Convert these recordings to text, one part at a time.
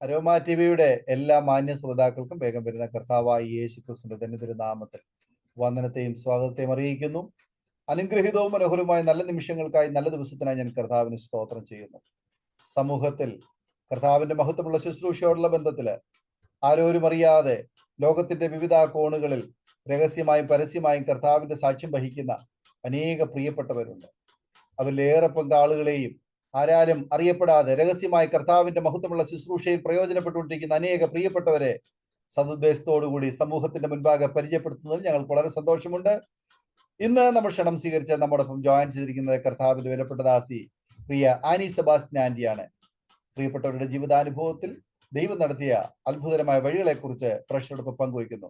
Aroma ടിവിയുടെ എല്ലാ മാന്യ ശ്രോതാക്കൾക്കും വേഗം വരുന്ന കർത്താവായ യേശു ക്രിസ്തുവിന്റെ തന്നെ തിരുനാമത്തിൽ വന്ദനത്തെയും സ്വാഗതത്തെയും അറിയിക്കുന്നു. അനുഗ്രഹീതവും മനോഹരവുമായ നല്ല നിമിഷങ്ങൾക്കായി, നല്ല ദിവസത്തിനായി ഞാൻ കർത്താവിന് സ്തോത്രം ചെയ്യുന്നു. സമൂഹത്തിൽ കർത്താവിന്റെ മഹത്വമുള്ള ശുശ്രൂഷയോടുള്ള ബന്ധത്തില് ആരോരും അറിയാതെ ലോകത്തിന്റെ വിവിധ കോണുകളിൽ രഹസ്യമായും പരസ്യമായും കർത്താവിന്റെ സാക്ഷ്യം വഹിക്കുന്ന അനേക പ്രിയപ്പെട്ടവരുണ്ട്. അവരിലേറെ പങ്കാളുകളെയും ആരാലും അറിയപ്പെടാതെ രഹസ്യമായി കർത്താവിന്റെ മഹത്വമുള്ള ശുശ്രൂഷയിൽ പ്രയോജനപ്പെട്ടുകൊണ്ടിരിക്കുന്ന അനേക പ്രിയപ്പെട്ടവരെ സതുദ്ദേശത്തോടുകൂടി സമൂഹത്തിന്റെ മുൻപാകെ പരിചയപ്പെടുത്തുന്നതിൽ ഞങ്ങൾക്ക് വളരെ സന്തോഷമുണ്ട്. ഇന്ന് നമ്മൾ ക്ഷണം സ്വീകരിച്ച നമ്മോടൊപ്പം ജോയിൻ ചെയ്തിരിക്കുന്നത് കർത്താവിന്റെ വിലപ്പെട്ട ദാസി പ്രിയ ആനി സെബാസ്റ്റ്യൻ ആന്റിയാണ്. പ്രിയപ്പെട്ടവരുടെ ജീവിതാനുഭവത്തിൽ ദൈവം നടത്തിയ അത്ഭുതകരമായ വഴികളെക്കുറിച്ച് പ്രേക്ഷകരോടൊപ്പം പങ്കുവയ്ക്കുന്നു.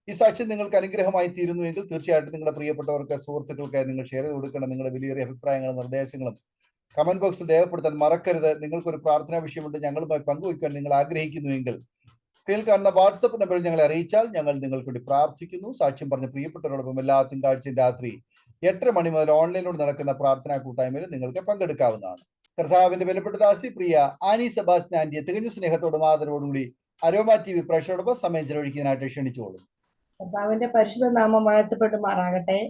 ഈ സാക്ഷ്യം നിങ്ങൾക്ക് അനുഗ്രഹമായി തീരുന്നുവെങ്കിൽ തീർച്ചയായിട്ടും നിങ്ങളുടെ പ്രിയപ്പെട്ടവർക്ക്, സുഹൃത്തുക്കൾക്ക് നിങ്ങൾ ഷെയർ ചെയ്ത് കൊടുക്കണം. നിങ്ങളുടെ വിലയേറിയ അഭിപ്രായങ്ങളും നിർദ്ദേശങ്ങളും കമന്റ് ബോക്സിൽ രേഖപ്പെടുത്താൻ മറക്കരുത്. നിങ്ങൾക്കൊരു പ്രാർത്ഥനാ വിഷയമുണ്ട്, ഞങ്ങളുമായി പങ്കുവയ്ക്കാൻ നിങ്ങൾ ആഗ്രഹിക്കുന്നുവെങ്കിൽ സ്ക്രീനിൽ കാണുന്ന വാട്സപ്പ് നമ്പറിൽ ഞങ്ങളെ അറിയിച്ചാൽ ഞങ്ങൾ നിങ്ങൾക്ക് വേണ്ടി പ്രാർത്ഥിക്കുന്നു. സാക്ഷ്യം പറഞ്ഞ പ്രിയപ്പെട്ടവരോടൊപ്പം എല്ലാ തിങ്കളാഴ്ചയും രാത്രി 8:30 മണി മുതൽ ഓൺലൈനിലൂടെ നടക്കുന്ന പ്രാർത്ഥനാ കൂട്ടായ്മയിൽ നിങ്ങൾക്ക് പങ്കെടുക്കാവുന്നതാണ്. കർത്താവിന്റെ വിലപ്പെട്ട ദാസി പ്രിയ ആനി സെബാസ്റ്റ്യൻ ആന്റിയെ തികഞ്ഞ സ്നേഹത്തോടും ആദരവോടുകൂടി അരോമ ടി വി പ്രേക്ഷകരോടൊപ്പം സമയം ചെലവഴിക്കാനായിട്ട് ക്ഷണിച്ചുകൊള്ളും. കർത്താവിന്റെ പരിശുദ്ധ നാമം വാഴ്ത്തപ്പെടുമാറാകട്ടെ.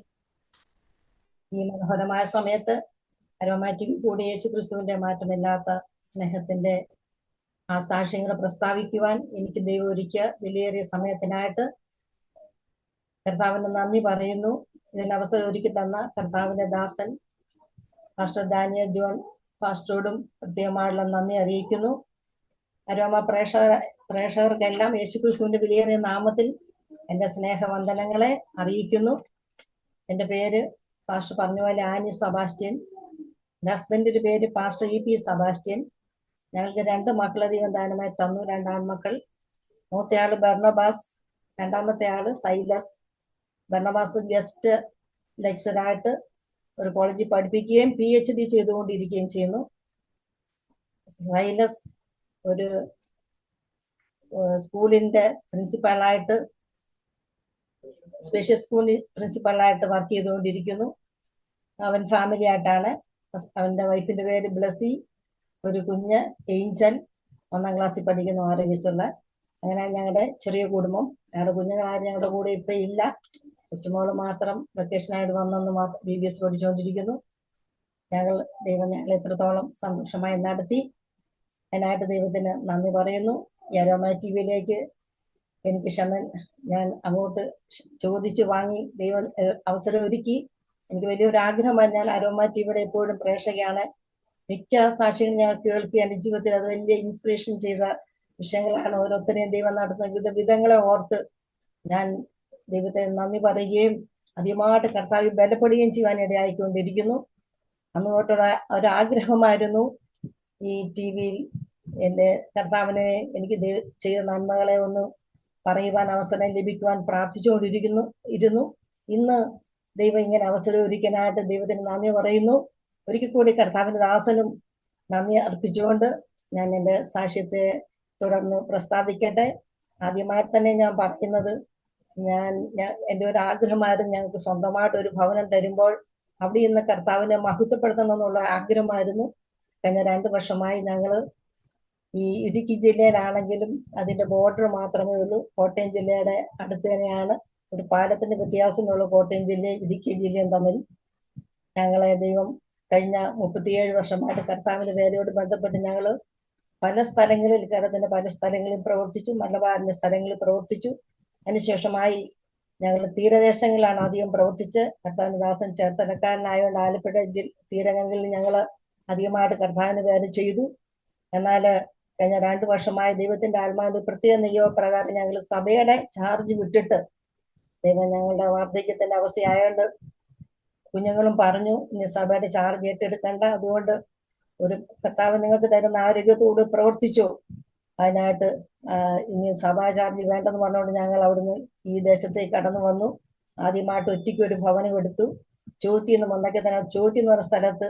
ഈ മനോഹരമായ സമയത്ത് അരോമ ടി വി കൂടി യേശു ക്രിസ്തുവിന്റെ മാറ്റമില്ലാത്ത സ്നേഹത്തിന്റെ ആ സാക്ഷ്യങ്ങൾ പ്രസ്താവിക്കുവാൻ എനിക്ക് ദൈവം ഒരുക്കിയ വിലയേറിയ സമയത്തിനായിട്ട് കർത്താവിന് നന്ദി പറയുന്നു. ഇതിന് അവസരം ഒരുക്കി തന്ന കർത്താവിന്റെ ദാസൻ പാസ്റ്റർ ഡാനിയൽ ജോൺ പാസ്റ്ററോടും പ്രത്യേകമായുള്ള നന്ദി അറിയിക്കുന്നു. അരോമ പ്രേക്ഷകർക്കെല്ലാം യേശു ക്രിസ്തുവിന്റെ വിലയേറിയ നാമത്തിൽ എന്റെ സ്നേഹവന്ദനങ്ങളെ അറിയിക്കുന്നു. എന്റെ പേര് പാസ്റ്റർ പറഞ്ഞ പോലെ ആനി സെബാസ്റ്റ്യൻ. എന്റെ ഹസ്ബൻഡിന്റെ പേര് പാസ്റ്റർ ഇ പി സെബാസ്റ്റ്യൻ. ഞങ്ങൾക്ക് 2 മക്കളെ ദൈവം ദാനമായി തന്നു, 2 ആൺമക്കൾ. മൂത്തയാള് ബർണബാസ്, രണ്ടാമത്തെ ആള് സൈലസ്. ബർണബാസ് ഗസ്റ്റ് ലെക്ചറായിട്ട് ഒരു കോളേജിൽ പഠിപ്പിക്കുകയും PhD ചെയ്തുകൊണ്ടിരിക്കുകയും ചെയ്യുന്നു. സൈലസ് ഒരു സ്കൂളിന്റെ പ്രിൻസിപ്പാളായിട്ട്, സ്പെഷ്യൽ സ്കൂളിൽ പ്രിൻസിപ്പളായിട്ട് വർക്ക് ചെയ്തുകൊണ്ടിരിക്കുന്നു. അവൻ ഫാമിലി ആയിട്ടാണ്. അവന്റെ വൈഫിന്റെ പേര് ബ്ലസി, ഒരു കുഞ്ഞ് ഏഞ്ചൽ, 1ാം ക്ലാസ്സിൽ പഠിക്കുന്നു, 6 വയസ്സുള്ള. അങ്ങനെ ഞങ്ങളുടെ ചെറിയ കുടുംബം. ഞങ്ങളുടെ കുഞ്ഞുങ്ങളാരും ഞങ്ങളുടെ കൂടെ ഇപ്പൊ ഇല്ല. കൊച്ചുമോള് മാത്രം വെക്കേഷനായിട്ട് വന്നൊന്ന് BBS പഠിച്ചുകൊണ്ടിരിക്കുന്നു. ദൈവം ഞങ്ങളെ എത്രത്തോളം സന്തോഷമായി നടത്തി. അതിനായിട്ട് ദൈവത്തിന് നന്ദി പറയുന്നു. ഈ അരോമ ടി വിയിലേക്ക് എനിക്ക് ഞാൻ അങ്ങോട്ട് ചോദിച്ചു വാങ്ങി ദൈവം അവസരം ഒരുക്കി. എനിക്ക് വലിയൊരു ആഗ്രഹമായി. ഞാൻ അരോമ ടി വിയുടെ എപ്പോഴും പ്രേക്ഷകയാണ്. മിക്ക സാക്ഷികൾ ഞാൻ കേൾക്കുക. എന്റെ ജീവിതത്തിൽ അത് വലിയ ഇൻസ്പിറേഷൻ ചെയ്ത വിഷയങ്ങളാണ്. ഓരോരുത്തരെയും ദൈവം നടത്തുന്ന വിധങ്ങളെ ഓർത്ത് ഞാൻ ദൈവത്തെ നന്ദി പറയുകയും അധികമായിട്ട് കർത്താവ് ബലപ്പെടുകയും ചെയ്യാൻ ഇടയായിക്കൊണ്ടിരിക്കുന്നു. അന്ന് തൊട്ടുള്ള ഒരാഗ്രഹമായിരുന്നു ഈ ടി വിയിൽ എന്റെ കർത്താവിനെ എനിക്ക് ചെയ്ത നന്മകളെ ഒന്ന് പറയുവാൻ അവസരം ലഭിക്കുവാൻ പ്രാർത്ഥിച്ചുകൊണ്ടിരുന്നു. ഇന്ന് ദൈവം ഇങ്ങനെ അവസരം ഒരുക്കാനായിട്ട് ദൈവത്തിന് നന്ദി പറയുന്നു. ഒരിക്കൽ കൂടി കർത്താവിന്റെ ദാസനും നന്ദി അർപ്പിച്ചുകൊണ്ട് ഞാൻ എൻ്റെ സാക്ഷ്യത്തെ തുടർന്ന് പ്രസ്താവിക്കട്ടെ. ആദ്യമായിട്ട് തന്നെ ഞാൻ പറയുന്നത്, എൻ്റെ ഒരു ആഗ്രഹമായിരുന്നു ഞങ്ങൾക്ക് സ്വന്തമായിട്ട് ഒരു ഭവനം തരുമ്പോൾ അവിടെ ഇന്ന് കർത്താവിനെ മഹത്വപ്പെടുത്തണം എന്നുള്ള ആഗ്രഹമായിരുന്നു. കഴിഞ്ഞ 2 വർഷമായി ഞങ്ങള് ഈ ഇടുക്കി ജില്ലയിലാണെങ്കിലും അതിന്റെ ബോർഡർ മാത്രമേ ഉള്ളൂ. കോട്ടയം ജില്ലയുടെ അടുത്ത് തന്നെയാണ്. ഒരു പാലത്തിന്റെ വ്യത്യാസമുള്ള കോട്ടയം ജില്ലയും ഇടുക്കി ജില്ലയും തമ്മിൽ. ഞങ്ങളെ ദൈവം കഴിഞ്ഞ 37 വർഷമായിട്ട് കർത്താവിന്റെ വേലയോട് ബന്ധപ്പെട്ട് ഞങ്ങള് പല സ്ഥലങ്ങളിൽ, കേരളത്തിന്റെ പല സ്ഥലങ്ങളിൽ പ്രവർത്തിച്ചു, മലബാറിന്റെ സ്ഥലങ്ങളിൽ പ്രവർത്തിച്ചു. അതിനുശേഷമായി ഞങ്ങൾ തീരദേശങ്ങളിലാണ് അധികം പ്രവർത്തിച്ച്. കർത്താവിന്റെ ദാസൻ ചേർത്തലക്കാരനായതുകൊണ്ട് ആലപ്പുഴ തീരങ്ങളിൽ ഞങ്ങൾ അധികമായിട്ട് കർത്താവിന് വേല ചെയ്തു. എന്നാൽ കഴിഞ്ഞ 2 വർഷമായി ദൈവത്തിന്റെ ആത്മാവിന്റെ പ്രത്യേക നിയോഗപ്രകാരം ഞങ്ങൾ സഭയുടെ ചാർജ് വിട്ടിട്ട്, ദൈവം ഞങ്ങളുടെ വാർദ്ധക്യത്തിന്റെ അവസ്ഥയായോണ്ട് കുഞ്ഞുങ്ങളും പറഞ്ഞു ഇനി സഭയുടെ ചാർജ് ഏറ്റെടുക്കണ്ട, അതുകൊണ്ട് ഒരു കർത്താവ് നിങ്ങൾക്ക് തരുന്ന ആരോഗ്യത്തോട് പ്രവർത്തിച്ചു, അതിനായിട്ട് ഇനി സഭാ ചാർജ് വേണ്ടെന്ന് പറഞ്ഞുകൊണ്ട് ഞങ്ങൾ അവിടുന്ന് ഈ ദേശത്തേക്ക് കടന്നു വന്നു. ആദ്യമായിട്ട് ഒറ്റയ്ക്ക് ഒരു ഭവനം എടുത്തു. ചോറ്റി എന്ന് ചോറ്റി എന്ന് പറഞ്ഞ സ്ഥലത്ത്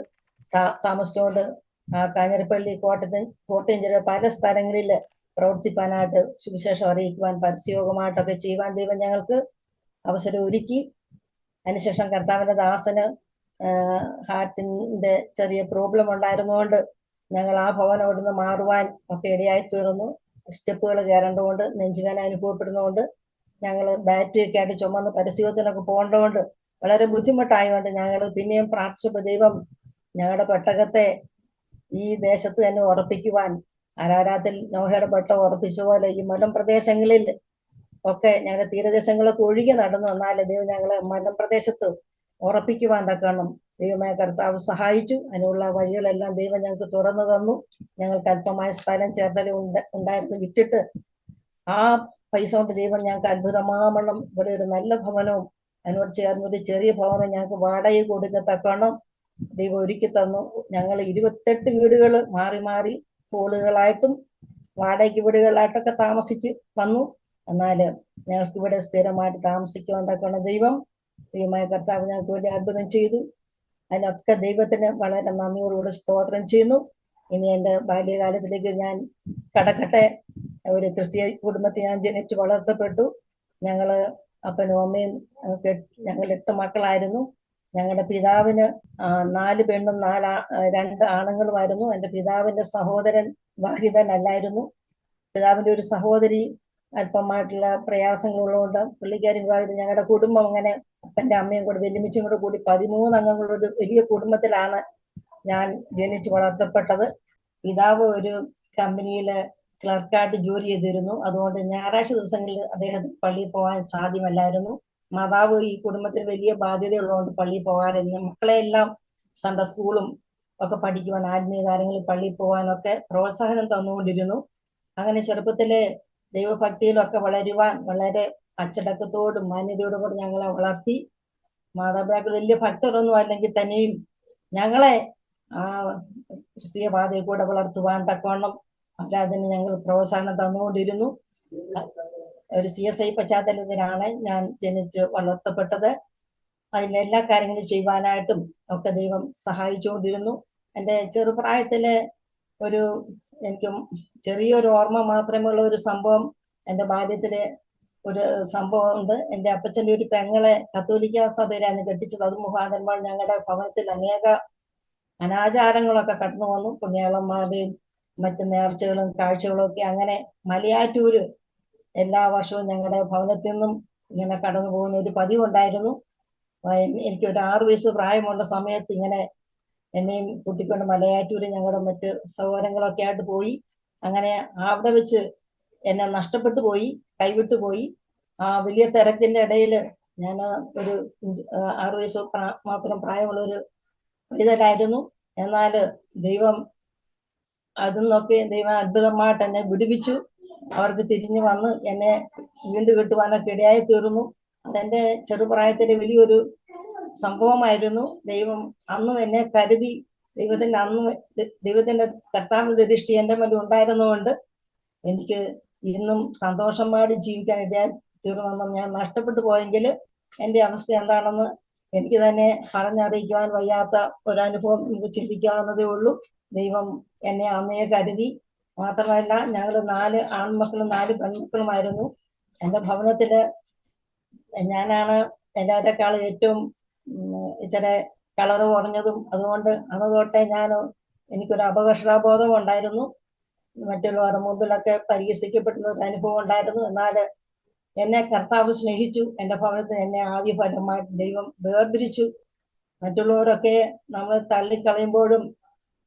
താമസിച്ചുകൊണ്ട് കാഞ്ഞിരപ്പള്ളി, കോട്ടയം ജില്ല പല സ്ഥലങ്ങളിൽ പ്രവർത്തിപ്പാനായിട്ട്, സുവിശേഷം അറിയിക്കുവാൻ, പരസ്യയോഗമായിട്ടൊക്കെ ചെയ്യുവാൻ ദൈവം ഞങ്ങൾക്ക് അവസരം ഒരുക്കി. അതിനുശേഷം കർത്താവിന്റെ ദാസന് ഹാർട്ടിന്റെ ചെറിയ പ്രോബ്ലം ഉണ്ടായിരുന്നുകൊണ്ട് ഞങ്ങൾ ആ ഭവനം അവിടുന്ന് മാറുവാൻ ഒക്കെ ഇടയായി തീർന്നു. സ്റ്റെപ്പുകൾ കയറേണ്ടതുകൊണ്ട് നെഞ്ചുവേദന അനുഭവപ്പെടുന്നതുകൊണ്ട് ഞങ്ങൾ ബാറ്ററി ഒക്കെ ആയിട്ട് ചുമന്ന് പരസ്യത്തിനൊക്കെ പോകേണ്ടതുകൊണ്ട് വളരെ ബുദ്ധിമുട്ടായതുകൊണ്ട് ഞങ്ങൾ പിന്നെയും പ്രാർത്ഥിച്ചപ്പോൾ ദൈവം ഞങ്ങളുടെ പെട്ടകത്തെ ഈ ദേശത്ത് തന്നെ ഉറപ്പിക്കുവാൻ അരാരാത്തിൽ നോഹയുടെ പെട്ടകം ഉറപ്പിച്ച പോലെ ഈ മലമ്പ്രദേശങ്ങളിൽ ഒക്കെ ഞങ്ങളുടെ തീരദേശങ്ങളൊക്കെ ഒഴുകി നടന്നു വന്നാല് ദൈവം ഞങ്ങളെ മലമ്പ്രദേശത്ത് ഉറപ്പിക്കുവാൻ തക്കണം ദൈവമായ കർത്താവ് സഹായിച്ചു. അതിനുള്ള വഴികളെല്ലാം ദൈവം ഞങ്ങൾക്ക് തുറന്നു തന്നു. ഞങ്ങൾക്ക് അല്പമായ സ്ഥലം ചേർത്തല ഉണ്ടായിരുന്നു വിറ്റിട്ട് ആ പൈസ കൊണ്ട് ദൈവം ഞങ്ങൾക്ക് അത്ഭുതമാവണ്ണം ഇവിടെ ഒരു നല്ല ഭവനവും അതിനോട് ചേർന്നൊരു ചെറിയ ഭവനം ഞങ്ങൾക്ക് വാടക കൊടുക്കത്തക്കണം ദൈവം ഒരുക്കി തന്നു. ഞങ്ങൾ 28 വീടുകൾ മാറി മാറി ഹോളുകളായിട്ടും വാടകയ്ക്ക് വീടുകളായിട്ടൊക്കെ താമസിച്ച് വന്നു. എന്നാല് ഞങ്ങൾക്ക് ഇവിടെ സ്ഥിരമായിട്ട് താമസിക്കുവാൻ തക്കണം ദൈവമായ കർത്താവ് ഞങ്ങൾക്ക് വേണ്ടി അത്ഭുതം ചെയ്തു. അതിനൊക്കെ ദൈവത്തിന് വളരെ നന്ദിയോടുകൂടി സ്തോത്രം ചെയ്യുന്നു. ഇനി എൻ്റെ ബാല്യകാലത്തിലേക്ക് ഞാൻ കടക്കട്ടെ. ഒരു ക്രിസ്തീയ കുടുംബത്തിൽ ഞാൻ ജനിച്ചു വളർത്തപ്പെട്ടു. ഞങ്ങള് അപ്പനും അമ്മയും ഞങ്ങൾ 8 മക്കളായിരുന്നു. ഞങ്ങളുടെ പിതാവിന് 4 പെണ്ണും 2 ആണുങ്ങളുമായിരുന്നു. എൻ്റെ പിതാവിന്റെ സഹോദരൻ വിവാഹിതനല്ലായിരുന്നു. പിതാവിന്റെ ഒരു സഹോദരി അല്പമായിട്ടുള്ള പ്രയാസങ്ങളുള്ളതുകൊണ്ട് പുള്ളിക്കാരി വിവാഹിതം. ഞങ്ങളുടെ കുടുംബം അങ്ങനെ അപ്പൻ്റെ അമ്മയും കൂടെ വെല്ലുമിച്ചും കൂടെ കൂടി 13 അംഗങ്ങളുടെ ഒരു വലിയ കുടുംബത്തിലാണ് ഞാൻ ജനിച്ചു വളർത്തപ്പെട്ടത്. പിതാവ് ഒരു കമ്പനിയില് ക്ലർക്കായിട്ട് ജോലി ചെയ്തിരുന്നു. അതുകൊണ്ട് ഞായറാഴ്ച ദിവസങ്ങളിൽ അദ്ദേഹത്തിന് പള്ളിയിൽ പോകാൻ സാധ്യമല്ലായിരുന്നു. മാതാവ് ഈ കുടുംബത്തിൽ വലിയ ബാധ്യതയുള്ളതുകൊണ്ട് പള്ളിയിൽ പോകാറില്ല. മക്കളെല്ലാം സൺഡേ സ്കൂളും ഒക്കെ പഠിക്കുവാൻ ആത്മീയ കാര്യങ്ങളിൽ പള്ളിയിൽ പോകാനൊക്കെ പ്രോത്സാഹനം തന്നുകൊണ്ടിരുന്നു. അങ്ങനെ ചെറുപ്പത്തിലെ ദൈവഭക്തിയിലൊക്കെ വളരുവാൻ വളരെ അച്ചടക്കത്തോടും മാന്യതയോടും കൂടെ ഞങ്ങളെ വളർത്തി. മാതാപിതാക്കൾ വലിയ ഭക്തരൊന്നും അല്ലെങ്കിൽ തന്നെയും ഞങ്ങളെ ആ ക്രിസ്തീയ പാതയിൽ കൂടെ വളർത്തുവാൻ തക്കവണ്ണം അവരതിന് ഞങ്ങൾ പ്രോത്സാഹനം തന്നുകൊണ്ടിരുന്നു. ഒരു CSI പശ്ചാത്തലത്തിലാണ് ഞാൻ ജനിച്ച് വളർത്തപ്പെട്ടത്. അതിൻ്റെ എല്ലാ കാര്യങ്ങളും ചെയ്യുവാനായിട്ടും ഒക്കെ ദൈവം സഹായിച്ചുകൊണ്ടിരുന്നു. എൻ്റെ ചെറുപ്രായത്തിലെ എനിക്ക് ചെറിയൊരു ഓർമ്മ മാത്രമേ ഉള്ള ഒരു സംഭവം, എൻ്റെ ബാല്യത്തിലെ ഒരു സംഭവം ഉണ്ട്. എൻ്റെ അപ്പച്ചൻ്റെ ഒരു പെങ്ങളെ കത്തോലിക്ക സഭയിലാണ് കെട്ടിച്ചത്. അത് മുഖാന്തരമായി ഞങ്ങളുടെ ഭവനത്തിൽ അനേക അനാചാരങ്ങളൊക്കെ കടന്നു വന്നു. പുണ്യാളന്മാരുടെയും മറ്റു നേർച്ചകളും കാഴ്ചകളും ഒക്കെ. അങ്ങനെ മലയാറ്റൂര് എല്ലാ വർഷവും ഞങ്ങളുടെ ഭവനത്തിൽ നിന്നും ഇങ്ങനെ കടന്നു പോകുന്ന ഒരു പതിവുണ്ടായിരുന്നു. എനിക്കൊരു 6 വയസ്സ് പ്രായമുള്ള സമയത്ത് ഇങ്ങനെ എന്നെയും കൂട്ടിക്കൊണ്ട് മലയാറ്റൂര് ഞങ്ങളുടെ മറ്റ് സഹോദരങ്ങളൊക്കെ ആയിട്ട് പോയി. അങ്ങനെ അവിടെ വെച്ച് എന്നെ നഷ്ടപ്പെട്ടു പോയി, കൈവിട്ടു പോയി. ആ വലിയ തിരക്കിന്റെ ഇടയിൽ ഞാൻ ഒരു 6 വയസ്സ് മാത്രം പ്രായമുള്ള ഒരു പൈതലായിരുന്നു. എന്നാൽ ദൈവം അതിന്നൊക്കെ ദൈവം അത്ഭുതമായിട്ട് എന്നെ വിടുവിച്ചു. അവർക്ക് തിരിഞ്ഞു വന്ന് എന്നെ വീണ്ടും കിട്ടുവാനൊക്കെ ഇടയായി തീർന്നു. അതെന്റെ ചെറുപ്രായത്തിലെ വലിയൊരു സംഭവമായിരുന്നു. ദൈവം അന്നും എന്നെ കരുതി. ദൈവത്തിന്റെ കർത്താവിന്റെ ദൃഷ്ടി എന്റെ മേൽ ഉണ്ടായിരുന്നുകൊണ്ട് എനിക്ക് ഇന്നും സന്തോഷമായിട്ട് ജീവിക്കാൻ ഇടയായി തീർന്നെന്നും ഞാൻ നഷ്ടപ്പെട്ടു പോയെങ്കിൽ എൻ്റെ അവസ്ഥ എന്താണെന്ന് എനിക്ക് തന്നെ പറഞ്ഞറിയിക്കുവാൻ വയ്യാത്ത ഒരനുഭവം നമുക്ക് ചിന്തിക്കാവുന്നതേ ഉള്ളൂ. ദൈവം എന്നെ അന്നേ കരുതി. മാത്രമല്ല ഞങ്ങൾ 4 ആൺമക്കളും 4 പെൺമക്കളുമായിരുന്നു. എൻ്റെ ഭവനത്തില് ഞാനാണ് എല്ലാവരെക്കാളും ഏറ്റവും ഇച്ചിരി കളറ് കുറഞ്ഞതും. അതുകൊണ്ട് അന്ന് തൊട്ടേ എനിക്കൊരു അപകർഷതാബോധം ഉണ്ടായിരുന്നു. മറ്റുള്ളവരുടെ മുമ്പിലൊക്കെ പരിഹസിക്കപ്പെടുന്ന ഒരു അനുഭവം ഉണ്ടായിരുന്നു. എന്നാൽ എന്നെ കർത്താവ് സ്നേഹിച്ചു. എൻ്റെ ഭവനത്തിൽ എന്നെ ആദ്യ ഫലമായിട്ട് ദൈവം വേർതിരിച്ചു. മറ്റുള്ളവരൊക്കെ നമ്മളെ തള്ളിക്കളയുമ്പോഴും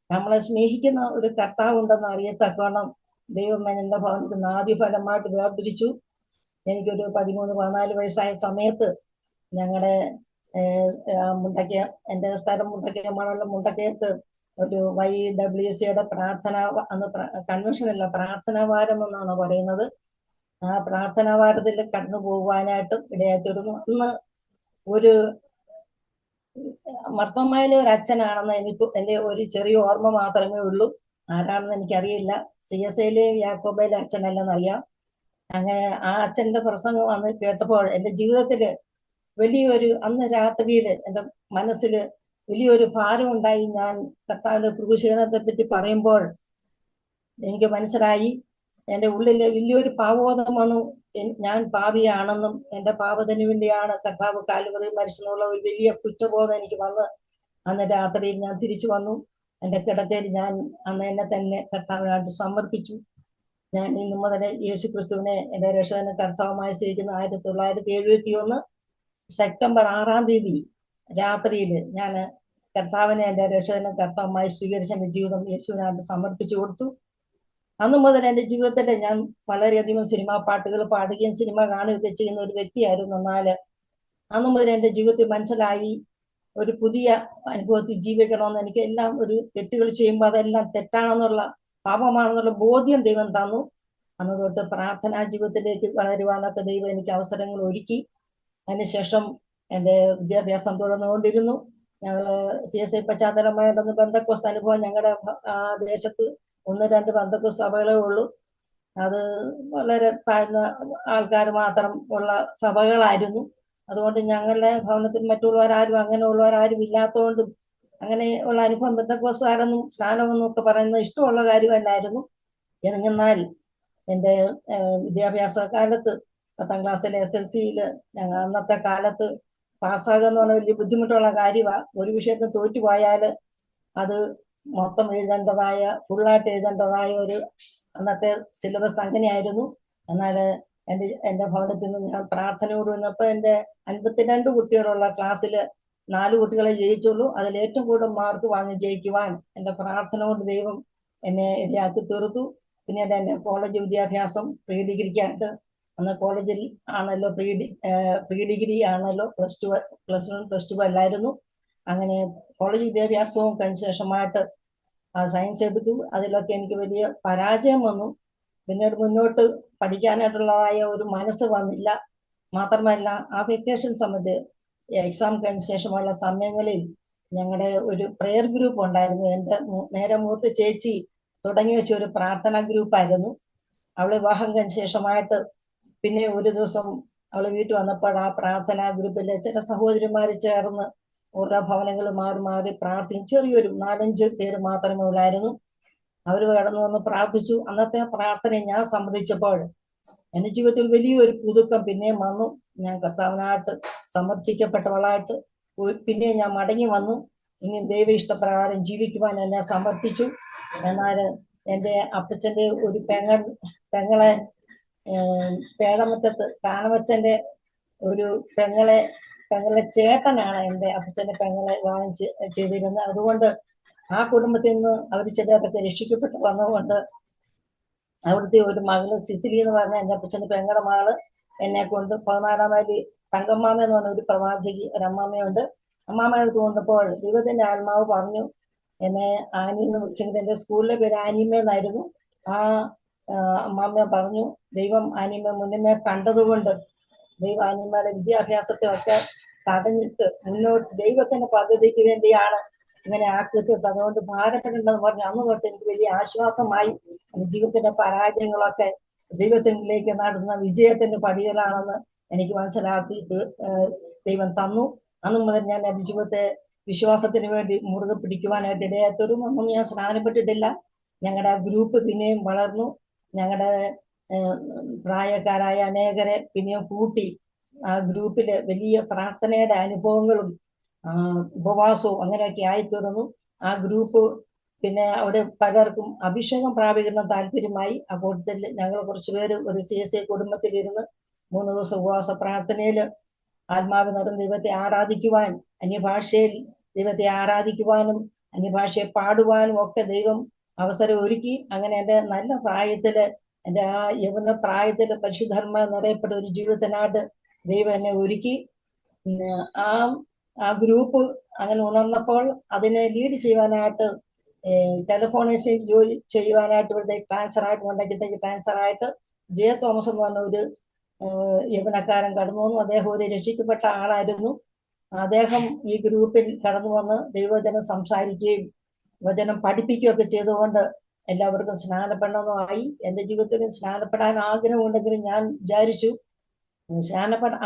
നമ്മളെ സ്നേഹിക്കുന്ന ഒരു കർത്താവ് ഉണ്ടെന്ന് അറിയത്തക്കവണ്ണം ദൈവം എൻ്റെ ഭവനത്തിൽ ആദ്യ ഫലമായിട്ട് വേർതിരിച്ചു. എനിക്കൊരു 13-14 വയസ്സായ സമയത്ത് ഞങ്ങളുടെ മുണ്ടയ്ക്ക്, എൻ്റെ സ്ഥലം മുണ്ടയ്ക്ക് മണലും മുണ്ടക്കയത്ത് ഒരു YWCയുടെ പ്രാർത്ഥന, അന്ന് കൺവെൻഷനല്ല, പ്രാർത്ഥനാ വാരം എന്നാണ് പറയുന്നത്. ആ പ്രാർത്ഥനാ വാരത്തിൽ കടന്നു പോകുവാനായിട്ടും ഇടയായിത്തീർന്നു. അന്ന് ഒരു മർത്തോമായിലെ ഒരു അച്ഛനാണെന്ന് എൻ്റെ ഒരു ചെറിയ ഓർമ്മ മാത്രമേ ഉള്ളൂ. ആരാണെന്ന് എനിക്കറിയില്ല. CSIയിലെ യാക്കോബയിലെ അച്ഛനല്ലെന്നറിയാം. അങ്ങനെ ആ അച്ഛന്റെ പ്രസംഗം അന്ന് കേട്ടപ്പോൾ എൻ്റെ ജീവിതത്തില് വലിയൊരു, അന്ന് രാത്രിയിൽ എൻ്റെ മനസ്സിൽ വലിയൊരു ഭാരം ഉണ്ടായി. ഞാൻ കർത്താവിന്റെ ക്രൂശീകരണത്തെ പറ്റി പറയുമ്പോൾ എനിക്ക് മനസ്സിലായി, എൻ്റെ ഉള്ളിൽ വലിയൊരു പാപബോധം വന്നു. ഞാൻ പാപിയാണെന്നും എൻ്റെ പാപത്തിന് വേണ്ടിയാണ് കർത്താവ് കാൽവറിയിൽ മരിച്ചെന്നുള്ള ഒരു വലിയ കുറ്റബോധം എനിക്ക് വന്ന് അന്ന് രാത്രിയിൽ ഞാൻ തിരിച്ചു വന്നു. എൻ്റെ കിടക്കയിൽ ഞാൻ അന്ന് എന്നെ തന്നെ കർത്താവിനായിട്ട് സമർപ്പിച്ചു. ഞാൻ ഇന്നു മുതൽ യേശു ക്രിസ്തുവിനെ എൻ്റെ രക്ഷകനും കർത്താവുമായി സ്വീകരിക്കുന്ന 1971 സെപ്റ്റംബർ 6 രാത്രിയിൽ ഞാൻ കർത്താവിനെ എൻ്റെ രക്ഷകനും കർത്താവുമായി സ്വീകരിച്ച എൻ്റെ ജീവിതം യേശുവിനായിട്ട് സമർപ്പിച്ചു കൊടുത്തു. അന്നു മുതൽ എൻ്റെ ജീവിതത്തിൽ ഞാൻ വളരെയധികം സിനിമാ പാട്ടുകൾ പാടുകയും സിനിമ കാണുകയൊക്കെ ചെയ്യുന്ന ഒരു വ്യക്തിയായിരുന്നു. എന്നാൽ അന്നു മുതൽ എൻ്റെ ജീവിതത്തിൽ മനസ്സിലായി, ഒരു പുതിയ അനുഭവത്തിൽ ജീവിക്കണമെന്ന്. എനിക്ക് എല്ലാം ഒരു തെറ്റുകൾ ചെയ്യുമ്പോൾ അതെല്ലാം തെറ്റാണെന്നുള്ള, പാപമാണെന്നുള്ള ബോധ്യം ദൈവം തന്നു. അന്ന് തൊട്ട് പ്രാർത്ഥനാ ജീവിതത്തിലേക്ക് വളരുവാനൊക്കെ ദൈവം എനിക്ക് അവസരങ്ങൾ ഒരുക്കി. അതിനുശേഷം എൻ്റെ വിദ്യാഭ്യാസം തുടർന്നുകൊണ്ടിരുന്നു. ഞങ്ങൾ CSI പശ്ചാത്തലമായിട്ടൊന്ന് ബന്ധക്കോസ്ത് അനുഭവം ഞങ്ങളുടെ ദേശത്ത് 1-2 ബന്ധക്കോസ്ത് സഭകളേ ഉള്ളൂ. അത് വളരെ താഴ്ന്ന ആൾക്കാർ മാത്രം ഉള്ള സഭകളായിരുന്നു. അതുകൊണ്ട് ഞങ്ങളുടെ ഭവനത്തിൽ മറ്റുള്ളവരാരും അങ്ങനെയുള്ളവരാരും ഇല്ലാത്തതുകൊണ്ടും അങ്ങനെയുള്ള അനുഭവം ബന്ധക്കോസ്തുകാരൊന്നും സ്നാനമൊന്നും ഒക്കെ പറയുന്നത് ഇഷ്ടമുള്ള കാര്യമല്ലായിരുന്നു. എന്നാൽ എൻ്റെ വിദ്യാഭ്യാസ കാലത്ത് 10ാം ക്ലാസ്സിലെ SLC-യിൽ ഞങ്ങൾ അന്നത്തെ കാലത്ത് പാസ്സാകുക എന്ന് പറഞ്ഞാൽ വലിയ ബുദ്ധിമുട്ടുള്ള കാര്യമാണ്. ഒരു വിഷയത്തിൽ തോറ്റുപോയാൽ അത് മൊത്തം എഴുതേണ്ടതായ, ഫുള്ളായിട്ട് എഴുതേണ്ടതായ ഒരു അന്നത്തെ സിലബസ് അങ്ങനെയായിരുന്നു. എന്നാൽ എൻ്റെ ഭവനത്തിൽ നിന്ന് ഞാൻ പ്രാർത്ഥനയോട് വന്നപ്പോൾ എൻ്റെ 52 കുട്ടികളുള്ള ക്ലാസ്സിൽ 4 കുട്ടികളെ ജയിച്ചുള്ളൂ. അതിൽ ഏറ്റവും കൂടുതൽ മാർക്ക് വാങ്ങി ജയിക്കുവാൻ എൻ്റെ പ്രാർത്ഥന കൊണ്ട് ദൈവം എന്നെ ഇടയാക്കി തീർത്തു. പിന്നീട് എൻ്റെ കോളേജ് വിദ്യാഭ്യാസം പ്രീ ഡിഗ്രിക്കായിട്ട്, അന്ന് കോളേജിൽ ആണല്ലോ പ്രീ ഡിഗ്രി ആണല്ലോ, +1 +2 അല്ലായിരുന്നു. അങ്ങനെ കോളേജ് വിദ്യാഭ്യാസവും കഴിഞ്ഞ ശേഷമായിട്ട് സയൻസ് എടുത്തു. അതിലൊക്കെ എനിക്ക് വലിയ പരാജയം വന്നു. പിന്നീട് മുന്നോട്ട് പഠിക്കാനായിട്ടുള്ളതായ ഒരു മനസ്സ് വന്നില്ല. മാത്രമല്ല ആ വെക്കേഷൻ സമയത്ത് എക്സാം കഴിഞ്ഞ ശേഷമുള്ള സമയങ്ങളിൽ ഞങ്ങളുടെ ഒരു പ്രെയർ ഗ്രൂപ്പ് ഉണ്ടായിരുന്നു. എൻ്റെ നേരെ മൂത്ത ചേച്ചി തുടങ്ങി വെച്ച ഒരു പ്രാർത്ഥനാ ഗ്രൂപ്പായിരുന്നു. അവള് വിവാഹം കഴിഞ്ഞ ശേഷമായിട്ട് പിന്നെ ഒരു ദിവസം അവള് വീട്ടിൽ വന്നപ്പോൾ ആ പ്രാർത്ഥനാ ഗ്രൂപ്പിലെ ചില സഹോദരിമാർ ചേർന്ന് ഓരോ ഭവനങ്ങൾ മാറി മാറി പ്രാർത്ഥിക്കും. ചെറിയൊരു 4-5 പേര് മാത്രമേ ഉള്ളായിരുന്നു. അവര് കടന്നു വന്ന് പ്രാർത്ഥിച്ചു. അന്നത്തെ പ്രാർത്ഥനയെ ഞാൻ സമ്മതിച്ചപ്പോൾ എൻ്റെ ജീവിതത്തിൽ വലിയൊരു പുതുക്കം പിന്നെയും വന്നു. ഞാൻ കർത്താവിനായിട്ട് സമർപ്പിക്കപ്പെട്ടവളായിട്ട് പിന്നെ ഞാൻ മടങ്ങി വന്നു. ഇനി ദൈവ ഇഷ്ടപ്രകാരം ജീവിക്കുവാൻ എന്നെ സമർപ്പിച്ചു. എന്നാൽ എൻ്റെ അപ്പച്ചൻ്റെ ഒരു പെങ്ങളെ പേടമുറ്റത്ത് കാനവച്ചൻ്റെ ഒരു പെങ്ങളെ ചേട്ടനാണ് എൻ്റെ അപ്പച്ചൻ്റെ പെങ്ങളെ വിവാഹം ചെയ്തിരുന്നത്. അതുകൊണ്ട് ആ കുടുംബത്തിൽ നിന്ന് അവർ ചിലരൊക്കെ രക്ഷിക്കപ്പെട്ട് വന്നതുകൊണ്ട് അവിടുത്തെ ഒരു മകള് സിസിലി എന്ന് പറഞ്ഞ എൻ്റെ അപ്പച്ചൻ്റെ പെങ്ങളുടെ മകള് എന്നെ കൊണ്ട് 14 മൈൽ തങ്കമ്മാമ എന്ന് പറഞ്ഞ ഒരു പ്രവാചകി, ഒരു അമ്മാമ്മയുണ്ട്. അമ്മാമ്മയുടെ അടുത്ത് കൊണ്ടപ്പോൾ ദൈവത്തിന്റെ ആത്മാവ് പറഞ്ഞു എന്നെ ആനി എന്ന് വിളിച്ചെങ്കിൽ, എൻ്റെ സ്കൂളിലെ പേര് ആനിമ എന്നായിരുന്നു. ആ അമ്മാമ്മ പറഞ്ഞു, ദൈവം ആനിമ മുന്നമേ കണ്ടതുകൊണ്ട് ദൈവം ആനിമയുടെ വിദ്യാഭ്യാസത്തെ ഒക്കെ തടഞ്ഞിട്ട് മുന്നോട്ട് ദൈവത്തിന്റെ പദ്ധതിക്ക് വേണ്ടിയാണ് ഇങ്ങനെ ആക്കി തീർത്ത്, അതുകൊണ്ട് ഭാരപ്പെടേണ്ടെന്ന് പറഞ്ഞു. അന്ന് തൊട്ട് എനിക്ക് വലിയ ആശ്വാസമായി. എൻ്റെ ജീവിതത്തിന്റെ പരാജയങ്ങളൊക്കെ ദൈവത്തിലേക്ക് നടന്ന വിജയത്തിന്റെ പടികളാണെന്ന് എനിക്ക് മനസ്സിലാക്കി ദൈവം തന്നു. അന്ന് മുതൽ ഞാൻ എൻ്റെ ജീവിതത്തെ വിശ്വാസത്തിന് വേണ്ടി മുറുകെ പിടിക്കുവാനായിട്ട് ഇടയാത്തവരും ഒന്നും ഞാൻ സ്നാനപ്പെട്ടിട്ടില്ല. ഞങ്ങളുടെ ഗ്രൂപ്പ് പിന്നെയും വളർന്നു. ഞങ്ങളുടെ പ്രായക്കാരായ അനേകരെ പിന്നെയും കൂട്ടി ആ ഗ്രൂപ്പില് വലിയ പ്രാർത്ഥനയുടെ അനുഭവങ്ങളും ഉപവാസവും അങ്ങനെയൊക്കെ ആയിത്തീർന്നു. ആ ഗ്രൂപ്പ് പിന്നെ അവിടെ പലർക്കും അഭിഷേകം പ്രാപിക്കുന്ന താല്പര്യമായി. ആ കൂട്ടത്തിൽ ഞങ്ങൾ കുറച്ചുപേര് ഒരു CSI കുടുംബത്തിലിരുന്ന് 3 ദിവസം ഉപവാസ പ്രാർത്ഥനയിൽ ആത്മാവ് നിറഞ്ഞ ദൈവത്തെ ആരാധിക്കുവാൻ, അന്യഭാഷയിൽ ദൈവത്തെ ആരാധിക്കുവാനും അന്യഭാഷയെ പാടുവാനും ഒക്കെ ദൈവം അവസരം ഒരുക്കി. അങ്ങനെ എൻ്റെ നല്ല പ്രായത്തില്, എൻ്റെ ആ യൗവന പ്രായത്തില് പരിശുദ്ധർമ്മ നിറയപ്പെട്ട ഒരു ജീവിതത്തിനായിട്ട് ദൈവം എന്നെ ഒരുക്കി. ആ ഗ്രൂപ്പ് അങ്ങനെ ഉണർന്നപ്പോൾ അതിനെ ലീഡ് ചെയ്യുവാനായിട്ട് ടെലിഫോൺ എക്സ്ചേഞ്ച് ജോലി ചെയ്യുവാനായിട്ട് ഇവിടുത്തെ ട്രാൻസ്ഫറായിട്ട് കൊണ്ടേക്ക് ട്രാൻസ്ഫറായിട്ട് ജെ തോമസ് എന്ന് പറഞ്ഞ ഒരു യൗവനക്കാരൻ കടന്നു വന്നു. അദ്ദേഹം ഒരു രക്ഷിക്കപ്പെട്ട ആളായിരുന്നു. അദ്ദേഹം ഈ ഗ്രൂപ്പിൽ കടന്നു വന്ന് ദൈവവചനം സംസാരിക്കുകയും വചനം പഠിപ്പിക്കുകയൊക്കെ ചെയ്തുകൊണ്ട് എല്ലാവർക്കും സ്നാനപ്പെടണമെന്നായി. എൻ്റെ ജീവിതത്തിൽ സ്നാനപ്പെടാൻ ആഗ്രഹമുണ്ടെങ്കിലും ഞാൻ വിചാരിച്ചു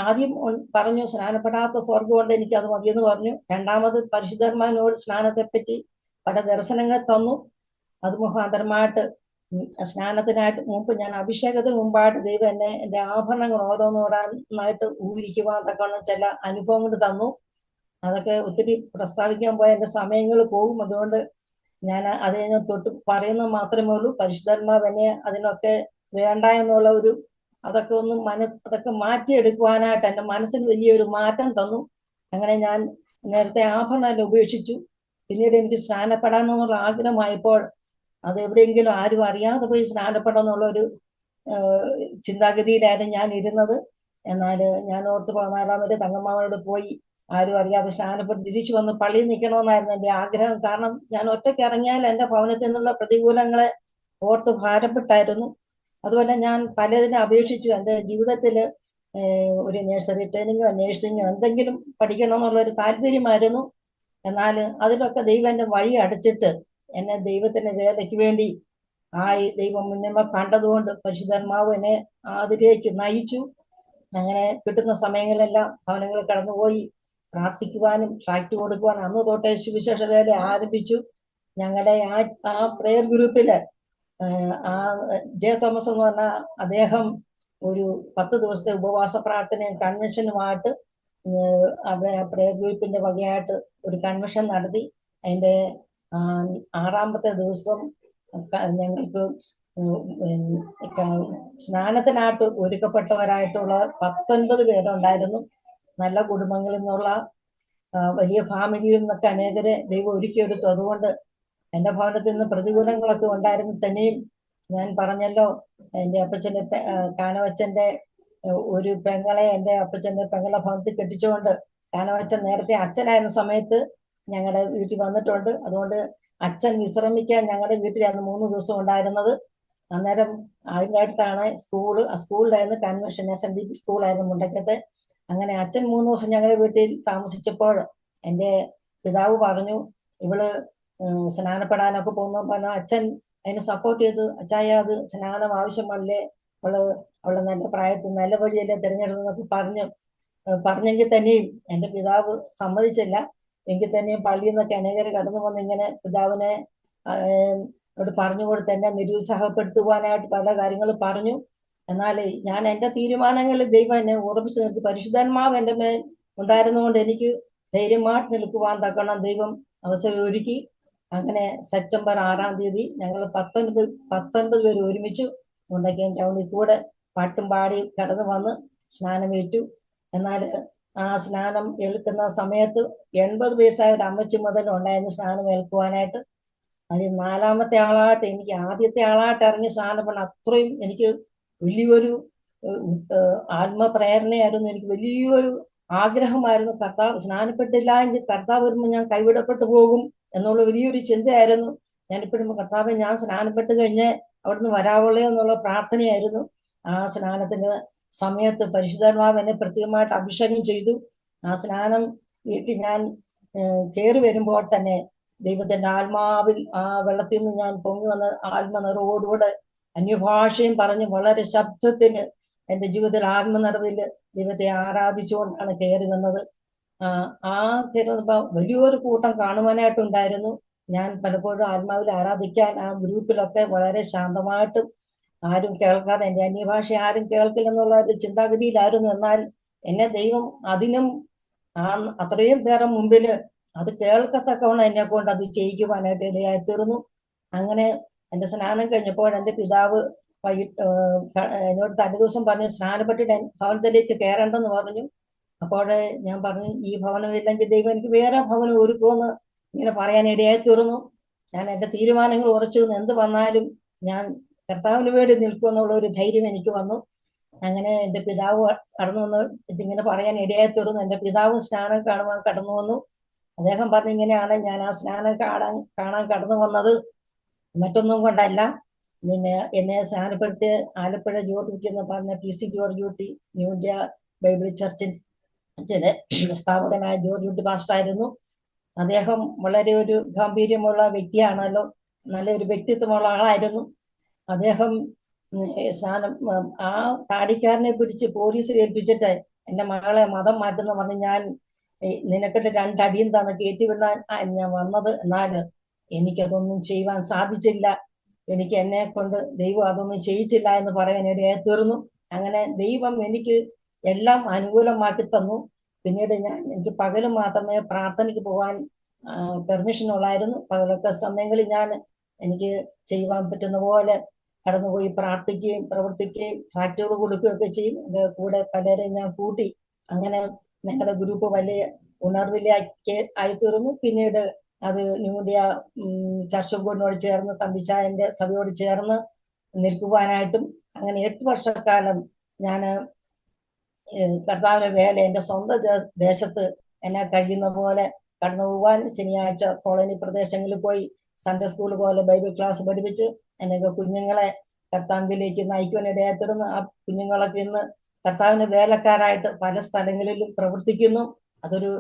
ആദ്യം പറഞ്ഞു സ്നാനപ്പെടാത്ത സ്വർഗം കൊണ്ട് എനിക്ക് അത് മതിയെന്ന് പറഞ്ഞു. രണ്ടാമത് പരിശുദ്ധന്മാരോട് സ്നാനത്തെപ്പറ്റി പല ദർശനങ്ങൾ തന്നു. അത് മുഖാന്തരമായിട്ട് സ്നാനത്തിനായിട്ട് മുമ്പ് ഞാൻ അഭിഷേകത്തിന് മുമ്പായിട്ട് ദൈവം എന്നെ എൻ്റെ ആഭരണങ്ങൾ ഓരോന്നോരോന്നായിട്ട് ഊരിക്കുവാൻ തക്കണം ചില അനുഭവങ്ങൾ തന്നു. അതൊക്കെ ഒത്തിരി പ്രസ്താവിക്കാൻ പോയ എൻ്റെ സമയങ്ങൾ പോകും. അതുകൊണ്ട് ഞാൻ അതിനെ തൊട്ട് പറയുന്നത് മാത്രമേ ഉള്ളൂ. പരിശുദ്ധാത്മാവ് എന്നെ അതിനൊക്കെ വേണ്ട എന്നുള്ള ഒരു അതൊക്കെ ഒന്ന് അതൊക്കെ മാറ്റിയെടുക്കുവാനായിട്ട് എൻ്റെ മനസ്സിന് വലിയൊരു മാറ്റം തന്നു. അങ്ങനെ ഞാൻ നേരത്തെ ആഭരണം ഉപേക്ഷിച്ചു. പിന്നീട് എനിക്ക് സ്നാനപ്പെടാമെന്നുള്ള ആഗ്രഹമായപ്പോൾ അത് എവിടെയെങ്കിലും ആരും അറിയാതെ പോയി സ്നാനപ്പെടാം എന്നുള്ള ഒരു ചിന്താഗതിയിലായിരുന്നു ഞാൻ ഇരുന്നത്. എന്നാൽ ഞാൻ ഓർത്ത് 14 വരെ തങ്കമ്മാവനോട് പോയി ആരും അറിയാതെ സ്നാനപ്പെട്ട് തിരിച്ചു വന്ന് പള്ളിയിൽ നിൽക്കണമെന്നായിരുന്നു എൻ്റെ ആഗ്രഹം. കാരണം ഞാൻ ഒറ്റയ്ക്ക് ഇറങ്ങിയാൽ എൻ്റെ ഭവനത്തിൽ നിന്നുള്ള പ്രതികൂലങ്ങളെ ഓർത്ത് ഭാരപ്പെട്ടായിരുന്നു. അതുപോലെ ഞാൻ പലതിനെ അപേക്ഷിച്ചു. എൻ്റെ ജീവിതത്തിൽ ഒരു നഴ്സറി ട്രെയിനിങ്ങോ നേഴ്സിങ്ങോ എന്തെങ്കിലും പഠിക്കണം എന്നുള്ള ഒരു താല്പര്യമായിരുന്നു. എന്നാൽ അതിലൊക്കെ ദൈവം എൻ്റെ വഴി അടച്ചിട്ട് എന്നെ ദൈവത്തിന്റെ വേലയ്ക്ക് വേണ്ടി ദൈവം മുന്നേ കണ്ടതുകൊണ്ട് പരിശുദ്ധാത്മാവ് എന്നെ അതിലേക്ക് നയിച്ചു. അങ്ങനെ കിട്ടുന്ന സമയങ്ങളെല്ലാം ഭവനങ്ങളിൽ കടന്നുപോയി പ്രാർത്ഥിക്കുവാനും ട്രാക്ട് കൊടുക്കുവാനും അന്ന് തൊട്ടേ സുവിശേഷ വേല ആരംഭിച്ചു. ഞങ്ങളുടെ ആ പ്രെയർ ഗ്രൂപ്പില് ജെ തോമസ് എന്ന് പറഞ്ഞ അദ്ദേഹം ഒരു 10 ദിവസത്തെ ഉപവാസ പ്രാർത്ഥനയും കൺവെൻഷനുമായിട്ട് അവിടെ ആ പ്രെയർ ഗ്രൂപ്പിന്റെ വകയായിട്ട് ഒരു കൺവെൻഷൻ നടത്തി. അതിന്റെ 6ാമത്തെ ദിവസം ഞങ്ങൾക്ക് സ്നാനത്തിനായിട്ട് ഒരുക്കപ്പെട്ടവരായിട്ടുള്ള 19 പേരുണ്ടായിരുന്നു. നല്ല കുടുംബങ്ങളിൽ നിന്നുള്ള വലിയ ഫാമിലിയിൽ നിന്നൊക്കെ അനേകരെ ദൈവം ഒരുക്കിയെടുത്തു. അതുകൊണ്ട് എൻ്റെ ഭവനത്തിൽ നിന്ന് പ്രതികൂലങ്ങളൊക്കെ ഉണ്ടായിരുന്നു. തന്നെയും ഞാൻ പറഞ്ഞല്ലോ, എൻ്റെ അപ്പച്ചൻ്റെ കാനവച്ചന്റെ ഒരു പെങ്ങളെ എൻ്റെ അപ്പച്ചൻ്റെ പെങ്ങളെ ഭവനത്തിൽ കെട്ടിച്ചുകൊണ്ട് കാനവച്ചൻ നേരത്തെ അച്ഛനായിരുന്ന സമയത്ത് ഞങ്ങളുടെ വീട്ടിൽ വന്നിട്ടുണ്ട്. അതുകൊണ്ട് അച്ഛൻ വിശ്രമിക്കാൻ ഞങ്ങളുടെ വീട്ടിലായിരുന്നു 3 ദിവസം ഉണ്ടായിരുന്നത്. അന്നേരം അതിൻ്റെ അടുത്താണ് സ്കൂളിലായിരുന്നു കൺവെൻഷൻ. SNDP സ്കൂളായിരുന്നു മുണ്ടക്കത്തെ. അങ്ങനെ അച്ഛൻ 3 ദിവസം ഞങ്ങളുടെ വീട്ടിൽ താമസിച്ചപ്പോൾ എൻ്റെ പിതാവ് പറഞ്ഞു, ഇവള് സ്നാനപ്പെടാനൊക്കെ പോകുന്ന പറഞ്ഞാൽ അച്ഛൻ അതിന് സപ്പോർട്ട് ചെയ്തു. അച്ചായ അത് സ്നാനം ആവശ്യമല്ലേ, അവളെ നല്ല പ്രായത്തിൽ നല്ല വഴിയല്ലേ തിരഞ്ഞെടുത്തതെന്നൊക്കെ പറഞ്ഞെങ്കിൽ തന്നെയും എൻ്റെ പിതാവ് സമ്മതിച്ചില്ല. എങ്കിൽ തന്നെയും പള്ളിയിൽ നിന്നൊക്കെ അനേകരെ കടന്നു വന്ന് ഇങ്ങനെ പിതാവിനെ പറഞ്ഞു കൊടുത്ത് എന്നെ നിരുത്സാഹപ്പെടുത്തുവാനായിട്ട് പല കാര്യങ്ങൾ പറഞ്ഞു. എന്നാൽ ഞാൻ എൻ്റെ തീരുമാനങ്ങളിൽ ദൈവം എന്നെ ഉറപ്പിച്ചു നിർത്തി. പരിശുദ്ധാത്മാവ് എൻ്റെ മേൽ ഉണ്ടായിരുന്നുകൊണ്ട് എനിക്ക് ധൈര്യമായിട്ട് നിൽക്കുവാൻ തക്കണം ദൈവം അവസരം ഒരുക്കി. അങ്ങനെ സെപ്റ്റംബർ 6-ാം തീയതി ഞങ്ങൾ 19 പേര് ഒരുമിച്ചു മുണ്ടക്കയം ടൗണിൽ കൂടെ പാട്ടും പാടി കടന്നു വന്ന് സ്നാനമേറ്റു. എന്നാൽ ആ സ്നാനം ഏൽക്കുന്ന സമയത്ത് 80 വയസ്സായ ഒരു അമ്മച്ചി മുതൽ ഉണ്ടായിരുന്നു സ്നാനം ഏൽക്കുവാനായിട്ട്. അതിൽ 4ാമത്തെ ആളായിട്ട് എനിക്ക് ആദ്യത്തെ ആളായിട്ട് ഇറങ്ങി സ്നാനപ്പെടണം. അത്രയും എനിക്ക് വലിയൊരു ആത്മപ്രേരണയായിരുന്നു. എനിക്ക് വലിയൊരു ആഗ്രഹമായിരുന്നു. കർത്താവ് സ്നാനപ്പെട്ടില്ല എങ്കിൽ കർത്താവ് വരുമ്പോൾ ഞാൻ കൈവിടപ്പെട്ടു പോകും എന്നുള്ള വലിയൊരു ചിന്തയായിരുന്നു. ഞാനിപ്പോഴും കർത്താവ് ഞാൻ സ്നാനപ്പെട്ട് കഴിഞ്ഞ് അവിടുന്ന് വരാവുള്ളേ എന്നുള്ള പ്രാർത്ഥനയായിരുന്നു. ആ സ്നാനത്തിന്റെ സമയത്ത് പരിശുദ്ധാത്മാവ് എന്നെ പ്രത്യേകമായിട്ട് അഭിഷേകം ചെയ്തു. ആ സ്നാനം വീട്ടിൽ ഞാൻ കയറി വരുമ്പോൾ തന്നെ ദൈവത്തിന്റെ ആത്മാവിൽ ആ വെള്ളത്തിൽ നിന്ന് ഞാൻ പൊങ്ങി വന്ന ആത്മനിറവോടുകൂടെ അന്യഭാഷയും പറഞ്ഞ് വളരെ ശബ്ദത്തിന് എൻ്റെ ജീവിതത്തിൽ ആത്മനിറവിൽ ദൈവത്തെ ആരാധിച്ചുകൊണ്ടാണ് കയറി വന്നത്. ആ കയറി വന്നപ്പോ വലിയൊരു കൂട്ടം കാണുവാനായിട്ടുണ്ടായിരുന്നു. ഞാൻ പലപ്പോഴും ആത്മാവിൽ ആരാധിക്കാൻ ആ ഗ്രൂപ്പിലൊക്കെ വളരെ ശാന്തമായിട്ടും ആരും കേൾക്കാതെ എൻ്റെ അന്യഭാഷ ആരും കേൾക്കില്ലെന്നുള്ള ഒരു ചിന്താഗതിയിലായിരുന്നു. എന്നാൽ എന്നെ ദൈവം അതിനും അത്രയും പേരെ മുമ്പില് അത് കേൾക്കത്തക്കവണ്ണം എന്നെ കൊണ്ട് അത് ചെയ്യിക്കുവാനായിട്ട് ഇടയായി തീർന്നു. അങ്ങനെ എൻ്റെ സ്നാനം കഴിഞ്ഞപ്പോൾ എൻ്റെ പിതാവ് എന്നോട് തലേദിവസം പറഞ്ഞു സ്നാനപ്പെട്ടിട്ട് ഭവനത്തിലേക്ക് കയറേണ്ടെന്ന് പറഞ്ഞു. അപ്പോൾ ഞാൻ പറഞ്ഞു, ഈ ഭവനമില്ലെങ്കിൽ ദൈവം എനിക്ക് വേറെ ഭവനം ഒരുക്കുമെന്ന് ഇങ്ങനെ പറയാൻ ഇടയായി തീർന്നു. ഞാൻ എൻ്റെ തീരുമാനങ്ങൾ ഉറച്ചു. എന്ത് വന്നാലും ഞാൻ കർത്താവിന് വേണ്ടി നിൽക്കുമെന്നുള്ള ഒരു ധൈര്യം എനിക്ക് വന്നു. അങ്ങനെ എൻ്റെ പിതാവ് കടന്നു വന്ന് ഇതിങ്ങനെ പറയാൻ ഇടയായി തീർന്നു. എൻ്റെ പിതാവ് സ്നാനം കാണുവാൻ കടന്നു വന്നു. അദ്ദേഹം പറഞ്ഞു, ഇങ്ങനെയാണ് ഞാൻ ആ സ്നാനം കാണാൻ കടന്നു വന്നത്, മറ്റൊന്നും കൊണ്ടല്ല. എന്നെ സ്നാനപ്പെടുത്തി ആലപ്പുഴ ജോർജ് കുട്ടി എന്ന് പറഞ്ഞ PC ജോർജ് കുട്ടി ന്യൂ ഇന്ത്യ ബൈബിൾ ചർച്ചിന്റെ സ്ഥാപകനായ ജോർജ് കുട്ടി പാസ്റ്ററായിരുന്നു. അദ്ദേഹം വളരെ ഒരു ഗാംഭീര്യമുള്ള വ്യക്തിയാണല്ലോ, നല്ലൊരു വ്യക്തിത്വമുള്ള ആളായിരുന്നു. അദ്ദേഹം ആ താടിക്കാരനെ പിടിച്ച് പോലീസിൽ ഏൽപ്പിച്ചിട്ട് എൻ്റെ മകളെ മതം മാറ്റുന്ന പറഞ്ഞ് ഞാൻ നിനക്കിട്ട് 2 അടിയും തന്ന് കയറ്റി വിടാൻ ഞാൻ വന്നത്. എന്നാൽ എനിക്കതൊന്നും ചെയ്യുവാൻ സാധിച്ചില്ല. എനിക്ക് എന്നെ കൊണ്ട് ദൈവം അതൊന്നും ചെയ്യിച്ചില്ല എന്ന് പറയാൻ ഇടയായി തീർന്നു. അങ്ങനെ ദൈവം എനിക്ക് എല്ലാം അനുകൂലമാക്കി തന്നു. പിന്നീട് എനിക്ക് പകല് മാത്രമേ പ്രാർത്ഥനയ്ക്ക് പോകാൻ പെർമിഷൻ ഉള്ളായിരുന്നു. പകലൊക്കെ സമയങ്ങളിൽ ഞാൻ എനിക്ക് ചെയ്യുവാൻ പറ്റുന്ന പോലെ കടന്നുപോയി പ്രാർത്ഥിക്കുകയും പ്രവർത്തിക്കുകയും ട്രാക്റ്റുകൾ കൊടുക്കുകയൊക്കെ ചെയ്യും. എൻ്റെ കൂടെ പലരെയും ഞാൻ കൂട്ടി. അങ്ങനെ ഞങ്ങളുടെ ഗ്രൂപ്പ് വലിയ ഉണർവിലേക്ക് ആയിത്തീർന്നു. പിന്നീട് അത് ന്യൂ ഇന്ത്യ ചർച്ച് ഓഫ് ഗോഡിനോട് ചേർന്ന് തമ്പിച്ചായന്റെ സഭയോട് ചേർന്ന് നിൽക്കുവാനായിട്ടും അങ്ങനെ 8 വർഷക്കാലം ഞാൻ കർത്താവിന്റെ വേല എൻ്റെ സ്വന്തം ദേശത്ത് എന്നെ കഴിയുന്ന പോലെ കടന്നു പോകാൻ ശനിയാഴ്ച കോളനി പ്രദേശങ്ങളിൽ പോയി സൺഡേ സ്കൂൾ പോലെ ബൈബിൾ ക്ലാസ് പഠിപ്പിച്ച് എന്നൊക്കെ കുഞ്ഞുങ്ങളെ കർത്താവിലേക്ക് നയിക്കുവാനിടയായിത്തീർന്ന് ആ കുഞ്ഞുങ്ങളൊക്കെ ഇന്ന് കർത്താവിന്റെ വേലക്കാരായിട്ട് പല സ്ഥലങ്ങളിലും പ്രവർത്തിക്കുന്നു. അതൊരു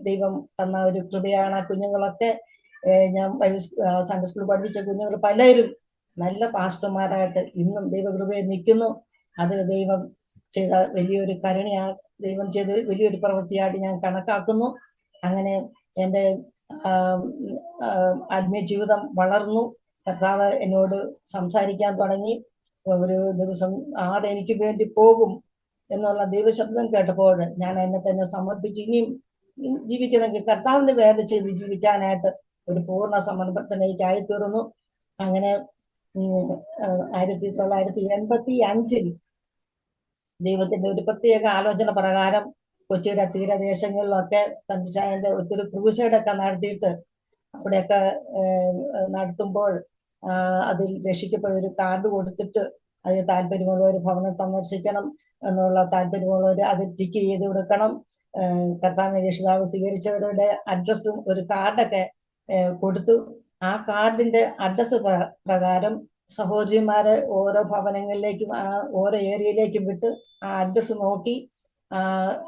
ദൈവം തന്ന ഒരു കൃപയാണ്. ആ കുഞ്ഞുങ്ങളൊക്കെ ഞാൻ സൺഡേ സ്കൂൾ പഠിപ്പിച്ച കുഞ്ഞുങ്ങൾ പലരും നല്ല പാസ്റ്റർമാരായിട്ട് ഇന്നും ദൈവകൃപയിൽ നിൽക്കുന്നു. അത് ദൈവം ചെയ്ത വലിയൊരു കരുണയാ, ദൈവം ചെയ്ത് വലിയൊരു പ്രവൃത്തിയായിട്ട് ഞാൻ കണക്കാക്കുന്നു. അങ്ങനെ എൻ്റെ ആത്മീയ ജീവിതം വളർന്നു. കർത്താവ് എന്നോട് സംസാരിക്കാൻ തുടങ്ങി. ഒരു ദിവസം ആട് എനിക്ക് വേണ്ടി പോകും എന്നുള്ള ദൈവശബ്ദം കേട്ടപ്പോൾ ഞാൻ എന്നെ തന്നെ സമർപ്പിച്ചു. ഇനിയും ജീവിക്കുന്നെങ്കിൽ കർത്താവിന്റെ വേല ചെയ്ത് ജീവിക്കാനായിട്ട് ഒരു പൂർണ്ണ സമർപ്പണത്തിലേക്ക് ആയിത്തീർന്നു. അങ്ങനെ 1985 ദൈവത്തിന്റെ ഒരു പ്രത്യേക ആലോചന പ്രകാരം കൊച്ചിയുടെ തീരദേശങ്ങളിലൊക്കെ തമ്പിച്ചായന്റെ ഒത്തിരി ക്രൂസൈഡൊക്കെ നടത്തിയിട്ട് അവിടെയൊക്കെ നടത്തുമ്പോൾ അതിൽ രക്ഷിക്കപ്പെട്ട ഒരു കാർഡ് കൊടുത്തിട്ട് അതിൽ താല്പര്യമുള്ളവർ ഭവനം സന്ദർശിക്കണം എന്നുള്ള താല്പര്യമുള്ളവർ അത് ടിക്ക് ചെയ്ത് കൊടുക്കണം. കർത്താവിനെ രക്ഷിതാവ് സ്വീകരിച്ചവരുടെ അഡ്രസ്സും ഒരു കാർഡൊക്കെ കൊടുത്തു. ആ കാർഡിന്റെ അഡ്രസ്സ് പ്രകാരം സഹോദരിമാരെ ഓരോ ഭവനങ്ങളിലേക്കും ഓരോ ഏരിയയിലേക്കും വിട്ട് ആ അഡ്രസ്സ് നോക്കി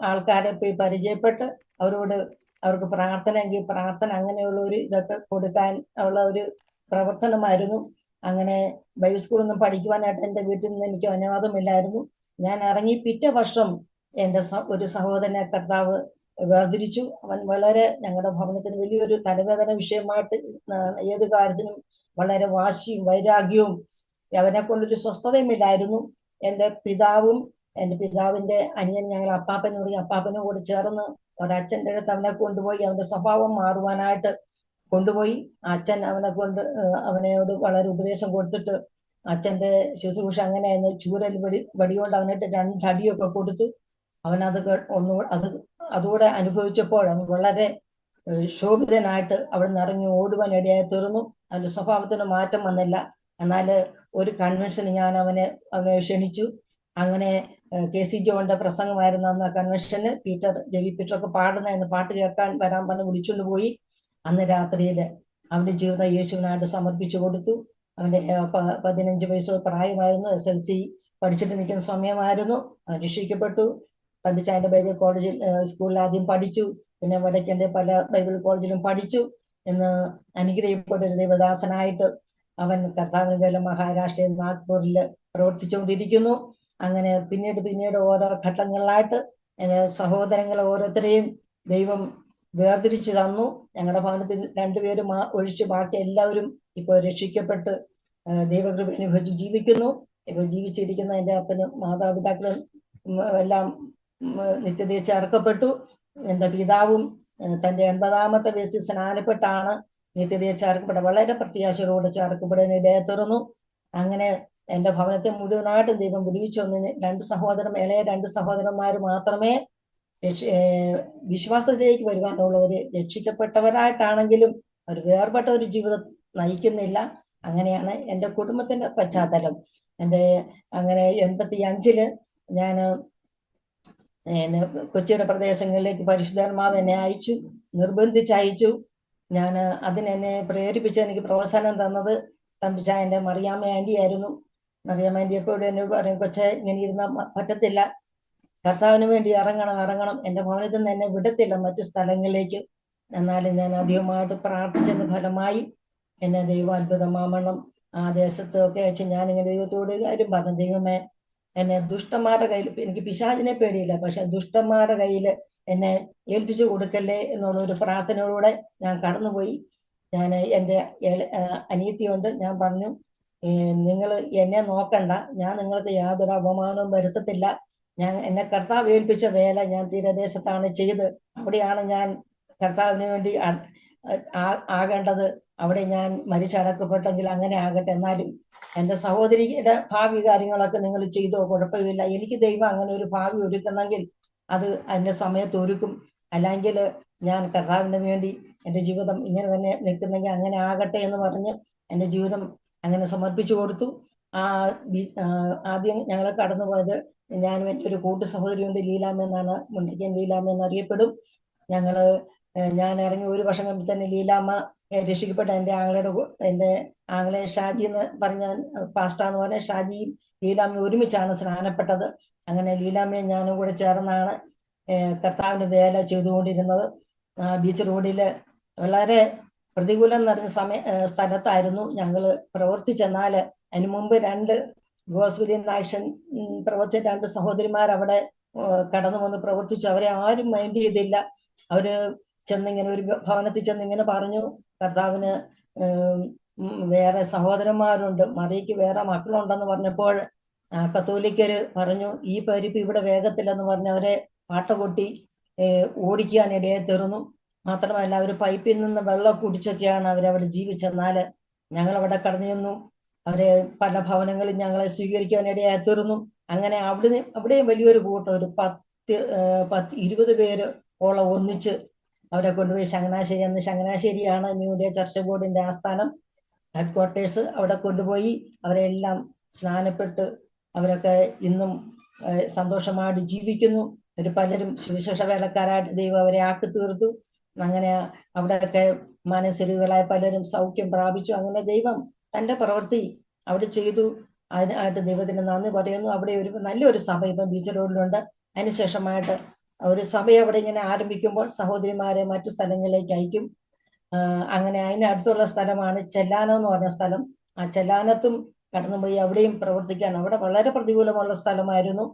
ആൾക്കാരെ പോയി പരിചയപ്പെട്ട് അവർക്ക് പ്രാർത്ഥന എങ്കിൽ പ്രാർത്ഥന അങ്ങനെയുള്ള ഒരു ഇതൊക്കെ കൊടുക്കാൻ ഉള്ള ഒരു പ്രവർത്തനമായിരുന്നു. അങ്ങനെ ബൈബിൾ സ്കൂളൊന്നും പഠിക്കുവാനായിട്ട് എൻ്റെ വീട്ടിൽ നിന്ന് എനിക്ക് അനുവാദമില്ലായിരുന്നു. ഞാൻ ഇറങ്ങി പിറ്റേ വർഷം എൻ്റെ ഒരു സഹോദരനെ കർത്താവ് വേർതിരിച്ചു. അവൻ വളരെ ഞങ്ങളുടെ ഭവനത്തിന് വലിയൊരു തലവേദന വിഷയമായിട്ട് ഏത് കാര്യത്തിനും വളരെ വാശിയും വൈരാഗ്യവും അവനെ കൊണ്ടൊരു സ്വസ്ഥതയുമില്ലായിരുന്നു. എൻ്റെ പിതാവിന്റെ അനിയൻ ഞങ്ങൾ അപ്പാപ്പനും കൂടി ചേർന്ന് ഒരച്ഛൻ്റെ അടുത്ത് അവനെ കൊണ്ടുപോയി അവന്റെ സ്വഭാവം മാറുവാനായിട്ട് കൊണ്ടുപോയി. അച്ഛൻ അവനോട് വളരെ ഉപദേശം കൊടുത്തിട്ട് അച്ഛന്റെ ശുശ്രൂഷ അങ്ങനെയായിരുന്നു. ചൂരൽ വടികൊണ്ട് അവനിട്ട് 2 അടിയൊക്കെ കൊടുത്തു. അവനത് അതുകൂടെ അനുഭവിച്ചപ്പോൾ അവൻ വളരെ ശോഭിതനായിട്ട് അവിടെ നിന്ന് ഇറങ്ങി ഓടുവാൻ ഇടയായി തീർന്നു. അവന്റെ സ്വഭാവത്തിന് മാറ്റം വന്നില്ല. എന്നാൽ ഒരു കൺവെൻഷന് ഞാൻ അവനെ ക്ഷണിച്ചു. അങ്ങനെ KC ജോണിന്റെ പ്രസംഗമായിരുന്നു അന്ന് ആ കൺവെൻഷന്. ജെവി പീറ്ററൊക്കെ പാടുന്ന പാട്ട് കേൾക്കാൻ വരാൻ പറഞ്ഞ് വിളിച്ചുകൊണ്ട് പോയി. അന്ന് രാത്രിയില് അവന്റെ ജീവിതം യേശുവിനായിട്ട് സമർപ്പിച്ചു കൊടുത്തു. അവന്റെ 15 വയസ്സ് പ്രായമായിരുന്നു. SLC പഠിച്ചിട്ട് നിൽക്കുന്ന സമയമായിരുന്നു. അവൻ രക്ഷിക്കപ്പെട്ടു. തമ്പിച്ചായന്റെ ബൈബിൾ കോളേജിൽ സ്കൂളിൽ ആദ്യം പഠിച്ചു. പിന്നെ വടക്കന്റെ പല ബൈബിൾ കോളേജിലും പഠിച്ചു. എന്ന് അനുഗ്രഹിക്കപ്പെട്ട ഒരു ദൈവദാസനായിട്ട് അവൻ കർത്താവിന് വേല മഹാരാഷ്ട്രയിൽ നാഗ്പൂരില് പ്രവർത്തിച്ചുകൊണ്ടിരിക്കുന്നു. അങ്ങനെ പിന്നീട് ഓരോ ഘട്ടങ്ങളിലായിട്ട് സഹോദരങ്ങളെ ഓരോരുത്തരെയും ദൈവം വേർതിരിച്ചു തന്നു. ഞങ്ങളുടെ ഭവനത്തിൽ 2 പേരും ഒഴിച്ച് ബാക്കി എല്ലാവരും ഇപ്പോൾ രക്ഷിക്കപ്പെട്ട് ദൈവകൃപ അനുഭവിച്ച് ജീവിക്കുന്നു. ഇപ്പോൾ ജീവിച്ചിരിക്കുന്ന എൻ്റെ അപ്പനും മാതാപിതാക്കളും എല്ലാം നിത്യതയെ ചേർക്കപ്പെട്ടു. എൻ്റെ പിതാവും തൻ്റെ 80ാമത്തെ വയസ്സിൽ സ്നാനപ്പെട്ടാണ് നിത്യതയെ ചേർക്കപ്പെട്ട വളരെ പ്രത്യാശയോടെ ചേർക്കപ്പെടാൻ ഇടയായി തീർന്നു. അങ്ങനെ എൻ്റെ ഭവനത്തെ മുഴുവനായിട്ടും ദൈവം വിടുവിച്ചു. ഇളയ 2 സഹോദരന്മാർ മാത്രമേ വിശ്വാസത്തിലേക്ക് വരുവാനുള്ളവര്. രക്ഷിക്കപ്പെട്ടവരായിട്ടാണെങ്കിലും അവർ വേർപെട്ട ഒരു ജീവിതം നയിക്കുന്നില്ല. അങ്ങനെയാണ് എൻ്റെ കുടുംബത്തിന്റെ പശ്ചാത്തലം. അങ്ങനെ 85 ഞാൻ കൊച്ചിയുടെ പ്രദേശങ്ങളിലേക്ക് പരിശുദ്ധാത്മാവ് എന്നെ നിർബന്ധിച്ചയച്ചു. ഞാൻ അതിനെന്നെ പ്രേരിപ്പിച്ച് എനിക്ക് പ്രോത്സാഹനം തന്നത് തമ്പിച്ചായന്റെ മറിയാമ്മ ആന്റി ആയിരുന്നു. മറിയാമ്മ ആന്റി എപ്പോഴും എന്നോട് പറയും, കൊച്ചെ ഇങ്ങനെ ഇരുന്ന പറ്റത്തില്ല, കർത്താവിന് വേണ്ടി ഇറങ്ങണം. എൻ്റെ ഭവനത്തിൽ നിന്ന് എന്നെ വിടത്തില്ല മറ്റു സ്ഥലങ്ങളിലേക്ക്. എന്നാലും ഞാൻ അധികമായിട്ട് പ്രാർത്ഥിച്ചതിന്റെ ഫലമായി എന്നെ ദൈവം അത്ഭുതമാമണം ആ ദേശത്തൊക്കെ വെച്ച് ഞാനിങ്ങനെ ദൈവത്തോട് കാര്യം പറഞ്ഞു, ദൈവമേ എന്നെ ദുഷ്ടന്മാരുടെ കയ്യിൽ, എനിക്ക് പിശാചിനെ പേടിയില്ല, പക്ഷെ ദുഷ്ടന്മാരുടെ കയ്യിൽ എന്നെ ഏൽപ്പിച്ചു കൊടുക്കല്ലേ എന്നുള്ള ഒരു പ്രാർത്ഥനയോടെ ഞാൻ കടന്നുപോയി. ഞാൻ എൻ്റെ അനിയത്തിയുണ്ട്. ഞാൻ പറഞ്ഞു, നിങ്ങൾ എന്നെ നോക്കണ്ട, ഞാൻ നിങ്ങൾക്ക് യാതൊരു അപമാനവും വരുത്തത്തില്ല. എന്നെ കർത്താവ് ഏൽപ്പിച്ച വേല ഞാൻ തീരദേശത്താണ് ചെയ്ത്. അവിടെയാണ് ഞാൻ കർത്താവിന് വേണ്ടി ആകേണ്ടത്. അവിടെ ഞാൻ മരിച്ചടക്കപ്പെട്ടെങ്കിൽ അങ്ങനെ ആകട്ടെ, എന്നാലും എന്റെ സഹോദരിയുടെ ഭാവി കാര്യങ്ങളൊക്കെ നിങ്ങൾ ചെയ്തോ, കുഴപ്പമില്ല. എനിക്ക് ദൈവം അങ്ങനെ ഒരു ഭാവി ഒരുക്കുന്നെങ്കിൽ അത് അതിന്റെ സമയത്ത് ഒരുക്കും. അല്ലെങ്കിൽ ഞാൻ കർത്താവിന് വേണ്ടി എൻ്റെ ജീവിതം ഇങ്ങനെ തന്നെ നിൽക്കുന്നെങ്കിൽ അങ്ങനെ ആകട്ടെ എന്ന് പറഞ്ഞ് എൻ്റെ ജീവിതം അങ്ങനെ സമർപ്പിച്ചു കൊടുത്തു. ആദ്യം ഞങ്ങൾ കടന്നുപോയത്, ഞാനും എൻ്റെ ഒരു കൂട്ടു സഹോദരിയുണ്ട്, ലീലാമ്മ എന്നാണ്, മുണ്ടിക്കൻ ലീലാമ്മ എന്നറിയപ്പെടും. ഞാൻ ഇറങ്ങി ഒരു വർഷം കഴിയുമ്പോൾ തന്നെ ലീലാമ്മ രക്ഷിക്കപ്പെട്ട എൻ്റെ ആംഗ്ലേ ഷാജി എന്ന് പറഞ്ഞ പാസ്റ്റാന്ന് പറഞ്ഞ ഷാജിയും ലീലാമ്മയും ഒരുമിച്ചാണ് സ്നാനപ്പെട്ടത്. അങ്ങനെ ലീലാമ്മയും ഞാനും കൂടെ ചേർന്നാണ് കർത്താവിന്റെ വേല ചെയ്തുകൊണ്ടിരുന്നത്. ബീച്ച് റോഡില് വളരെ പ്രതികൂലം നിറഞ്ഞ സ്ഥലത്തായിരുന്നു ഞങ്ങൾ പ്രവർത്തിച്ചെന്നാൽ അതിന് മുമ്പ് 2 ഗോസ്ബിലിയൻ ആക്ഷൻ പ്രവർത്തിച്ച 2 സഹോദരിമാർ അവിടെ കടന്നു വന്ന് പ്രവർത്തിച്ചു. അവരെ ആരും മൈൻഡ് ചെയ്തില്ല. അവര് ചെന്നിങ്ങനെ ഒരു ഭവനത്തിൽ ചെന്നിങ്ങനെ പറഞ്ഞു, കർത്താവിന് വേറെ സഹോദരന്മാരുണ്ട്, മറിയയ്ക്ക് വേറെ മക്കളുണ്ടെന്ന് പറഞ്ഞപ്പോൾ കത്തോലിക്കര് പറഞ്ഞു, ഈ പരിപ്പ് ഇവിടെ വേഗത്തില്ലെന്ന് പറഞ്ഞവരെ പാട്ടകൊട്ടി ഓടിക്കാനിടയെ തീർന്നു. മാത്രമല്ല അവർ പൈപ്പിൽ നിന്ന് വെള്ളം കുടിച്ചൊക്കെയാണ് അവരവിടെ ജീവിച്ചെന്നാല് ഞങ്ങൾ അവിടെ കടന്നു ചെന്നു. അവരെ പല ഭവനങ്ങളിൽ ഞങ്ങളെ സ്വീകരിക്കാനിടയായി തീർന്നു. അങ്ങനെ അവിടെയും വലിയൊരു കൂട്ടം, ഒരു 10-20 പേര് ഓളം ഒന്നിച്ച് അവരെ കൊണ്ടുപോയി ചങ്ങനാശ്ശേരി, അന്ന് ചങ്ങനാശ്ശേരിയാണ് ന്യൂ ഡേ ചർച്ച് ബോർഡിന്റെ ആസ്ഥാനം, ഹെഡ് ക്വാർട്ടേഴ്സ്. അവിടെ കൊണ്ടുപോയി അവരെല്ലാം സ്നാനപ്പെട്ട് അവരൊക്കെ ഇന്നും സന്തോഷമായിട്ട് ജീവിക്കുന്നു. പലരും സുവിശേഷ വേലക്കാരായിട്ട് ദൈവം അവരെ ആക്കി തീർത്തു. അങ്ങനെ അവിടെയൊക്കെ മനസ്സിലുകളായ പലരും സൗഖ്യം പ്രാപിച്ചു. അങ്ങനെ ദൈവം തന്റെ പ്രവൃത്തി അവിടെ ചെയ്തു. അതിനായിട്ട് ദൈവത്തിന് നന്ദി പറയുന്നു. അവിടെ ഒരു നല്ലൊരു സഭ ഇപ്പം ബീച്ച് റോഡിലുണ്ട്. അതിനുശേഷമായിട്ട് ഒരു സഭ അവിടെ ഇങ്ങനെ ആരംഭിക്കുമ്പോൾ സഹോദരിമാരെ മറ്റു സ്ഥലങ്ങളിലേക്ക് അയക്കും. അങ്ങനെ അതിനടുത്തുള്ള സ്ഥലമാണ് ചെല്ലാനം എന്ന് പറഞ്ഞ സ്ഥലം. ആ ചെല്ലാനത്തും കടന്നുപോയി അവിടെയും പ്രവർത്തിക്കാൻ, അവിടെ വളരെ പ്രതികൂലമുള്ള സ്ഥലമായിരുന്നു.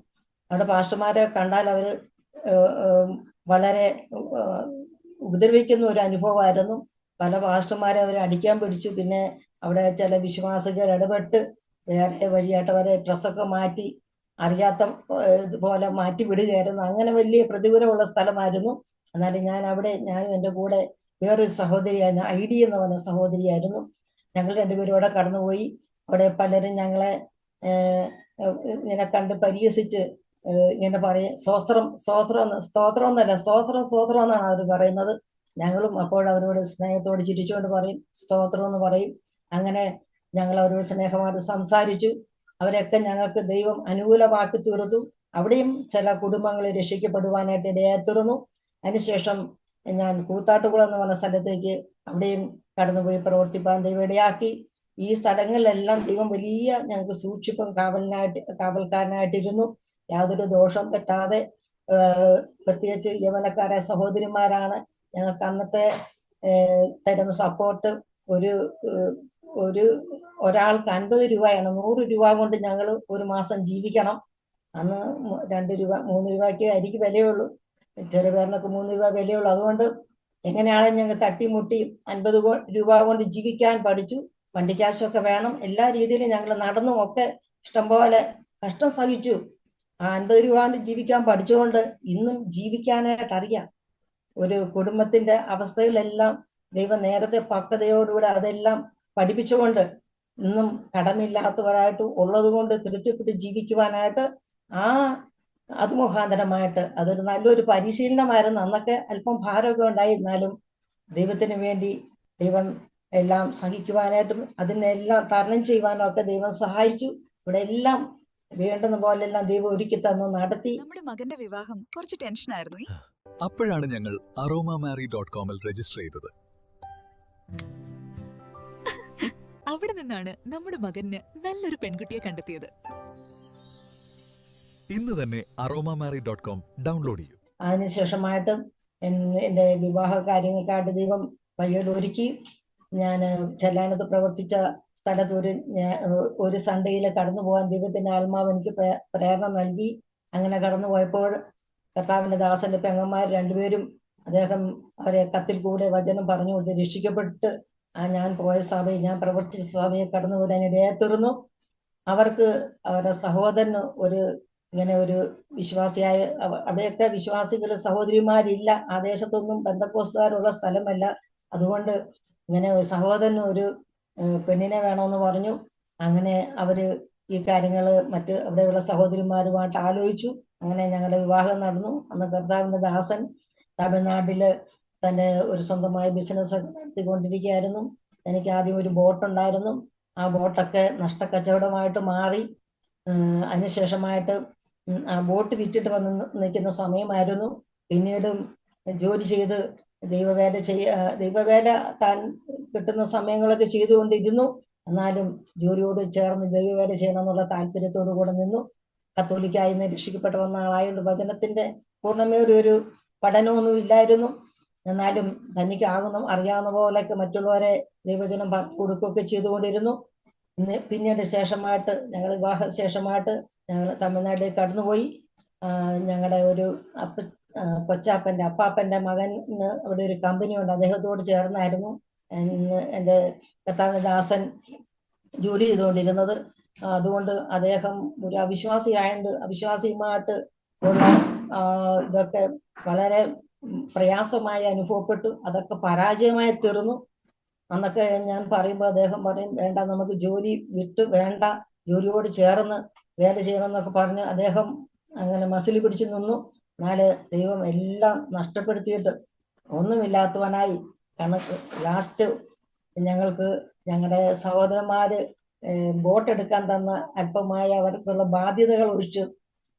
അവിടെ പാസ്റ്റർമാരെ കണ്ടാൽ അവര് വളരെ ഉപദ്രവിക്കുന്ന ഒരു അനുഭവമായിരുന്നു. പല പാസ്റ്റർമാരെ അവർ അടിക്കാൻ പിടിച്ചു. പിന്നെ അവിടെ ചില വിശ്വാസികൾ ഇടപെട്ട് വേറെ വഴിയായിട്ട് അവരെ ഡ്രസ്സൊക്കെ മാറ്റി അറിയാത്ത പോലെ മാറ്റി വിടുകയായിരുന്നു. അങ്ങനെ വലിയ പ്രതികൂലമുള്ള സ്ഥലമായിരുന്നു. എന്നാലും ഞാനും എൻ്റെ കൂടെ വേറൊരു സഹോദരിയായിരുന്നു, ID എന്ന് പറഞ്ഞ സഹോദരിയായിരുന്നു. ഞങ്ങൾ രണ്ടുപേരും അവിടെ കടന്നുപോയി. അവിടെ പലരും ഞങ്ങളെ ഇങ്ങനെ കണ്ട് പരിഹസിച്ച് ഇങ്ങനെ പറയും, സ്തോത്രം എന്നാണ് അവർ പറയുന്നത്. ഞങ്ങളും അപ്പോൾ അവരോട് സ്നേഹത്തോട് ചിരിച്ചുകൊണ്ട് പറയും, സ്തോത്രം എന്ന് പറയും. അങ്ങനെ ഞങ്ങൾ അവരോട് സ്നേഹമായിട്ട് സംസാരിച്ചു. അവരൊക്കെ ഞങ്ങൾക്ക് ദൈവം അനുകൂലമാക്കി തീർന്നു. അവിടെയും ചില കുടുംബങ്ങൾ രക്ഷിക്കപ്പെടുവാനായിട്ട് ഇടയായി തീർന്നു. അതിനുശേഷം ഞാൻ കൂത്താട്ടുകുളം എന്ന് പറഞ്ഞ സ്ഥലത്തേക്ക് അവിടെയും കടന്നുപോയി പ്രവർത്തിപ്പാൻ ദൈവം ഇടയാക്കി. ഈ സ്ഥലങ്ങളിലെല്ലാം ദൈവം വലിയ ഞങ്ങൾക്ക് സൂക്ഷിപ്പും കാവൽക്കാരനായിട്ടിരുന്നു. യാതൊരു ദോഷം തെറ്റാതെ, പ്രത്യേകിച്ച് യവനക്കാരായ സഹോദരിമാരാണ് ഞങ്ങൾക്ക് അന്നത്തെ തരുന്ന സപ്പോർട്ട്. ഒരാൾക്ക് 50 രൂപയാണ്. 100 രൂപ കൊണ്ട് ഞങ്ങൾ ഒരു മാസം ജീവിക്കണം. അന്ന് 2 രൂപ 3 രൂപയ്ക്ക് അരിക്ക് വിലയുള്ളൂ, ചെറുപേറിനൊക്കെ 3 രൂപ വിലയുള്ളൂ. അതുകൊണ്ട് എങ്ങനെയാണെങ്കിലും ഞങ്ങൾ തട്ടിമുട്ടി 50 രൂപ കൊണ്ട് ജീവിക്കാൻ പഠിച്ചു. വണ്ടിക്കാശൊക്കെ വേണം. എല്ലാ രീതിയിലും ഞങ്ങൾ നടന്നും ഒക്കെ ഇഷ്ടംപോലെ കഷ്ടം സഹിച്ചു. 50 രൂപ കൊണ്ട് ജീവിക്കാൻ പഠിച്ചുകൊണ്ട് ഇന്നും ജീവിക്കാനായിട്ട് അറിയാം. ഒരു കുടുംബത്തിന്റെ അവസ്ഥകളെല്ലാം ദൈവം നേരത്തെ പക്വതയോടുകൂടെ അതെല്ലാം പഠിപ്പിച്ചുകൊണ്ട് ഇന്നും കടമില്ലാത്തവരായിട്ട് ഉള്ളത് കൊണ്ട് തൃപ്തിപ്പെട്ട് ജീവിക്കുവാനായിട്ട് അത് മുഖാന്തരമായിട്ട് അതൊരു നല്ലൊരു പരിശീലനമായിരുന്നു. അന്നൊക്കെ അല്പം ഭാരമൊക്കെ ഉണ്ടായിരുന്നാലും ദൈവത്തിന് വേണ്ടി ദൈവം എല്ലാം സഹിക്കുവാനായിട്ടും അതിനെല്ലാം തരണം ചെയ്യുവാനും ഒക്കെ ദൈവം സഹായിച്ചു. ഇവിടെ എല്ലാം വേണ്ടുന്ന പോലെല്ലാം ദൈവം ഒരുക്കി തന്നു നടത്തി. നമ്മുടെ മകന്റെ വിവാഹം കുറച്ച് ടെൻഷനായിരുന്നു. അപ്പോഴാണ് ഞങ്ങൾ aromamary.com രജിസ്റ്റർ ചെയ്തത്. അവിടെ നിന്നാണ് നമ്മുടെ മകന് നല്ലൊരു പെൺകുട്ടിയെ കണ്ടെത്തിയത്. ഇന്ന് തന്നെ aromamary.com ഡൗൺലോഡ് ചെയ്യൂ. അതിനുശേഷമായിട്ട് എൻ്റെ വിവാഹ കാര്യങ്ങൾക്കായിട്ട് ദൈവം വഴികൾ ഒരുക്കി. ഞാൻ ചെല്ലാനത്ത് പ്രവർത്തിച്ച സ്ഥലത്ത് ഒരു സൺഡേയിൽ കടന്നു പോകാൻ ദൈവത്തിന്റെ ആത്മാവ് എനിക്ക് പ്രേരണ നൽകി. അങ്ങനെ കടന്നു പോയപ്പോൾ കർത്താവിന്റെ ദാസന്റെ പെങ്ങന്മാർ 2 പേരും അദ്ദേഹം അവരെ കത്തിൽ കൂടെ വചനം പറഞ്ഞു കൊടുത്ത് രക്ഷിക്കപ്പെട്ട് ഞാൻ പോയ സഭയിൽ, ഞാൻ പ്രവർത്തിച്ച സഭയെ കടന്നു വരാൻ ഇടയായി തീർന്നു. അവർക്ക് അവരുടെ സഹോദരന് ഇങ്ങനെ ഒരു വിശ്വാസിയായ, അവിടെയൊക്കെ വിശ്വാസികൾ സഹോദരിമാരില്ല. ആ ദേശത്തൊന്നും ബന്ധക്കോസ്തുകാരുള്ള സ്ഥലമല്ല. അതുകൊണ്ട് ഇങ്ങനെ സഹോദരന് ഒരു പെണ്ണിനെ വേണമെന്ന് പറഞ്ഞു. അങ്ങനെ അവര് ഈ കാര്യങ്ങള് മറ്റ് അവിടെയുള്ള സഹോദരിമാരുമായിട്ട് ആലോചിച്ചു. അങ്ങനെ ഞങ്ങളുടെ വിവാഹം നടന്നു. അന്ന് കർത്താവിന്റെ ദാസൻ തമിഴ്നാട്ടില് തന്റെ ഒരു സ്വന്തമായ ബിസിനസ് ഒക്കെ നടത്തിക്കൊണ്ടിരിക്കുകയായിരുന്നു. എനിക്ക് ആദ്യം ഒരു ബോട്ട് ഉണ്ടായിരുന്നു. ആ ബോട്ടൊക്കെ നഷ്ടക്കച്ചവടമായിട്ട് മാറി. അതിനുശേഷമായിട്ട് ആ ബോട്ട് വിറ്റിട്ട് വന്ന് നിൽക്കുന്ന സമയമായിരുന്നു. പിന്നീടും ജോലി ചെയ്ത് ദൈവവേല താൻ കിട്ടുന്ന സമയങ്ങളൊക്കെ ചെയ്തുകൊണ്ടിരുന്നു. എന്നാലും ജോലിയോട് ചേർന്ന് ദൈവവേല ചെയ്യണം എന്നുള്ള താല്പര്യത്തോടു കൂടെ നിന്നു. കത്തോലിക്കായി രക്ഷിക്കപ്പെട്ടു വന്ന ആളായതുകൊണ്ട് വചനത്തിന്റെ പൂർണ്ണമേറിയൊരു പഠനമൊന്നും ഇല്ലായിരുന്നു. എന്നാലും തനിക്ക് അറിയാവുന്ന പോലെയൊക്കെ മറ്റുള്ളവരെ ദൈവജനം കൊടുക്കുകയൊക്കെ ചെയ്തുകൊണ്ടിരുന്നു. പിന്നീട് ശേഷമായിട്ട് വിവാഹ ശേഷമായിട്ട് ഞങ്ങൾ തമിഴ്നാട്ടിലേക്ക് കടന്നുപോയി. ഞങ്ങളുടെ ഒരു കൊച്ചാപ്പന്റെ അപ്പാപ്പന്റെ മകന് അവിടെ ഒരു കമ്പനി ഉണ്ട്. അദ്ദേഹത്തോട് ചേർന്നായിരുന്നു എൻ്റെ കർത്താവിന്റെ ദാസൻ ജോലി ചെയ്തുകൊണ്ടിരുന്നത്. അതുകൊണ്ട് അദ്ദേഹം ഒരു അവിശ്വാസിയുമായിട്ട് ഉള്ള ഇതൊക്കെ വളരെ പ്രയാസമായി അനുഭവപ്പെട്ടു. അതൊക്കെ പരാജയമായി തീർന്നു. അന്നൊക്കെ ഞാൻ പറയുമ്പോൾ അദ്ദേഹം പറയും, വേണ്ട, നമുക്ക് ജോലി വിട്ട് വേണ്ട, ജോലിയോട് ചേർന്ന് വേല ചെയ്യണമെന്നൊക്കെ പറഞ്ഞ് അദ്ദേഹം അങ്ങനെ മസിൽ പിടിച്ചു നിന്നു. എന്നാല് ദൈവം എല്ലാം നഷ്ടപ്പെടുത്തിയിട്ട് ഒന്നുമില്ലാത്തവനായി കണക്ക് ലാസ്റ്റ് ഞങ്ങളുടെ സഹോദരന്മാര് ബോട്ട് എടുക്കാൻ തന്ന അല്പമായ അവർക്കുള്ള ബാധ്യതകൾ ഒഴിച്ചു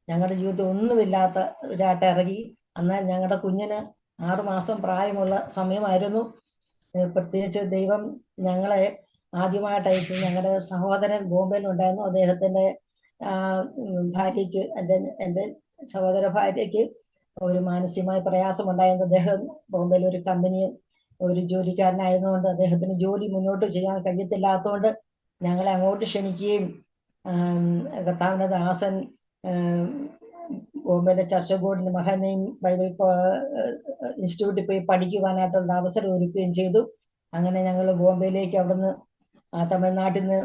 ഞങ്ങളുടെ ജീവിതത്തിൽ ഒന്നുമില്ലാത്ത ഒരാട്ട് ഇറങ്ങി. എന്നാൽ ഞങ്ങളുടെ കുഞ്ഞിന് 6 മാസം പ്രായമുള്ള സമയമായിരുന്നു. പ്രത്യേകിച്ച് ദൈവം ഞങ്ങളെ ആദ്യമായിട്ട് അയച്ച് ഞങ്ങളുടെ സഹോദരൻ ബോംബെയിലുണ്ടായിരുന്നു. അദ്ദേഹത്തിന്റെ ഭാര്യയ്ക്ക് എൻ്റെ സഹോദര ഭാര്യയ്ക്ക് ഒരു മാനസികമായ പ്രയാസം ഉണ്ടായിരുന്നു. അദ്ദേഹം ബോംബെയിൽ ഒരു കമ്പനി ഒരു ജോലിക്കാരനായതുകൊണ്ട് അദ്ദേഹത്തിന് ജോലി മുന്നോട്ട് ചെയ്യാൻ കഴിയത്തില്ലാത്തതുകൊണ്ട് ഞങ്ങളെ അങ്ങോട്ട് ക്ഷണിക്കുകയും കർത്താവിന്റെ ദാസൻ ബോംബെയിലെ ചർച്ച് ബോർഡിന് മഹനയും ബൈബിൾ ഇൻസ്റ്റിറ്റ്യൂട്ടിൽ പോയി പഠിക്കുവാനായിട്ടുള്ള അവസരം ഒരുക്കുകയും ചെയ്തു. അങ്ങനെ ഞങ്ങൾ ബോംബെയിലേക്ക് അവിടുന്ന് തമിഴ്നാട്ടിൽ നിന്ന്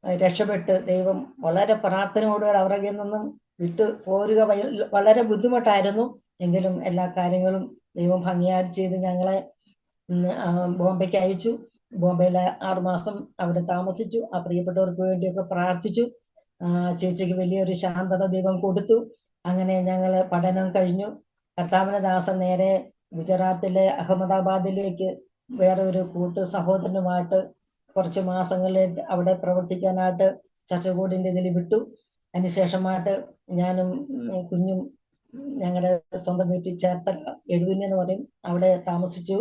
രക്ഷപ്പെട്ട് ദൈവം വളരെ പ്രാർത്ഥനയോടുകൂടെ അവരുടെ നിന്നും വിട്ട് പോരുക വളരെ ബുദ്ധിമുട്ടായിരുന്നു. എങ്കിലും എല്ലാ കാര്യങ്ങളും ദൈവം ഭംഗിയായിട്ട് ചെയ്ത് ഞങ്ങളെ ബോംബെക്ക് അയച്ചു. ബോംബെയിൽ 6 മാസം അവിടെ താമസിച്ചു. ആ പ്രിയപ്പെട്ടവർക്ക് വേണ്ടിയൊക്കെ പ്രാർത്ഥിച്ചു. ചേച്ചിക്ക് വലിയൊരു ശാന്തത ദൈവം കൊടുത്തു. അങ്ങനെ ഞങ്ങൾ പഠനം കഴിഞ്ഞു. കർത്താവിന്റെ ദാസൻ നേരെ ഗുജറാത്തിലെ അഹമ്മദാബാദിലേക്ക് വേറെ ഒരു സഹോദരനുമായിട്ട് കുറച്ച് മാസങ്ങളിൽ അവിടെ പ്രവർത്തിക്കാനായിട്ട് ചർച്ച് ബോർഡിന്റെ ഇതിൽ വിട്ടു. അതിനുശേഷമായിട്ട് ഞാനും കുഞ്ഞും ഞങ്ങളുടെ സ്വന്തം വീട്ടിൽ ചേർത്തല എഴുവിന് എന്ന് പറയും, അവിടെ താമസിച്ചു.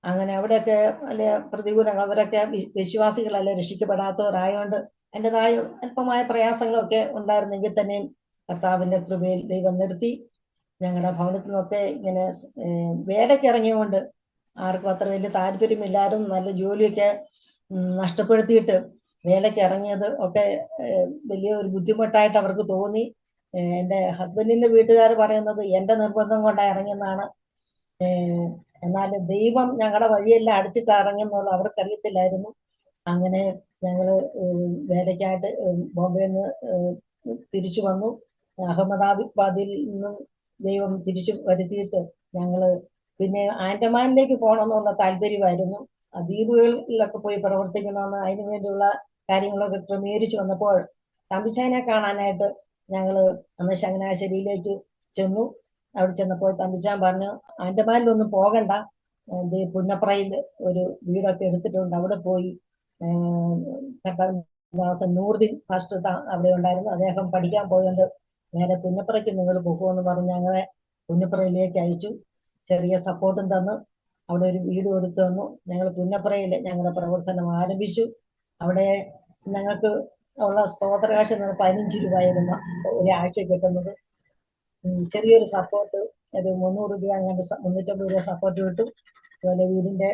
അങ്ങനെ അവിടെയൊക്കെ വലിയ പ്രതികൂലങ്ങൾ, അവരൊക്കെ വിശ്വാസികളല്ല, രക്ഷിക്കപ്പെടാത്തവരായോണ്ട് അതിൻ്റെതായ അല്പമായ പ്രയാസങ്ങളൊക്കെ ഉണ്ടായിരുന്നെങ്കിൽ തന്നെയും കർത്താവിന്റെ കൃപയിൽ ദൈവം നിർത്തി. ഞങ്ങളുടെ ഭവനത്തിൽ നിന്നൊക്കെ ഇങ്ങനെ വേലയ്ക്ക് ഇറങ്ങിയുകൊണ്ട് ആർക്കും അത്ര വലിയ താല്പര്യമില്ലായിരുന്നു. നല്ല ജോലിയൊക്കെ നഷ്ടപ്പെടുത്തിയിട്ട് വേലയ്ക്ക് ഇറങ്ങിയത് ഒക്കെ വലിയ ഒരു ബുദ്ധിമുട്ടായിട്ട് അവർക്ക് തോന്നി. എൻ്റെ ഹസ്ബൻഡിന്റെ വീട്ടുകാർ പറയുന്നത് എൻ്റെ നിർബന്ധം കൊണ്ടാണ് ഇറങ്ങിയെന്നാണ്. എന്നാൽ ദൈവം ഞങ്ങളുടെ വഴിയെല്ലാം അടിച്ചിട്ട് ഇറങ്ങിയെന്നുള്ള അവർക്കറിയത്തില്ലായിരുന്നു. അങ്ങനെ ഞങ്ങള് വേലയ്ക്കായിട്ട് ബോംബെയിൽ നിന്ന് തിരിച്ചു വന്നു. അഹമ്മദാബാദിൽ നിന്നും ദൈവം തിരിച്ചു വരുത്തിയിട്ട് ഞങ്ങള് പിന്നെ ആൻഡമാനിലേക്ക് പോകണമെന്നുള്ള താല്പര്യമായിരുന്നു. ദ്വീപുകളിലൊക്കെ പോയി പ്രവർത്തിക്കണമെന്ന് അതിനു വേണ്ടിയുള്ള കാര്യങ്ങളൊക്കെ ക്രമീകരിച്ചു വന്നപ്പോൾ തമ്പിച്ചാനെ കാണാനായിട്ട് ഞങ്ങള് അന്ന് ചങ്ങനാശ്ശേരിയിലേക്ക് ചെന്നു. അവിടെ ചെന്നപ്പോൾ തമ്പിച്ചാൻ പറഞ്ഞു, ആൻഡമാനിലൊന്നും പോകണ്ട, പുന്നപ്രയിൽ ഒരു വീടൊക്കെ എടുത്തിട്ടുണ്ട്, അവിടെ പോയി ദാസൻ നൂർദീൻ ഫാസ്റ്റർ അവിടെ ഉണ്ടായിരുന്നു, അദ്ദേഹം പഠിക്കാൻ പോയതുകൊണ്ട് നേരെ പുന്നപ്രയ്ക്ക് നിങ്ങൾ പോകുമെന്ന് പറഞ്ഞ് ഞങ്ങളെ പുന്നപ്രയിലേക്ക് അയച്ചു. ചെറിയ സപ്പോർട്ടും തന്നു. അവിടെ ഒരു വീട് എടുത്തു തന്നു. ഞങ്ങൾ പുന്നപ്രയിൽ ഞങ്ങളുടെ പ്രവർത്തനം ആരംഭിച്ചു. അവിടെ ഞങ്ങൾക്ക് ഉള്ള സ്തോത്രകാഴ്ച 15 രൂപയായിരുന്നു ഒരാഴ്ച കിട്ടുന്നത്. ചെറിയൊരു സപ്പോർട്ട്, ഒരു 300 രൂപ അങ്ങോട്ട് 350 രൂപ സപ്പോർട്ട് കിട്ടും. അതുപോലെ വീടിന്റെ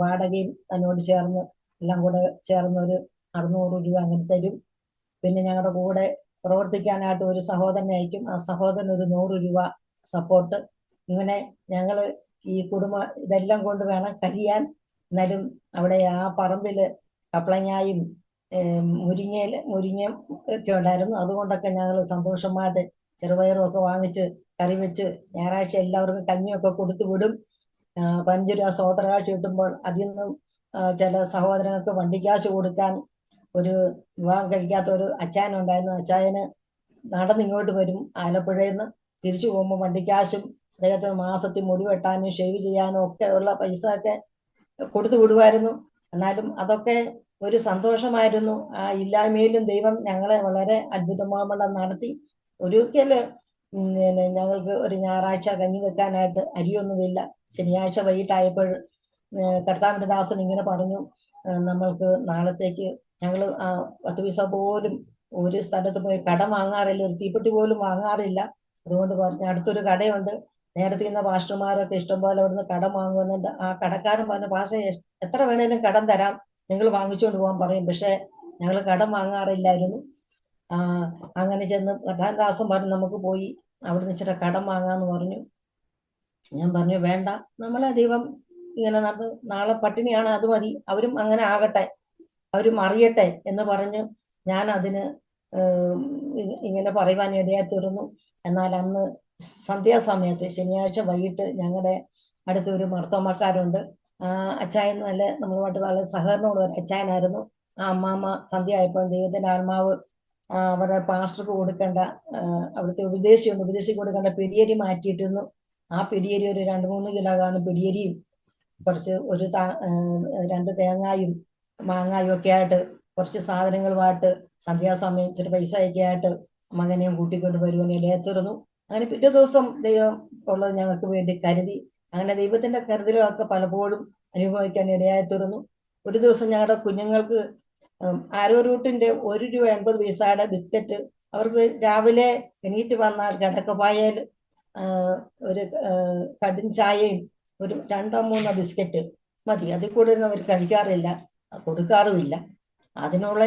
വാടകയും അതിനോട് ചേർന്ന് എല്ലാം കൂടെ ചേർന്ന് ഒരു 600 രൂപ അങ്ങനെ തരും. പിന്നെ ഞങ്ങളുടെ കൂടെ പ്രവർത്തിക്കാനായിട്ട് ഒരു സഹോദരനെ അയക്കും. ആ സഹോദരൻ ഒരു 100 രൂപ സപ്പോർട്ട്. ഇങ്ങനെ ഞങ്ങള് ഈ കുടുംബം ഇതെല്ലാം കൊണ്ട് വേണം കഴിയാൻ. എന്നാലും അവിടെ ആ പറമ്പില് കപ്ലങ്ങായും മുരിങ്ങ ഒക്കെ ഉണ്ടായിരുന്നു. അതുകൊണ്ടൊക്കെ ഞങ്ങൾ സന്തോഷമായിട്ട് ചെറുപയറും ഒക്കെ വാങ്ങിച്ച് കറി വെച്ച് ഞായറാഴ്ച എല്ലാവർക്കും കഞ്ഞിയൊക്കെ കൊടുത്തു വിടും. 5 രൂപ സ്വതന്ത്രകാഴ്ച കിട്ടുമ്പോൾ അതിൽ നിന്നും ചില സഹോദരങ്ങൾക്ക് വണ്ടിക്കാശ് കൊടുക്കാൻ ഒരു വിവാഹം കഴിക്കാത്ത ഒരു അച്ചായനുണ്ടായിരുന്നു. അച്ചായന് നടന്നിങ്ങോട്ട് വരും ആലപ്പുഴയിൽ നിന്ന്. തിരിച്ചു പോകുമ്പോൾ വണ്ടിക്കാശും അദ്ദേഹത്തിന് മാസത്തിൽ മുടി വെട്ടാനും ഷേവ് ചെയ്യാനും ഒക്കെ ഉള്ള പൈസ ഒക്കെ കൊടുത്തു വിടുമായിരുന്നു. എന്നാലും അതൊക്കെ ഒരു സന്തോഷമായിരുന്നു. ആ ഇല്ലായ്മയിലും ദൈവം ഞങ്ങളെ വളരെ അത്ഭുതമാവണ്ണം നടത്തി. ഒരിക്കല് ഞങ്ങൾക്ക് ഒരു ഞായറാഴ്ച കഞ്ഞി വെക്കാനായിട്ട് അരിയൊന്നുമില്ല. ശനിയാഴ്ച വൈകിട്ടായപ്പോൾ കർത്താവിന്റെ ദാസൻ ഇങ്ങനെ പറഞ്ഞു, നമ്മൾക്ക് നാളത്തേക്ക് ഞങ്ങൾ 10 പൈസ പോലും ഒരു സ്ഥലത്ത് പോയി കടം വാങ്ങാറില്ല, ഒരു തീപ്പെട്ടി പോലും വാങ്ങാറില്ല. അതുകൊണ്ട് പറഞ്ഞു അടുത്തൊരു കടയുണ്ട്, നേരത്തെ ഇന്ന പാസ്റ്റർമാരൊക്കെ ഇഷ്ടംപോലെ അവിടുന്ന് കടം വാങ്ങുന്നുണ്ട്. ആ കടക്കാരൻ പറഞ്ഞ പാസ്റ്റർ എത്ര വേണേലും കടം തരാം, നിങ്ങൾ വാങ്ങിച്ചുകൊണ്ട് പോകാൻ പറയും. പക്ഷെ ഞങ്ങൾ കടം വാങ്ങാറില്ലായിരുന്നു. അങ്ങനെ ചെന്ന് കഥാദാസൻ പറഞ്ഞു നമുക്ക് പോയി അവിടുന്ന് ഇച്ചിരി കടം വാങ്ങാന്ന് പറഞ്ഞു. ഞാൻ പറഞ്ഞു വേണ്ട, നമ്മളെ ദൈവം ഇങ്ങനെ നടന്നു, നാളെ പട്ടിണിയാണ്, അത് മതി, അവരും അങ്ങനെ ആകട്ടെ, അവരും അറിയട്ടെ എന്ന് പറഞ്ഞ് ഞാൻ അതിന് ഇങ്ങനെ പറയുവാൻ ഇടയായി തീർന്നു. എന്നാൽ അന്ന് സന്ധ്യാസമയത്ത് ശനിയാഴ്ച വൈകിട്ട് ഞങ്ങളുടെ അടുത്തൊരു മർത്തോമക്കാരുണ്ട്. അച്ചായൻ നല്ല നമ്മളുമായിട്ട് വളരെ സഹകരണമുള്ള ഒരു അച്ചായനായിരുന്നു. ആ അമ്മാമ്മ സന്ധ്യ ആയപ്പോൾ ദൈവത്തിന്റെ ആത്മാവ് അവരുടെ പാസ്റ്റർക്ക് കൊടുക്കേണ്ട അവിടുത്തെ ഉപദേശിക്ക് കൊടുക്കേണ്ട പിടിയരി മാറ്റിയിട്ടിരുന്നു. ആ പിടിയരി ഒരു 2-3 കിലോ കാണും പിടിയരിയും കുറച്ച് 2 തേങ്ങായും മാങ്ങായും ഒക്കെ ആയിട്ട് കുറച്ച് സാധനങ്ങളുമായിട്ട് സന്ധ്യാസമയം ഇച്ചിരി പൈസയൊക്കെ ആയിട്ട് മകനെയും കൂട്ടിക്കൊണ്ട് വരുവാൻ ഇടയായിത്തീർന്നു. അങ്ങനെ പിറ്റേ ദിവസം ദൈവം ഉള്ളത് ഞങ്ങൾക്ക് വേണ്ടി കരുതി. അങ്ങനെ ദൈവത്തിന്റെ കരുതലുകളൊക്കെ പലപ്പോഴും അനുഭവിക്കാൻ ഇടയായിത്തീർന്നു. ഒരു ദിവസം ഞങ്ങളുടെ കുഞ്ഞുങ്ങൾക്ക് ആരോരൂട്ടിന്റെ 1 രൂപ 80 പൈസയുടെ ബിസ്ക്കറ്റ്, അവർക്ക് രാവിലെ എണീറ്റ് വന്നാൽ കിടക്കപ്പായയിൽ ഒരു കടും ചായയും ഒരു 2-3 ബിസ്ക്കറ്റ് മതി, അതിൽ കൂടുതൽ അവർ കഴിക്കാറില്ല, കൊടുക്കാറുമില്ല. അതിനുള്ള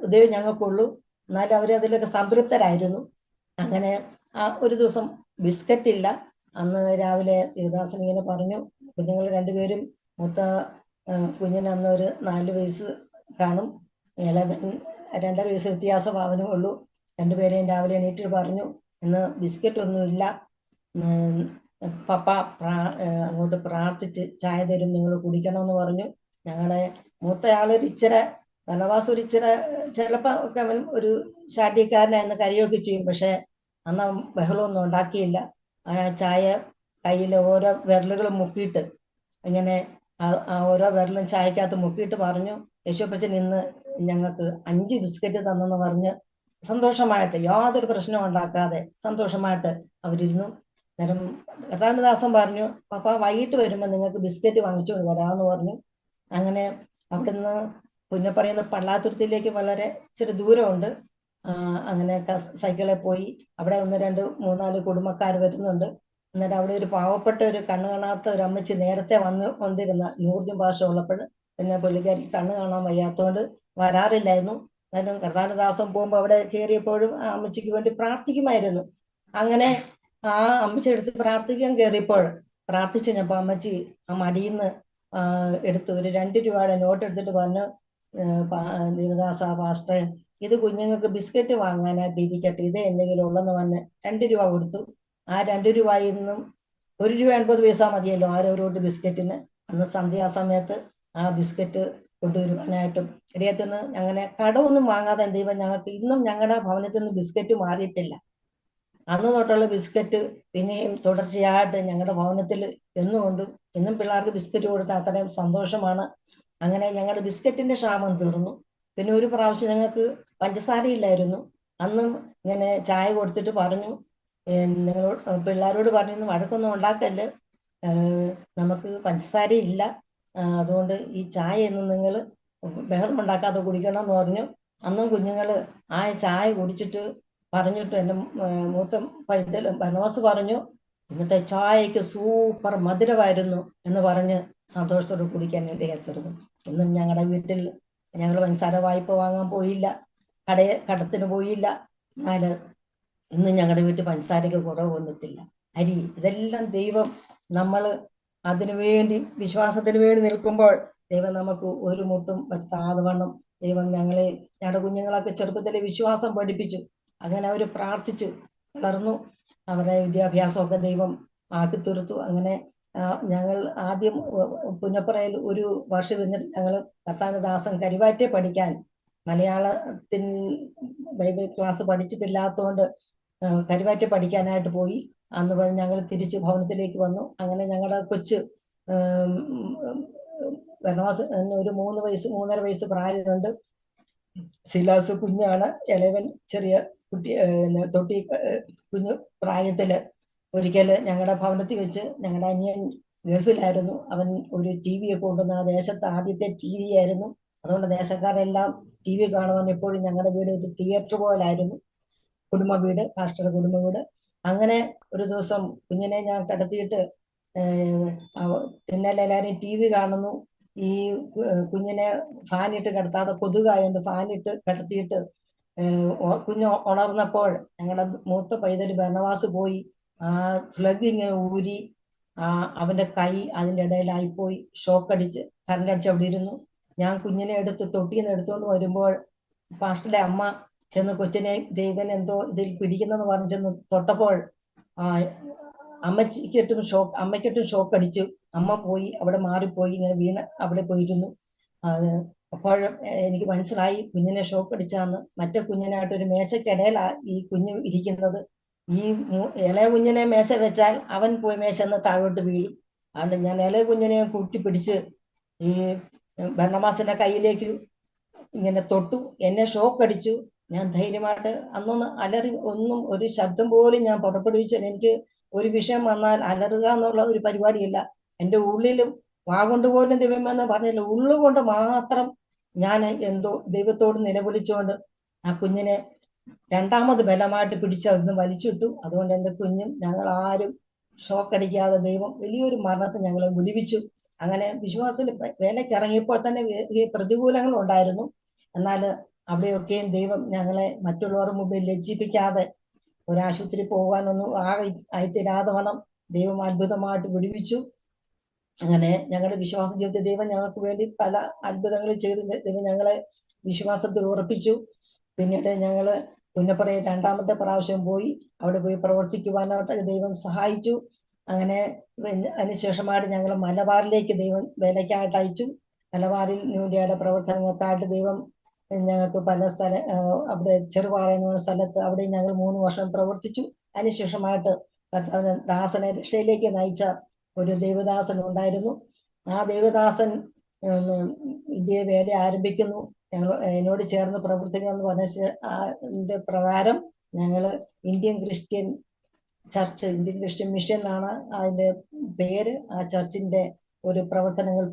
ഇതേ ഞങ്ങൾക്കുള്ളൂ. എന്നാലും അവരതിലൊക്കെ സംതൃപ്തരായിരുന്നു. അങ്ങനെ ഒരു ദിവസം ബിസ്ക്കറ്റ് ഇല്ല. അന്ന് രാവിലെ ദേവദാസൻ ഇങ്ങനെ പറഞ്ഞു, കുഞ്ഞുങ്ങൾ 2 പേരും, മൂത്ത കുഞ്ഞിന് അന്ന് ഒരു 4 വയസ്സ് കാണും, ഇളവൻ 2.5 വയസ്സ് വ്യത്യാസം അവനും ഉള്ളൂ. 2 പേരെയും രാവിലെ എണീറ്റ് പറഞ്ഞു, ഇന്ന് ബിസ്ക്കറ്റ് ഒന്നുമില്ല, പപ്പ അങ്ങോട്ട് പ്രാർത്ഥിച്ച് ചായ തരും, നിങ്ങൾ കുടിക്കണമെന്ന് പറഞ്ഞു. ഞങ്ങളുടെ മൂത്തയാളൊരു ഇച്ചിരി വനവാസം ഒരു ഇച്ചിരി ചിലപ്പോ ഒക്കെ അവൻ ഒരു ശാഠ്യക്കാരനായിരുന്നു, കരയൊക്കെ ചെയ്യും. പക്ഷെ അന്ന് ബഹളമൊന്നും ഉണ്ടാക്കിയില്ല. ആ ചായ കയ്യിൽ ഓരോ വിരലുകളും മുക്കിയിട്ട് ഇങ്ങനെ ഓരോ വിരലും ചായക്കകത്ത് മുക്കിയിട്ട് പറഞ്ഞു, യേശുപ്പച്ചൻ ഇന്ന് ഞങ്ങൾക്ക് 5 ബിസ്ക്കറ്റ് തന്നെന്ന് പറഞ്ഞ് സന്തോഷമായിട്ട്, യാതൊരു പ്രശ്നവും ഉണ്ടാക്കാതെ സന്തോഷമായിട്ട് അവരിരുന്നു. നേരം കർത്താവിന്റെ ദാസൻ പറഞ്ഞു, പപ്പ വൈകിട്ട് വരുമ്പോൾ നിങ്ങൾക്ക് ബിസ്ക്കറ്റ് വാങ്ങിച്ചുകൊണ്ട് വരാമെന്ന് പറഞ്ഞു. അങ്ങനെ അവിടുന്ന് പുന്നപ്പറയുന്ന പള്ളാത്തുരുത്തിലേക്ക് വളരെ ഇച്ചിരി ദൂരമുണ്ട്. അങ്ങനെ സൈക്കിളിൽ പോയി അവിടെ 1-2-3-4 കുടുംബക്കാർ വരുന്നുണ്ട്. അന്നേരം അവിടെ ഒരു പാവപ്പെട്ട ഒരു കണ്ണ് കാണാത്ത ഒരു അമ്മച്ചി നേരത്തെ വന്ന് കൊണ്ടിരുന്ന നൂർജും ഭാഷ ഉള്ളപ്പോൾ, പിന്നെ പുള്ളിക്കാരിക്ക് കണ്ണ് കാണാൻ വയ്യാത്തതുകൊണ്ട് വരാറില്ലായിരുന്നു. എന്നാലും കർത്താനദാസം പോകുമ്പോൾ അവിടെ കയറിയപ്പോഴും ആ അമ്മച്ചിക്ക് വേണ്ടി പ്രാർത്ഥിക്കുമായിരുന്നു. അങ്ങനെ ആ അമ്മച്ചി എടുത്ത് പ്രാർത്ഥിക്കാൻ കയറിയപ്പോൾ പ്രാർത്ഥിച്ചു കഴിഞ്ഞപ്പോൾ അമ്മച്ചി ആ മടിയിൽ നിന്ന് എടുത്ത് ഒരു 2 രൂപയുടെ നോട്ട് എടുത്തിട്ട് പറഞ്ഞു, ദേവദാസ പാസ്റ്ററെ, ഇത് കുഞ്ഞുങ്ങൾക്ക് ബിസ്ക്കറ്റ് വാങ്ങാനായിട്ട് ഇരിക്കട്ടെ, ഇത് എന്തെങ്കിലും ഉള്ളെന്ന് പറഞ്ഞ് 2 രൂപ കൊടുത്തു. ആ 2 രൂപയിൽ നിന്നും 1 രൂപ 80 പൈസ മതിയല്ലോ ആരോരോട്ട് ബിസ്ക്കറ്റിന്. അന്ന് സന്ധ്യാസമയത്ത് ആ ബിസ്ക്കറ്റ് കൊണ്ടുവരുവാനായിട്ടും ഇടയത്തുനിന്ന് അങ്ങനെ കടമൊന്നും വാങ്ങാതെ ദൈവം ഞങ്ങൾക്ക് ഇന്നും ഞങ്ങളുടെ ഭവനത്തിൽ നിന്ന് ബിസ്ക്കറ്റ് മാറിയിട്ടില്ല. അന്ന് തൊട്ടുള്ള ബിസ്ക്കറ്റ് പിന്നെയും തുടർച്ചയായിട്ട് ഞങ്ങളുടെ ഭവനത്തിൽ എന്നുകൊണ്ട് ഇന്നും പിള്ളേർക്ക് ബിസ്ക്കറ്റ് കൊടുത്താൽ അത്രയും സന്തോഷമാണ്. അങ്ങനെ ഞങ്ങളുടെ ബിസ്ക്കറ്റിന്റെ ക്ഷാമം തീർന്നു. പിന്നെ ഒരു പ്രാവശ്യം ഞങ്ങൾക്ക് പഞ്ചസാരയില്ലായിരുന്നു. അന്നും ഇങ്ങനെ ചായ കൊടുത്തിട്ട് പറഞ്ഞു, നിങ്ങളോട് പിള്ളേരോട് പറഞ്ഞു, വഴക്കൊന്നും ഉണ്ടാക്കല്ല്, നമുക്ക് പഞ്ചസാര ഇല്ല, അതുകൊണ്ട് ഈ ചായ ഒന്നും നിങ്ങൾ ബഹളം ഉണ്ടാക്കാതെ കുടിക്കണം എന്ന് പറഞ്ഞു. അന്നും കുഞ്ഞുങ്ങൾ ആ ചായ കുടിച്ചിട്ട് പറഞ്ഞിട്ട് എൻ്റെ മൂത്ത പൈതൽ ബനോസ് പറഞ്ഞു, ഇന്നത്തെ ചായക്ക് സൂപ്പർ മധുരമായിരുന്നു എന്ന് പറഞ്ഞ് സന്തോഷത്തോടെ കുടിക്കാൻ ഇടയായിരുന്നു. ഇന്നും ഞങ്ങളുടെ വീട്ടിൽ ഞങ്ങൾ പഞ്ചസാര വായ്പ വാങ്ങാൻ പോയില്ല, കടത്തിന് പോയില്ല. എന്നാൽ ഇന്നും ഞങ്ങളുടെ വീട്ടിൽ പഞ്ചസാരയ്ക്ക് കുറവ് വന്നിട്ടില്ല. അരി ഇതെല്ലാം ദൈവം, നമ്മൾ അതിനു വേണ്ടി വിശ്വാസത്തിന് വേണ്ടി നിൽക്കുമ്പോൾ ദൈവം നമുക്ക് ഒരു മുട്ടും വരുത്താതെ വണ്ണം ദൈവം ഞങ്ങളുടെ കുഞ്ഞുങ്ങളൊക്കെ ചെറുപ്പത്തിലെ വിശ്വാസം പഠിപ്പിച്ചു. അങ്ങനെ അവർ പ്രാർത്ഥിച്ചു വളർന്നു. അവരുടെ വിദ്യാഭ്യാസമൊക്കെ ദൈവം ആക്കി തീർത്തു. അങ്ങനെ ഞങ്ങൾ ആദ്യം പുന്നപ്പറയിൽ ഒരു വർഷം ഇരുന്നിട്ട് ഞങ്ങൾ കർത്താവിദാസൻ കരുവാറ്റെ പഠിക്കാൻ മലയാളത്തിൽ ബൈബിൾ ക്ലാസ് പഠിച്ചിട്ടില്ലാത്തതുകൊണ്ട് കരുവാറ്റെ പഠിക്കാനായിട്ട് പോയി. അന്ന് ഞങ്ങൾ തിരിച്ച് ഭവനത്തിലേക്ക് വന്നു. അങ്ങനെ ഞങ്ങളുടെ കൊച്ച് ബർണബാസ് ഒരു 3 വയസ്സ് പ്രായമുണ്ട്. സിലാസ് കുഞ്ഞാണ്, ഇളയവൻ ചെറിയ കുട്ടി, തൊട്ടി കുഞ്ഞു പ്രായത്തില് ഒരിക്കൽ ഞങ്ങളുടെ ഭവനത്തിൽ വെച്ച് ഞങ്ങളുടെ അനിയൻ ഗൾഫിലായിരുന്നു. അവൻ ഒരു TV ഒക്കെ കൊണ്ടുവന്ന ആ ദേശത്തെ ആദ്യത്തെ TV ആയിരുന്നു. അതുകൊണ്ട് ദേശക്കാരെല്ലാം TV കാണുവാൻ എപ്പോഴും ഞങ്ങളുടെ വീട് ഒരു തിയേറ്റർ പോലായിരുന്നു. കുടുംബ വീട്, പാസ്റ്ററുടെ കുടുംബ വീട്. അങ്ങനെ ഒരു ദിവസം കുഞ്ഞിനെ ഞാൻ കിടത്തിയിട്ട് പിന്നല്ല എല്ലാവരും TV കാണുന്നു. ഈ കുഞ്ഞിനെ ഫാനിട്ട് കിടത്താതെ കൊതുകായോണ്ട് ഫാനിട്ട് കിടത്തിയിട്ട് കുഞ്ഞ് ഉണർന്നപ്പോൾ ഞങ്ങളുടെ മൂത്ത പൈതൽ ബർണബാസ് പോയി ആ ഫ്ലഗ് ഇങ്ങനെ ഊരി അവന്റെ കൈ അതിന്റെ ഇടയിലായിപ്പോയി. ഷോക്കടിച്ച് കറണ്ടടിച്ച് അവിടെ ഇരുന്നു. ഞാൻ കുഞ്ഞിനെ എടുത്ത് തൊട്ടിന്ന് എടുത്തുകൊണ്ട് വരുമ്പോൾ പാസ്റ്ററുടെ അമ്മ ചെന്ന് കൊച്ചിനെ ദൈവൻ എന്തോ ഇതിൽ പിടിക്കുന്നെന്ന് പറഞ്ഞ് ചെന്ന് തൊട്ടപ്പോൾ അമ്മയ്ക്കിട്ടും ഷോക്ക് അടിച്ചു. അമ്മ പോയി അവിടെ മാറിപ്പോയി, ഇങ്ങനെ വീണ് അവിടെ പോയിരുന്നു. അപ്പോൾ എനിക്ക് മനസ്സിലായി കുഞ്ഞിനെ ഷോക്ക് അടിച്ചാന്ന്. മറ്റേ കുഞ്ഞിനായിട്ട് ഒരു മേശക്കിടയിലാ ഈ കുഞ്ഞ് ഇരിക്കുന്നത്. ഈ ഇളയ കുഞ്ഞിനെ മേശ വെച്ചാൽ അവൻ പോയി മേശന്ന് താഴോട്ട് വീഴും. അതുകൊണ്ട് ഞാൻ ഇളയ കുഞ്ഞിനെ കൂട്ടിപ്പിടിച്ച് ഈ ബർണബാസിന്റെ കയ്യിലേക്ക് ഇങ്ങനെ തൊട്ടു. എന്നെ ഷോക്ക് അടിച്ചു. ഞാൻ ധൈര്യമായിട്ട് അന്നൊന്ന് അലറി, ഒന്നും ഒരു ശബ്ദം പോലും ഞാൻ പുറപ്പെടുവിച്ചാൽ എനിക്ക് ഒരു വിഷയം വന്നാൽ അലറുക എന്നുള്ള ഒരു പരിപാടിയില്ല. എൻ്റെ ഉള്ളിലും വാഗൊണ്ട് പോലും ദൈവമെന്ന് പറഞ്ഞില്ല, ഉള്ളുകൊണ്ട് മാത്രം ഞാൻ എന്തോ ദൈവത്തോട് നിലവിളിച്ചുകൊണ്ട് ആ കുഞ്ഞിനെ രണ്ടാമത് ബലമായിട്ട് പിടിച്ച് അവിടുന്ന് വലിച്ചിട്ടു. അതുകൊണ്ട് എൻ്റെ കുഞ്ഞും ഞങ്ങൾ ആരും ഷോക്കടിക്കാതെ ദൈവം വലിയൊരു മരണത്തെ ഞങ്ങളെ വിടുവിച്ചു. അങ്ങനെ വിശ്വാസത്തിൽ വേലയ്ക്ക് ഇറങ്ങിയപ്പോൾ തന്നെ പ്രതികൂലങ്ങൾ ഉണ്ടായിരുന്നു. എന്നാൽ അവിടെയൊക്കെയും ദൈവം ഞങ്ങളെ മറ്റുള്ളവരുടെ മുമ്പിൽ ലജ്ജിപ്പിക്കാതെ ഒരാശുപത്രി പോകാനൊന്നും ആയിത്തീരാതെ വണ്ണം ദൈവം അത്ഭുതമായിട്ട് വിടുവിച്ചു. അങ്ങനെ ഞങ്ങളുടെ വിശ്വാസ ജീവിതത്തിൽ ദൈവം ഞങ്ങൾക്ക് വേണ്ടി പല അത്ഭുതങ്ങൾ ചെയ്ത് ദൈവം ഞങ്ങളെ വിശ്വാസത്തിൽ ഉറപ്പിച്ചു. പിന്നീട് ഞങ്ങള് പുന്നപ്പറയിൽ 2ാമത്തെ പ്രാവശ്യം പോയി. അവിടെ പോയി പ്രവർത്തിക്കുവാനായിട്ട് ദൈവം സഹായിച്ചു. അങ്ങനെ അതിനുശേഷമായിട്ട് ഞങ്ങൾ മലബാറിലേക്ക് ദൈവം വേലയ്ക്കായിട്ട് അയച്ചു. മലബാറിൽ ന്യൂ ഇന്ത്യയുടെ പ്രവർത്തനങ്ങൾക്കായിട്ട് ദൈവം ഞങ്ങൾക്ക് പല അവിടെ ചെറുപാറ എന്ന് പറഞ്ഞ സ്ഥലത്ത് അവിടെ ഞങ്ങൾ 3 വർഷം പ്രവർത്തിച്ചു. അതിനുശേഷമായിട്ട് കർത്താവിനെ ദാസനെ രക്ഷയിലേക്ക് നയിച്ച ഒരു ദൈവദാസൻ ഉണ്ടായിരുന്നു. ആ ദൈവദാസൻ ഇന്ത്യയെ വേല ആരംഭിക്കുന്നു, ഞങ്ങൾ എന്നോട് ചേർന്ന് പ്രവർത്തിക്കണമെന്ന് പറഞ്ഞ അതിന്റെ പ്രകാരം ഞങ്ങൾ Indian Christian church, Indian Christian mission എന്നാണ് അതിന്റെ പേര്. ആ ചർച്ചിന്റെ ഒരു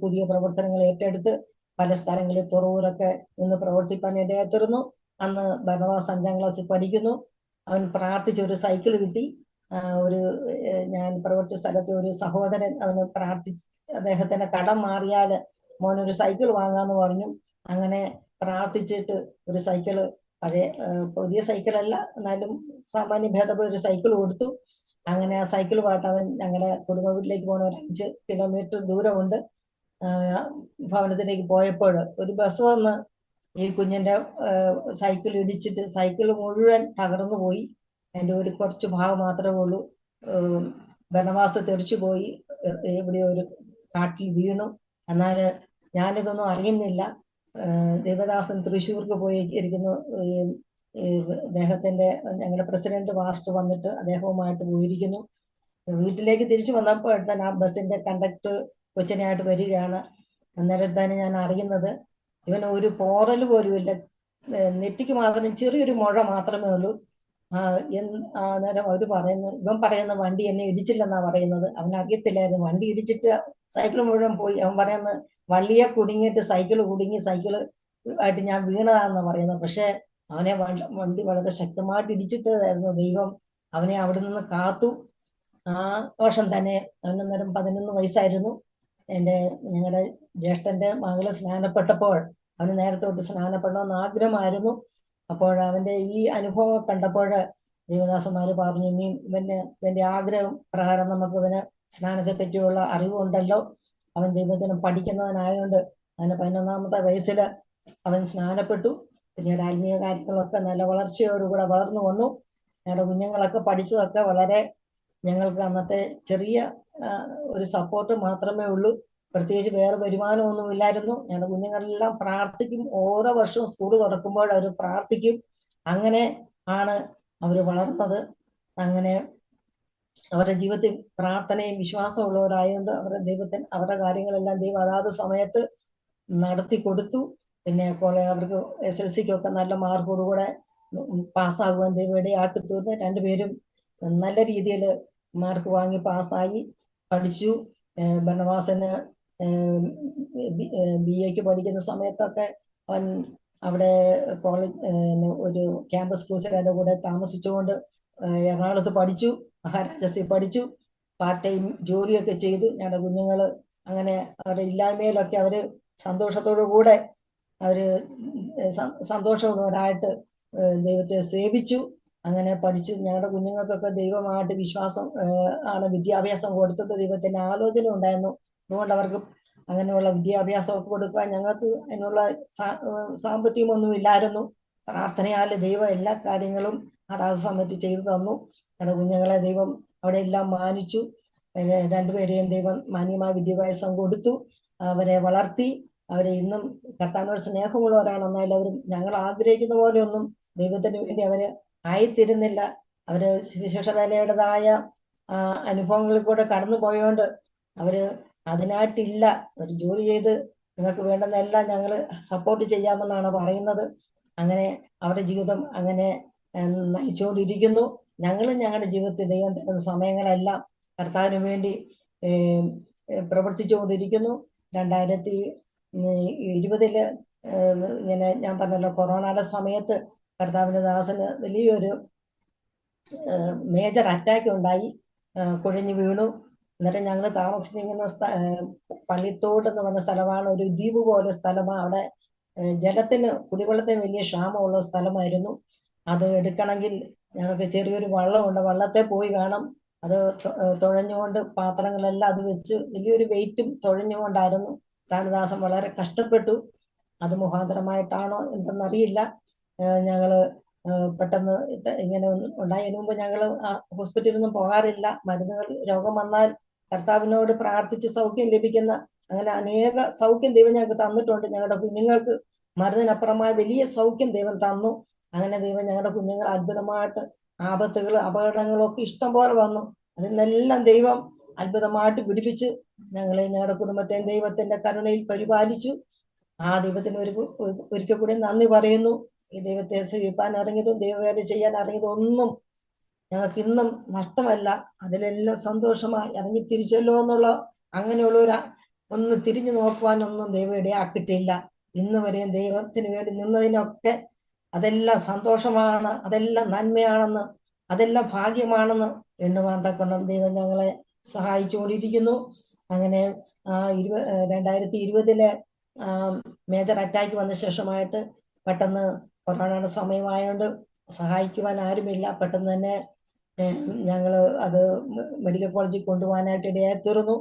പുതിയ പ്രവർത്തനങ്ങൾ ഏറ്റെടുത്ത് പല സ്ഥലങ്ങളിൽ തുറവൂരൊക്കെ നിന്ന് പ്രവർത്തിപ്പാൻ ഇടയായിത്തീർന്നു. അന്ന് ബർണബാസ് 5ാം ക്ലാസ്സിൽ പഠിക്കുന്നു. അവൻ പ്രാർത്ഥിച്ച് ഒരു സൈക്കിൾ കിട്ടി. ഞാൻ പ്രവർത്തിച്ച സ്ഥലത്ത് ഒരു സഹോദരൻ അവന് അദ്ദേഹത്തിന്റെ കടം മാറിയാൽ മോനൊരു സൈക്കിൾ വാങ്ങാന്ന് പറഞ്ഞു. അങ്ങനെ പ്രാർത്ഥിച്ചിട്ട് ഒരു സൈക്കിള്, പുതിയ സൈക്കിളല്ല എന്നാലും സാമാന്യ ഭേദപ്പെട്ട ഒരു സൈക്കിൾ കൊടുത്തു. അങ്ങനെ ആ സൈക്കിൾ പാട്ട് അവൻ ഞങ്ങളുടെ കുടുംബ വീട്ടിലേക്ക് പോകണ ഒരു 5 കിലോമീറ്റർ ദൂരമുണ്ട്. ഭവനത്തിലേക്ക് പോയപ്പോൾ ഒരു ബസ് വന്ന് ഈ കുഞ്ഞിന്റെ സൈക്കിൾ ഇടിച്ചിട്ട് സൈക്കിൾ മുഴുവൻ തകർന്നു പോയി. അതിന്റെ ഒരു കുറച്ച് ഭാഗം മാത്രമേ ഉള്ളൂ. ബർണബാസ് തെറിച്ചു പോയി, എവിടെയോ ഒരു കാട്ടിൽ വീണു. എന്നാൽ ഞാനിതൊന്നും അറിയുന്നില്ല. ദേവദാസൻ തൃശ്ശൂർക്ക് പോയി ഇരിക്കുന്നു. അദ്ദേഹത്തിന്റെ ഞങ്ങളുടെ പ്രസിഡന്റ് മാസ്റ്റർ വന്നിട്ട് അദ്ദേഹവുമായിട്ട് പോയിരിക്കുന്നു. വീട്ടിലേക്ക് തിരിച്ചു വന്നപ്പോൾ തന്നെ ആ ബസ്സിന്റെ കണ്ടക്ടർ കൊച്ചിനായിട്ട് വരികയാണ്. അന്നേരം തന്നെ ഞാൻ അറിയുന്നത് ഇവന് ഒരു പോറൽ പോലും ഇല്ല, നെറ്റിക്ക് മാത്രം ചെറിയൊരു മുഴ മാത്രമേ ഉള്ളൂ. അന്നേരം ഇവൻ പറയുന്ന വണ്ടി എന്നെ ഇടിച്ചില്ലെന്നാ പറയുന്നത്. അവനറിയത്തില്ലായിരുന്നു വണ്ടി ഇടിച്ചിട്ട് സൈക്കിൾ മുഴുവൻ പോയി. അവൻ പറയുന്നത് വള്ളിയെ കുടുങ്ങിയിട്ട് സൈക്കിൾ കുടുങ്ങി, സൈക്കിള് ആയിട്ട് ഞാൻ വീണതാണെന്നാ പറയുന്നത്. പക്ഷെ അവനെ വണ്ടി വളരെ ശക്തമായിട്ട് ഇടിച്ചിട്ടായിരുന്നു. ദൈവം അവനെ അവിടെ നിന്ന് കാത്തു. ആ വർഷം തന്നെ അവനന്നേരം 11 വയസ്സായിരുന്നു. ഞങ്ങളുടെ ജ്യേഷ്ഠന്റെ മകള് സ്നാനപ്പെട്ടപ്പോൾ അവന് നേരത്തോട്ട് സ്നാനപ്പെടണമെന്ന് ആഗ്രഹമായിരുന്നു. അപ്പോൾ അവന്റെ ഈ അനുഭവം കണ്ടപ്പോൾ ദേവദാസന്മാര് പറഞ്ഞു, ഇനിയും ഇവന്റെ ആഗ്രഹം പ്രകാരം നമുക്ക് ഇവന് സ്നാനത്തെ പറ്റിയുള്ള അറിവുണ്ടല്ലോ, അവൻ ദൈവജനം പഠിക്കുന്നവനായതുകൊണ്ട് അവന് 11ാമത്തെ വയസ്സിൽ അവൻ സ്നാനപ്പെട്ടു. പിന്നീട് ആത്മീയ കാര്യങ്ങളൊക്കെ നല്ല വളർച്ചയോടുകൂടെ വളർന്നു വന്നു. ഞങ്ങളുടെ കുഞ്ഞുങ്ങളൊക്കെ പഠിച്ചതൊക്കെ വളരെ ഞങ്ങൾക്ക് അന്നത്തെ ചെറിയ ഒരു സപ്പോർട്ട് മാത്രമേ ഉള്ളൂ. പ്രത്യേകിച്ച് വേറെ വരുമാനമൊന്നും ഇല്ലായിരുന്നു. ഞങ്ങളുടെ കുഞ്ഞുങ്ങളെല്ലാം പ്രാർത്ഥിക്കും. ഓരോ വർഷവും സ്കൂൾ തുറക്കുമ്പോൾ അവർ പ്രാർത്ഥിക്കും. അങ്ങനെ ആണ് അവർ വളർന്നത്. അങ്ങനെ അവരുടെ ജീവിതത്തിൽ പ്രാർത്ഥനയും വിശ്വാസവും ഉള്ളവരായതുകൊണ്ട് അവരുടെ കാര്യങ്ങളെല്ലാം ദൈവം അതാത് സമയത്ത് നടത്തി കൊടുത്തു. പിന്നെ അവർക്ക് SLCക്കൊക്കെ നല്ല മാർക്കോടുകൂടെ പാസ്സാകുവാൻ ദൈവം ഇടയാക്കി തീർന്നു. രണ്ടുപേരും നല്ല രീതിയിൽ മാർക്ക് വാങ്ങി പാസ്സായി പഠിച്ചു. ബർണബാസിന് BA പഠിക്കുന്ന സമയത്തൊക്കെ അവൻ അവിടെ കോളേജ് ഒരു ക്യാമ്പസ് കോഴ്സിന്റെ കൂടെ താമസിച്ചുകൊണ്ട് എറണാകുളത്ത് പഠിച്ചു, മഹാരാജാസിൽ പഠിച്ചു, പാർട്ട് ടൈം ജോലിയൊക്കെ ചെയ്തു. ഞങ്ങളുടെ കുഞ്ഞുങ്ങള് അങ്ങനെ അവരുടെ ഇല്ലായ്മയിലൊക്കെ അവര് സന്തോഷത്തോടു കൂടെ അവര് സന്തോഷമുള്ളവരായിട്ട് ദൈവത്തെ സേവിച്ചു. അങ്ങനെ പഠിച്ചു. ഞങ്ങളുടെ കുഞ്ഞുങ്ങൾക്കൊക്കെ ദൈവമായിട്ട് വിശ്വാസം ആണ് വിദ്യാഭ്യാസം കൊടുത്തത്. ദൈവത്തിന്റെ ആലോചന ഉണ്ടായിരുന്നു. അതുകൊണ്ട് അവർക്ക് അങ്ങനെയുള്ള വിദ്യാഭ്യാസമൊക്കെ കൊടുക്കാൻ ഞങ്ങൾക്ക് അതിനുള്ള സാമ്പത്തികമൊന്നും ഇല്ലായിരുന്നു. പ്രാർത്ഥനയാൽ ദൈവം എല്ലാ കാര്യങ്ങളും അതാത് സമയത്ത് ചെയ്തു തന്നു. ഞങ്ങളുടെ കുഞ്ഞുങ്ങളെ ദൈവം അവിടെ എല്ലാം മാനിച്ചു. രണ്ടുപേരെയും ദൈവം മാന്യമായ വിദ്യാഭ്യാസം കൊടുത്തു. അവരെ വളർത്തി. അവരെ ഇന്നും കർത്താവിനോട് സ്നേഹമുള്ളവരാണ്. എന്നാൽ അവരും ഞങ്ങൾ ആഗ്രഹിക്കുന്ന പോലെയൊന്നും ദൈവത്തിന് വേണ്ടി അവര് ആയിത്തീരുന്നില്ല. അവര് സുവിശേഷ വേലയുടേതായ അനുഭവങ്ങളിൽ കൂടെ കടന്നു പോയോണ്ട് അവര് അതിനായിട്ടില്ല. ഒരു ജോലി ചെയ്ത് നിങ്ങൾക്ക് വേണ്ടുന്നതെല്ലാം ഞങ്ങൾ സപ്പോർട്ട് ചെയ്യാമെന്നാണ് പറയുന്നത്. അങ്ങനെ അവരുടെ ജീവിതം അങ്ങനെ നയിച്ചുകൊണ്ടിരിക്കുന്നു. ഞങ്ങളും ഞങ്ങളുടെ ജീവിതത്തിൽ ദൈവം തരുന്ന സമയങ്ങളെല്ലാം കർത്താവിന് വേണ്ടി പ്രവർത്തിച്ചുകൊണ്ടിരിക്കുന്നു. 2020 ഇങ്ങനെ ഞാൻ പറഞ്ഞല്ലോ, കൊറോണയുടെ സമയത്ത് കർത്താവിന്റെ ദാസന് വലിയൊരു മേജർ അറ്റാക്ക് ഉണ്ടായി. കുഴഞ്ഞു വീണു. എന്നിട്ട് ഞങ്ങൾ താമസിച്ചിരിക്കുന്ന പള്ളിത്തോട് എന്ന് പറഞ്ഞ സ്ഥലമാണ്. ഒരു ദ്വീപ് പോലെ സ്ഥലമാണ്. അവിടെ കുടിവെള്ളത്തിന് വലിയ ക്ഷാമമുള്ള സ്ഥലമായിരുന്നു. അത് എടുക്കണമെങ്കിൽ ഞങ്ങൾക്ക് ചെറിയൊരു വള്ളമുണ്ട്. വള്ളത്തെ പോയി വേണം. അത് തുഴഞ്ഞുകൊണ്ട് പാത്രങ്ങളെല്ലാം അത് വെച്ച് വലിയൊരു വെയിറ്റും തുഴഞ്ഞുകൊണ്ടായിരുന്നു. ദാസൻ വളരെ കഷ്ടപ്പെട്ടു. അത് മുഖാന്തരമായിട്ടാണോ എന്തെന്നറിയില്ല. ഞങ്ങള് പെട്ടെന്ന് ഇങ്ങനെ ഉണ്ടായതിനു മുമ്പ് ഞങ്ങള് ഹോസ്പിറ്റലിൽ ഒന്നും പോകാറില്ല. മരുന്നുകൾ രോഗം വന്നാൽ കർത്താവിനോട് പ്രാർത്ഥിച്ച് സൗഖ്യം ലഭിക്കുന്ന അങ്ങനെ അനേക സൗഖ്യം ദൈവം ഞങ്ങൾക്ക് തന്നിട്ടുണ്ട്. ഞങ്ങളുടെ കുഞ്ഞുങ്ങൾക്ക് മരുന്നിനപ്പുറമായ വലിയ സൗഖ്യം ദൈവം തന്നു. അങ്ങനെ ദൈവം ഞങ്ങളുടെ കുഞ്ഞുങ്ങൾ അത്ഭുതമായിട്ട് ആപത്തുകളും അപകടങ്ങളും ഒക്കെ ഇഷ്ടം പോലെ വന്നു. അതിൽ നിന്നെല്ലാം ദൈവം അത്ഭുതമായിട്ട് പിടിപ്പിച്ച് ഞങ്ങളെ ഞങ്ങളുടെ കുടുംബത്തെ ദൈവത്തിന്റെ കരുണയിൽ പരിപാലിച്ചു. ആ ദൈവത്തിന് ഒരിക്കൽ കൂടി നന്ദി പറയുന്നു. ഈ ദൈവത്തെ സേവിപ്പാൻ ഇറങ്ങിയതും ദൈവവേല ചെയ്യാൻ ഇറങ്ങിയതും ഒന്നും ഞങ്ങൾക്ക് ഇന്നും നഷ്ടമല്ല. അതിലെല്ലാം സന്തോഷമായി ഇറങ്ങി തിരിച്ചല്ലോ എന്നുള്ള അങ്ങനെയുള്ള ഒന്ന് തിരിഞ്ഞു നോക്കുവാനൊന്നും ദൈവം ഇടയാക്കിയിട്ടില്ല. ഇന്ന് വരെയും ദൈവത്തിന് വേണ്ടി നിന്നതിനൊക്കെ അതെല്ലാം സന്തോഷമാണ്, അതെല്ലാം നന്മയാണെന്ന്, അതെല്ലാം ഭാഗ്യമാണെന്ന് എണ്ണുവാൻ തക്കണം ദൈവം ഞങ്ങളെ സഹായിച്ചുകൊണ്ടിരിക്കുന്നു. അങ്ങനെ 2020 മേജർ അറ്റാക്ക് വന്ന ശേഷമായിട്ട് പെട്ടെന്ന് കൊറോണയുടെ സമയമായോണ്ട് സഹായിക്കുവാൻ ആരുമില്ല. പെട്ടെന്ന് തന്നെ ഞങ്ങള് അത് മെഡിക്കൽ കോളേജിൽ കൊണ്ടുപോകാനായിട്ട് ഇടയായി തീർന്നു.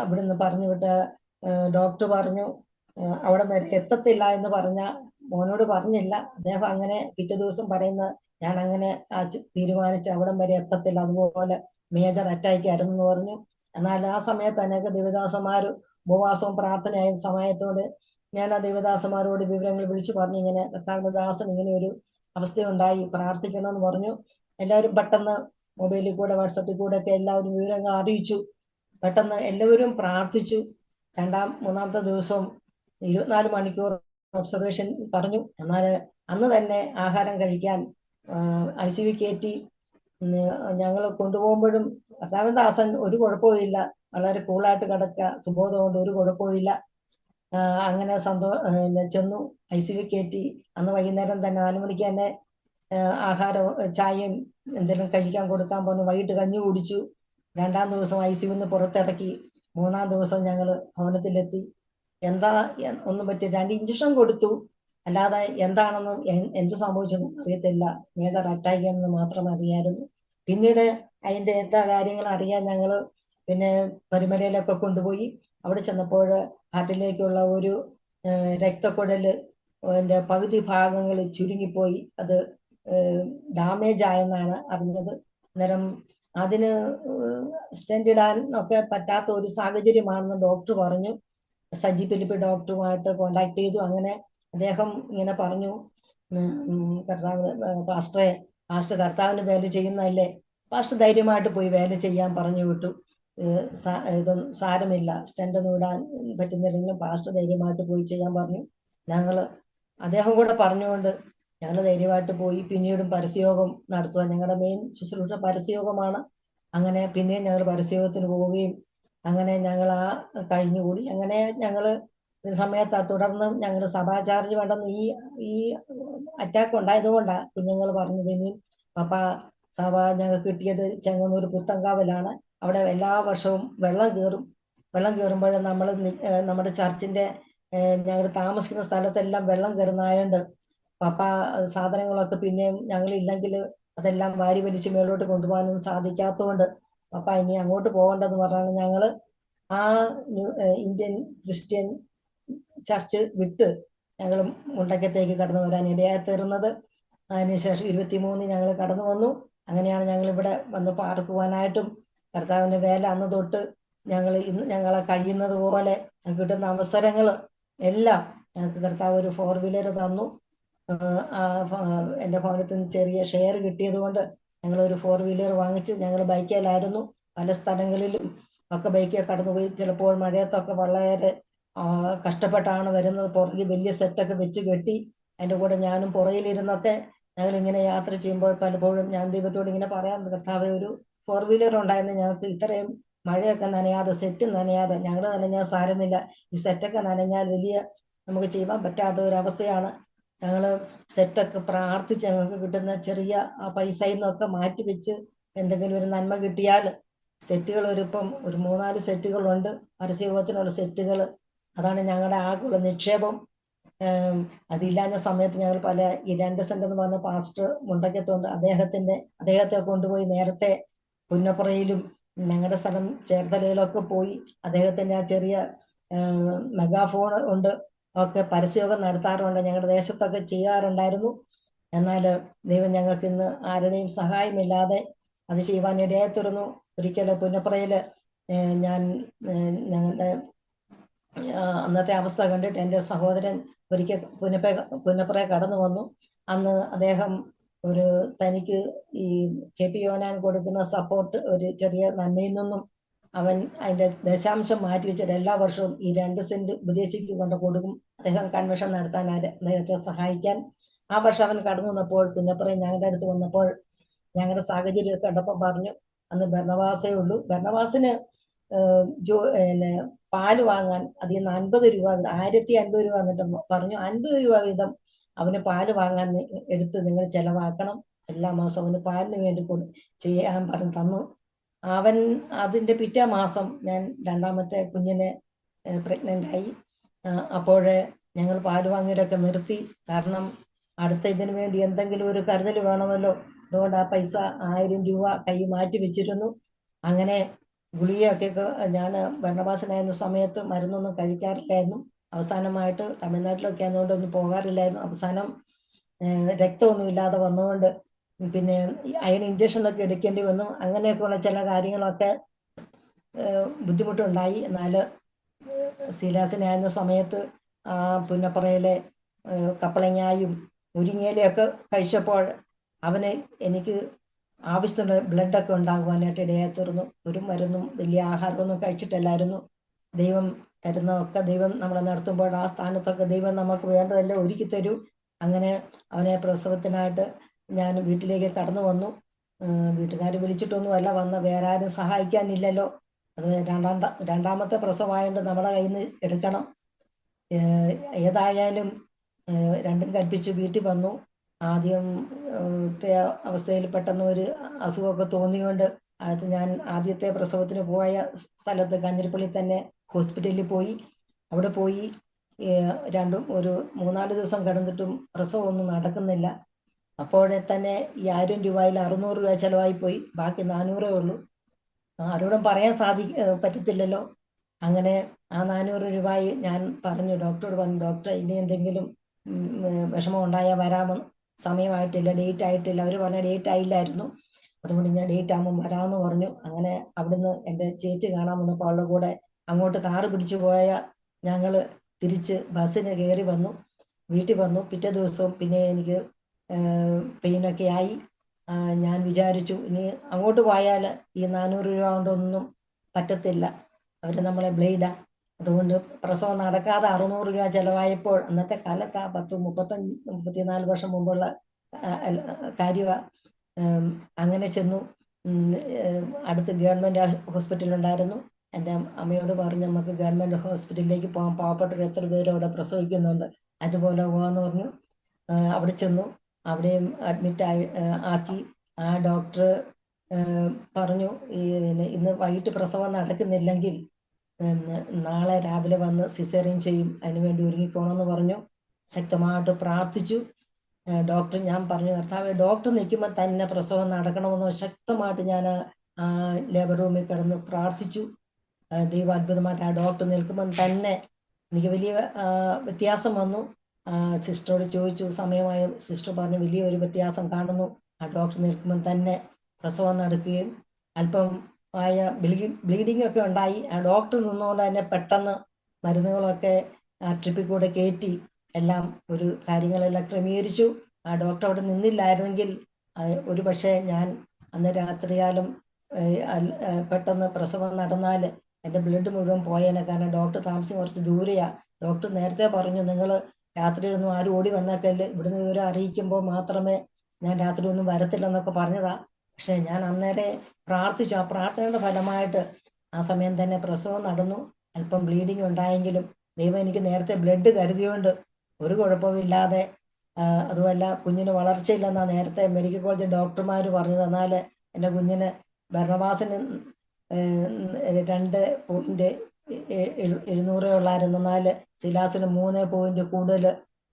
അവിടുന്ന് പറഞ്ഞു വിട്ട ഡോക്ടർ പറഞ്ഞു അവിടെ വരെ എത്തത്തില്ല എന്ന് പറഞ്ഞ മോനോട് പറഞ്ഞില്ല. അദ്ദേഹം അങ്ങനെ പിറ്റേ ദിവസം പറയുന്ന ഞാൻ അങ്ങനെ തീരുമാനിച്ച് അവിടം വരെ എത്തത്തില്ല, അതുപോലെ മേജർ അറ്റാക്ക് ആയിരുന്നു എന്ന് പറഞ്ഞു. എന്നാൽ ആ സമയത്ത് അനേക ദേവദാസന്മാർ ഉപവാസവും പ്രാർത്ഥനയായ സമയത്തോട് ഞാൻ ആ ദേവദാസന്മാരോട് വിവരങ്ങൾ വിളിച്ചു പറഞ്ഞു, ഇങ്ങനെ കർത്താവിന്റെ ദാസൻ ഇങ്ങനെ ഒരു അവസ്ഥയുണ്ടായി, പ്രാർത്ഥിക്കണമെന്ന് പറഞ്ഞു. എല്ലാവരും പെട്ടെന്ന് മൊബൈലിൽ കൂടെ വാട്സപ്പിൽ കൂടെ ഒക്കെ എല്ലാവരും വിവരങ്ങൾ അറിയിച്ചു. പെട്ടെന്ന് എല്ലാവരും പ്രാർത്ഥിച്ചു. മൂന്നാമത്തെ ദിവസം 24 മണിക്കൂർ ഒബ്സർവേഷൻ പറഞ്ഞു. എന്നാൽ അന്ന് തന്നെ ആഹാരം കഴിക്കാൻ ICU കയറ്റി ഞങ്ങൾ കൊണ്ടുപോകുമ്പോഴും കർത്താവിന്റെ ദാസൻ ഒരു കുഴപ്പമില്ല, വളരെ കൂളായിട്ട് കിടക്കുക, സുബോധം കൊണ്ട് ഒരു കുഴപ്പമില്ല. അങ്ങനെ ചെന്നു ICU കയറ്റി. അന്ന് വൈകുന്നേരം തന്നെ 4 മണിക്ക് തന്നെ ആഹാരം ചായയും എന്തെങ്കിലും കഴിക്കാൻ കൊടുക്കാൻ പോന്നു. വൈകിട്ട് കഞ്ഞി കുടിച്ചു. 2-ാം ദിവസം ICU പുറത്തിറക്കി. 3-ാം ദിവസം ഞങ്ങൾ ഭവനത്തിലെത്തി. എന്താ ഒന്നും പറ്റി 2 ഇഞ്ചക്ഷൻ കൊടുത്തു. അല്ലാതെ എന്താണെന്നും എന്ത് സംഭവിച്ചെന്നും അറിയത്തില്ല. മേജർ അറ്റാക്ക് എന്ന് മാത്രം അറിയായിരുന്നു. പിന്നീട് അതിന്റെ എന്താ കാര്യങ്ങൾ അറിയാൻ ഞങ്ങള് പിന്നെ പരുമലയിലൊക്കെ കൊണ്ടുപോയി. അവിടെ ചെന്നപ്പോൾ ഹാർട്ടിലേക്കുള്ള ഒരു രക്തക്കുഴല് പകുതി ഭാഗങ്ങൾ ചുരുങ്ങിപ്പോയി. അത് ഡാമേജ് ആയെന്നാണ് അറിഞ്ഞത്. അന്നേരം അതിന് സ്റ്റെന്റ് ഇടാൻ ഒക്കെ പറ്റാത്ത ഒരു സാഹചര്യമാണെന്ന് ഡോക്ടർ പറഞ്ഞു. സജി ഫിലിപ്പ് ഡോക്ടറുമായിട്ട് കോണ്ടാക്ട് ചെയ്തു. അങ്ങനെ അദ്ദേഹം ഇങ്ങനെ പറഞ്ഞു, കർത്താവ് പാസ്റ്റർ കർത്താവിന് വേല ചെയ്യുന്നതല്ലേ, പാസ്റ്റർ ധൈര്യമായിട്ട് പോയി വേല ചെയ്യാൻ പറഞ്ഞു വിട്ടു. ഇതൊന്നും സാരമില്ല, സ്റ്റെന്റ് ഒന്നും ഇടാൻ പറ്റുന്നില്ലെങ്കിലും പാസ്റ്റർ ധൈര്യമായിട്ട് പോയി ചെയ്യാൻ പറഞ്ഞു. അദ്ദേഹം കൂടെ പറഞ്ഞുകൊണ്ട് ഞങ്ങൾ ധൈര്യമായിട്ട് പോയി. പിന്നീടും പരസ്യയോഗം നടത്തുക, ഞങ്ങളുടെ മെയിൻ ശുശ്രൂഷ പരസ്യയോഗമാണ്. അങ്ങനെ പിന്നെയും ഞങ്ങൾ പരസ്യയോഗത്തിന് പോവുകയും അങ്ങനെ ഞങ്ങൾ കഴിഞ്ഞുകൂടി. അങ്ങനെ ഞങ്ങൾ സമയത്ത് തുടർന്ന് ഞങ്ങൾ സഭാ ചാർജ് വേണ്ടെന്ന് ഈ അറ്റാക്ക് ഉണ്ടായതുകൊണ്ടാണ് കുഞ്ഞുങ്ങൾ പറഞ്ഞത്. ഇനിയും പപ്പ സഭ ഞങ്ങൾക്ക് കിട്ടിയത് ചെങ്ങന്നൂർ പുത്തങ്കാവിലാണ്. അവിടെ എല്ലാ വർഷവും വെള്ളം കയറുമ്പോൾ നമ്മൾ നമ്മുടെ ചർച്ചിന്റെ ഞങ്ങൾ താമസിക്കുന്ന സ്ഥലത്തെല്ലാം വെള്ളം കയറുന്നതായോണ്ട് പപ്പ സാധനങ്ങളൊക്കെ പിന്നെയും ഞങ്ങളില്ലെങ്കിൽ അതെല്ലാം വാരി വലിച്ച് മേലോട്ട് കൊണ്ടുപോകാനൊന്നും സാധിക്കാത്തതുകൊണ്ട് പപ്പ ഇനി അങ്ങോട്ട് പോകണ്ടെന്ന് പറഞ്ഞാണ് ഞങ്ങൾ ആ ഇന്ത്യൻ ക്രിസ്ത്യൻ ചർച്ച് വിട്ട് ഞങ്ങൾ മുണ്ടക്കത്തേക്ക് കടന്നു വരാൻ ഇടയായി തീർന്നത്. അതിനുശേഷം 23 ഞങ്ങൾ കടന്നു വന്നു. അങ്ങനെയാണ് ഞങ്ങൾ ഇവിടെ വന്ന് പാർക്കുവാനായിട്ടും കർത്താവിന്റെ വേല അന്ന് തൊട്ട് ഞങ്ങൾ ഇന്ന് ഞങ്ങളെ കഴിയുന്നത് പോലെ കിട്ടുന്ന അവസരങ്ങൾ എല്ലാം ഞങ്ങൾക്ക് കർത്താവ് ഒരു 4 വീലർ തന്നു. എൻ്റെ ഭവനത്തിൽ നിന്ന് ചെറിയ ഷെയർ കിട്ടിയത് കൊണ്ട് ഞങ്ങൾ ഒരു 4 വീലർ വാങ്ങിച്ചു. ഞങ്ങൾ ബൈക്കിലായിരുന്നു പല സ്ഥലങ്ങളിലും ഒക്കെ ബൈക്കിൽ കടന്നുപോയി. ചിലപ്പോൾ മഴയത്തൊക്കെ വളരെ കഷ്ടപ്പെട്ടാണ് വരുന്നത്. പുറകിൽ വലിയ സെറ്റൊക്കെ വെച്ച് കെട്ടി അതിൻ്റെ കൂടെ ഞാനും പുറകിലിരുന്നൊക്കെ ഞങ്ങൾ ഇങ്ങനെ യാത്ര ചെയ്യുമ്പോൾ പലപ്പോഴും ഞാൻ ദൈവത്തോട് ഇങ്ങനെ പറയാൻ, കർത്താവെ ഒരു 4 വീലർ ഉണ്ടായിരുന്നു ഞങ്ങൾക്ക് ഇത്രയും മഴയൊക്കെ നനയാതെ, സെറ്റ് നനയാതെ, ഞങ്ങൾ നനഞ്ഞാൽ സാരമില്ല, ഈ സെറ്റൊക്കെ നനഞ്ഞാൽ വലിയ നമുക്ക് ചെയ്യാൻ പറ്റാത്ത ഒരവസ്ഥയാണ്. ഞങ്ങൾ സെറ്റൊക്കെ പ്രാർത്ഥിച്ച് ഞങ്ങൾക്ക് കിട്ടുന്ന ചെറിയ ആ പൈസയിൽ നിന്നൊക്കെ മാറ്റി വെച്ച് എന്തെങ്കിലും ഒരു നന്മ കിട്ടിയാൽ സെറ്റുകൾ ഇപ്പം ഒരു 3-4 സെറ്റുകളുണ്ട്, പരസ്യയോഗത്തിനുള്ള സെറ്റുകൾ. അതാണ് ഞങ്ങളുടെ ആകെയുള്ള നിക്ഷേപം. അതില്ലാഞ്ഞ സമയത്ത് ഞങ്ങൾ ഈ 2 സെന്റ് എന്ന് പറഞ്ഞ പാസ്റ്റർ മുണ്ടക്കത്തുണ്ട്, അദ്ദേഹത്തെ കൊണ്ടുപോയി നേരത്തെ പുന്നപ്പുറയിലും ഞങ്ങളുടെ സ്ഥലം ചേർത്തലയിലൊക്കെ പോയി അദ്ദേഹത്തിന്റെ ആ ചെറിയ മെഗാഫോൺ ഉണ്ട് ഒക്കെ പരസ്യയോഗം നടത്താറുണ്ട്. ഞങ്ങളുടെ ദേശത്തൊക്കെ ചെയ്യാറുണ്ടായിരുന്നു. എന്നാൽ ദൈവം ഞങ്ങൾക്ക് ഇന്ന് ആരുടെയും സഹായമില്ലാതെ അത് ചെയ്യുവാൻ ഇടയായി തീർന്നു. ഒരിക്കൽ പുന്നപ്പുറയില് ഞങ്ങളുടെ അന്നത്തെ അവസ്ഥ കണ്ടിട്ട് എൻ്റെ സഹോദരൻ ഒരിക്കൽ പുന്നപ്പുറയെ കടന്നു വന്നു. അന്ന് അദ്ദേഹം തനിക്ക് ഈ KP യോഹന്നാൻ കൊടുക്കുന്ന സപ്പോർട്ട് ഒരു ചെറിയ നന്മയിൽ നിന്നും അവൻ അതിന്റെ ദശാംശം മാറ്റി വെച്ചിട്ട് എല്ലാ വർഷവും ഈ 2 സെന്റ് ഉപദേശിക്ക് കൊണ്ട് കൊടുക്കും. അദ്ദേഹം കൺവെൻഷൻ നടത്താൻ അദ്ദേഹത്തെ സഹായിക്കാൻ. ആ വർഷം അവൻ കടന്നു വന്നപ്പോൾ പുന്നപ്പുറയിൽ ഞങ്ങളുടെ അടുത്ത് വന്നപ്പോൾ ഞങ്ങളുടെ സാഹചര്യമൊക്കെ കണ്ടപ്പോൾ പറഞ്ഞു, അന്ന് ബർണബാസേ ഉള്ളൂ. ബർണബാസിന് പാല് വാങ്ങാൻ അതിൽ നിന്ന് 50 രൂപ 1050 രൂപ എന്നിട്ട് പറഞ്ഞു, 50 രൂപ വീതം അവന് പാല് വാങ്ങാൻ എടുത്ത് നിങ്ങൾ ചെലവാക്കണം. എല്ലാ മാസവും അവന് പാലിന് വേണ്ടി ചെയ്യാൻ പറഞ്ഞു തന്നു. അവൻ അതിന്റെ പിറ്റേ മാസം ഞാൻ 2ാമത്തെ കുഞ്ഞിനെ പ്രഗ്നന്റ് ആയി. അപ്പോഴേ ഞങ്ങൾ പാല് വാങ്ങിയവരൊക്കെ നിർത്തി. കാരണം അടുത്ത ഇതിനു വേണ്ടി എന്തെങ്കിലും ഒരു കരുതൽ വേണമല്ലോ. അതുകൊണ്ട് ആ പൈസ 1000 രൂപ കൈ മാറ്റി വെച്ചിരുന്നു. അങ്ങനെ ഗുളികയൊക്കെ ഞാൻ ബർണബാസിനായിരുന്ന സമയത്ത് മരുന്നൊന്നും കഴിക്കാറില്ലായിരുന്നു. അവസാനമായിട്ട് തമിഴ്നാട്ടിലൊക്കെ ആയതുകൊണ്ട് ഒന്നും പോകാറില്ലായിരുന്നു. അവസാനം രക്തമൊന്നും ഇല്ലാതെ വന്നുകൊണ്ട് പിന്നെ അയൺ ഇഞ്ചക്ഷനൊക്കെ എടുക്കേണ്ടി വന്നു. അങ്ങനെയൊക്കെയുള്ള ചില കാര്യങ്ങളൊക്കെ ബുദ്ധിമുട്ടുണ്ടായി. എന്നാൽ സീലാസിനായിരുന്ന സമയത്ത് പുന്നപ്പുറയിലെ കപ്പളങ്ങായും മുരിങ്ങയിലൊക്കെ കഴിച്ചപ്പോൾ എനിക്ക് ആവശ്യത്തിന് ബ്ലഡൊക്കെ ഉണ്ടാകുവാനായിട്ട് ഇടയായി തീർന്നു. ഒരു മരുന്നും വലിയ ആഹാരമൊന്നും കഴിച്ചിട്ടല്ലായിരുന്നു. ദൈവം തരുന്നതൊക്കെ ദൈവം നമ്മളെ നടത്തുമ്പോൾ ആ സ്ഥാനത്തൊക്കെ ദൈവം നമുക്ക് വേണ്ടതെല്ലാം ഒരുക്കി തരൂ. അങ്ങനെ അവനെ പ്രസവത്തിനായിട്ട് ഞാൻ വീട്ടിലേക്ക് കടന്നു വന്നു. വീട്ടുകാർ വിളിച്ചിട്ടൊന്നുമല്ല വന്ന, വേറെ ആരും സഹായിക്കാനില്ലല്ലോ. അത് രണ്ടാമത്തെ പ്രസവമായതുകൊണ്ട് നമ്മുടെ കയ്യിൽ നിന്ന് എടുക്കണം. ഏതായാലും രണ്ടും കൽപ്പിച്ച് വീട്ടിൽ വന്നു. ആദ്യത്തെ അവസ്ഥയിൽ പെട്ടെന്ന് ഒരു അസുഖമൊക്കെ തോന്നിയുകൊണ്ട് ഞാൻ ആദ്യത്തെ പ്രസവത്തിന് പോയ സ്ഥലത്ത് കാഞ്ഞിരപ്പള്ളി തന്നെ ഹോസ്പിറ്റലിൽ പോയി. അവിടെ പോയി ഒരു 3-4 ദിവസം കിടന്നിട്ടും പ്രസവമൊന്നും നടക്കുന്നില്ല. അപ്പോഴെ തന്നെ ഈ 1000 രൂപയിൽ 600 രൂപ ചെലവായി പോയി. ബാക്കി 400 ഉള്ളൂ. ആരോടും പറയാൻ പറ്റത്തില്ലല്ലോ. അങ്ങനെ ആ 400 രൂപയിൽ ഞാൻ പറഞ്ഞു, ഡോക്ടറോട് പറഞ്ഞു, ഡോക്ടർ ഇനി എന്തെങ്കിലും വിഷമം ഉണ്ടായാൽ വരാമെന്ന്. സമയമായിട്ടില്ല, ഡേറ്റ് ആയിട്ടില്ല. അവർ പറഞ്ഞ ഡേറ്റ് ആയില്ലായിരുന്നു. അതുകൊണ്ട് ഞാൻ ഡേറ്റ് ആകുമ്പോൾ വരാമെന്ന് പറഞ്ഞു. അങ്ങനെ അവിടുന്ന് എൻ്റെ ചേച്ചി കാണാൻ വന്നപ്പോൾ അവളുടെ കൂടെ അങ്ങോട്ട് കാറ് പിടിച്ചു പോയ ഞങ്ങള് തിരിച്ച് ബസ്സിന് കയറി വന്നു, വീട്ടിൽ വന്നു. പിറ്റേ ദിവസവും പിന്നെ എനിക്ക് പെയിനൊക്കെ ആയി. ഞാൻ വിചാരിച്ചു ഇനി അങ്ങോട്ട് പോയാൽ ഈ 400 രൂപ കൊണ്ടൊന്നും പറ്റത്തില്ല, അവര് നമ്മളെ ബ്ലേഡാ. അതുകൊണ്ട് പ്രസവം നടക്കാതെ 600 രൂപ ചെലവായപ്പോൾ, അന്നത്തെ കാലത്ത് 34 വർഷം മുമ്പുള്ള കാര്യമാണ്. അങ്ങനെ ചെന്നു. അടുത്ത് ഗവൺമെന്റ് ഹോസ്പിറ്റൽ ഉണ്ടായിരുന്നു. എൻ്റെ അമ്മയോട് പറഞ്ഞു നമുക്ക് ഗവൺമെന്റ് ഹോസ്പിറ്റലിലേക്ക് പോകാം, പാവപ്പെട്ടവർ എത്ര പേര് അവിടെ പ്രസവിക്കുന്നുണ്ട്, അതുപോലെ പോകാന്ന് പറഞ്ഞു. അവിടെ ചെന്നു. അവിടെയും അഡ്മിറ്റ് ആക്കി. ആ ഡോക്ടർ പറഞ്ഞു ഇന്ന് വൈകിട്ട് പ്രസവം നടക്കുന്നില്ലെങ്കിൽ നാളെ രാവിലെ വന്ന് സിസേറിയൻ ചെയ്യും, അതിനുവേണ്ടി ഒരുങ്ങിക്കോണമെന്ന് പറഞ്ഞു. ശക്തമായിട്ട് പ്രാർത്ഥിച്ചു. ഡോക്ടർ, ഞാൻ പറഞ്ഞു കർത്താവേ, ഡോക്ടർ നിൽക്കുമ്പോൾ തന്നെ പ്രസവം നടക്കണമെന്ന് ശക്തമായിട്ട് ഞാൻ ആ ലേബർ റൂമിൽ കിടന്ന് പ്രാർത്ഥിച്ചു. ദൈവം അത്ഭുതമായിട്ട് ആ ഡോക്ടർ നിൽക്കുമ്പോൾ തന്നെ എനിക്ക് വലിയ വ്യത്യാസം വന്നു. സിസ്റ്ററോട് ചോദിച്ചു സമയമായി. സിസ്റ്റർ പറഞ്ഞു വലിയൊരു വ്യത്യാസം കാണുന്നു. ആ ഡോക്ടർ നിൽക്കുമ്പോൾ തന്നെ പ്രസവം നടക്കുകയും അല്പം ആയ ബ്ലീഡിംഗ് ഒക്കെ ഉണ്ടായി. ആ ഡോക്ടർ നിന്നുകൊണ്ട് തന്നെ പെട്ടെന്ന് മരുന്നുകളൊക്കെ ആ ട്രിപ്പിൽ കൂടെ കയറ്റി എല്ലാം ഒരു കാര്യങ്ങളെല്ലാം ക്രമീകരിച്ചു. ആ ഡോക്ടർ അവിടെ നിന്നില്ലായിരുന്നെങ്കിൽ ഒരു പക്ഷേ ഞാൻ അന്ന് രാത്രികാലം പെട്ടെന്ന് പ്രസവം നടന്നാൽ എൻ്റെ ബ്ലഡ് മുഴുവൻ പോയേനെ. കാരണം ഡോക്ടർ താമസം കുറച്ച് ദൂരെയാ. ഡോക്ടർ നേരത്തെ പറഞ്ഞു നിങ്ങൾ രാത്രിയിലൊന്നും ആരും ഓടി വന്നേക്കല്ല്, ഇവിടുന്ന് വിവരം അറിയിക്കുമ്പോൾ മാത്രമേ ഞാൻ രാത്രി ഒന്നും വരത്തില്ലെന്നൊക്കെ പറഞ്ഞതാ. പക്ഷെ ഞാൻ അന്നേരെ പ്രാർത്ഥിച്ചു. ആ പ്രാർത്ഥനയുടെ ഫലമായിട്ട് ആ സമയം തന്നെ പ്രസവം നടന്നു. അല്പം ബ്ലീഡിങ് ഉണ്ടായെങ്കിലും ദൈവം എനിക്ക് നേരത്തെ ബ്ലഡ് കരുതിയോണ്ട് ഒരു കുഴപ്പമില്ലാതെ, അതുമല്ല കുഞ്ഞിന് വളർച്ചയില്ലെന്നാ നേരത്തെ മെഡിക്കൽ കോളേജ് ഡോക്ടർമാർ പറഞ്ഞത്. എന്നാൽ എൻ്റെ കുഞ്ഞിന് ഭരണവാസിന് 2.700 ഉള്ളായിരുന്നു. എന്നാൽ സിലാസിന് 3 പോയിന്റ് കൂടുതൽ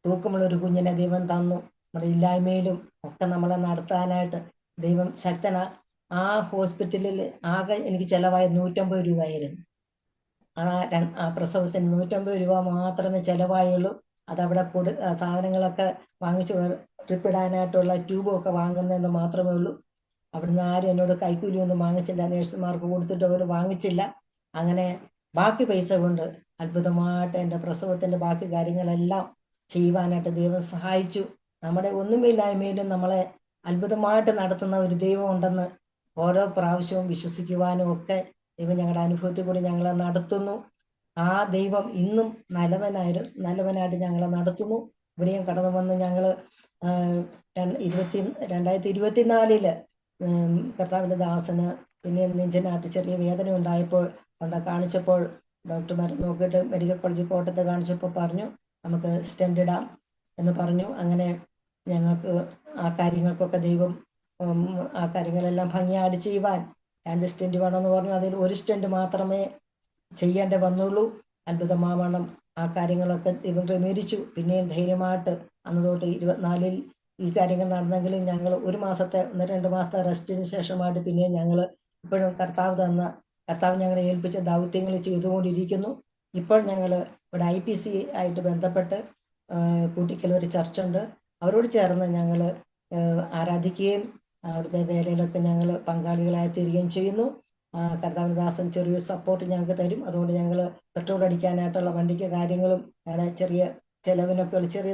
തൂക്കമുള്ള ഒരു കുഞ്ഞിനെ ദൈവം തന്നു. നമ്മുടെ ഇല്ലായ്മയിലും ഒക്കെ നമ്മളെ നടത്താനായിട്ട് ദൈവം ശക്തനാ. ആ ഹോസ്പിറ്റലിൽ ആകെ എനിക്ക് ചെലവായ 150 രൂപയായിരുന്നു. ആ പ്രസവത്തിന് 150 രൂപ മാത്രമേ ചെലവായുള്ളൂ. അതവിടെ സാധനങ്ങളൊക്കെ വാങ്ങിച്ചു, ട്രിപ്പിടാനായിട്ടുള്ള ട്യൂബും ഒക്കെ വാങ്ങുന്നതെന്ന് മാത്രമേ ഉള്ളൂ. അവിടുന്ന് ആരും എന്നോട് കൈക്കൂലി ഒന്നും വാങ്ങിച്ചില്ല, നേഴ്സുമാർക്ക് കൊടുത്തിട്ട് അവർ വാങ്ങിച്ചില്ല. അങ്ങനെ ബാക്കി പൈസ കൊണ്ട് അത്ഭുതമായിട്ട് എൻ്റെ പ്രസവത്തിന്റെ ബാക്കി കാര്യങ്ങളെല്ലാം ചെയ്യുവാനായിട്ട് ദൈവം സഹായിച്ചു. നമ്മുടെ ഒന്നുമില്ലായ്മയിലും നമ്മളെ അത്ഭുതമായിട്ട് നടത്തുന്ന ഒരു ദൈവം ഉണ്ടെന്ന് ഓരോ പ്രാവശ്യവും വിശ്വസിക്കുവാനും ഒക്കെ ദൈവം ഞങ്ങളുടെ അനുഭവത്തിൽ കൂടി ഞങ്ങളെ നടത്തുന്നു. ആ ദൈവം ഇന്നും നല്ലവനായിട്ട് ഞങ്ങളെ നടത്തുന്നു. ഇവിടെയും കടന്നു വന്ന് ഞങ്ങള് 2024 കർത്താവിന്റെ ദാസന് പിന്നെ നെഞ്ചിനകത്ത് ചെറിയ വേദന ഉണ്ടായപ്പോൾ കാണിച്ചപ്പോൾ ഡോക്ടർമാർ നോക്കിയിട്ട് മെഡിക്കൽ കോളേജ് കോട്ടയത്ത് കാണിച്ചപ്പോൾ പറഞ്ഞു നമുക്ക് സ്റ്റെന്റ് ഇടാം എന്ന് പറഞ്ഞു. അങ്ങനെ ഞങ്ങൾക്ക് ആ കാര്യങ്ങൾക്കൊക്കെ ദൈവം ആ കാര്യങ്ങളെല്ലാം ഭംഗിയായിട്ട് ചെയ്യുവാൻ 2 സ്റ്റെന്റ് വേണമെന്ന് പറഞ്ഞു. അതിൽ 1 സ്റ്റെന്റ് മാത്രമേ ചെയ്യേണ്ടി വന്നുള്ളൂ. അത്ഭുതമാവണം ആ കാര്യങ്ങളൊക്കെ ദൈവം ക്രമീകരിച്ചു. പിന്നെയും ധൈര്യമായിട്ട് അന്ന് തൊട്ട് 24 ഈ കാര്യങ്ങൾ നടന്നെങ്കിലും ഞങ്ങൾ 1 മാസത്തെ 1-2 മാസത്തെ റെസ്റ്റിന് ശേഷമായിട്ട് പിന്നെയും ഞങ്ങൾ ഇപ്പോഴും കർത്താവ് ഞങ്ങളെ ഏൽപ്പിച്ച ദൗത്യങ്ങൾ ചെയ്തുകൊണ്ടിരിക്കുന്നു. ഇപ്പോൾ ഞങ്ങൾ ഇവിടെ IPC ആയിട്ട് ബന്ധപ്പെട്ട് കൂട്ടിക്കൽ ഒരു ചർച്ചുണ്ട്, അവരോട് ചേർന്ന് ഞങ്ങൾ ആരാധിക്കുകയും അവിടുത്തെ വേലയിലൊക്കെ ഞങ്ങൾ പങ്കാളികളായി തീരുകയും ചെയ്യുന്നു. കർത്താവദാസൻ ചെറിയൊരു സപ്പോർട്ട് ഞങ്ങൾക്ക് തരും. അതുകൊണ്ട് ഞങ്ങൾ പെട്രോൾ അടിക്കാനായിട്ടുള്ള വണ്ടിക്ക് കാര്യങ്ങളും ഞങ്ങളുടെ ചെറിയ ചെലവിനൊക്കെ ചെറിയ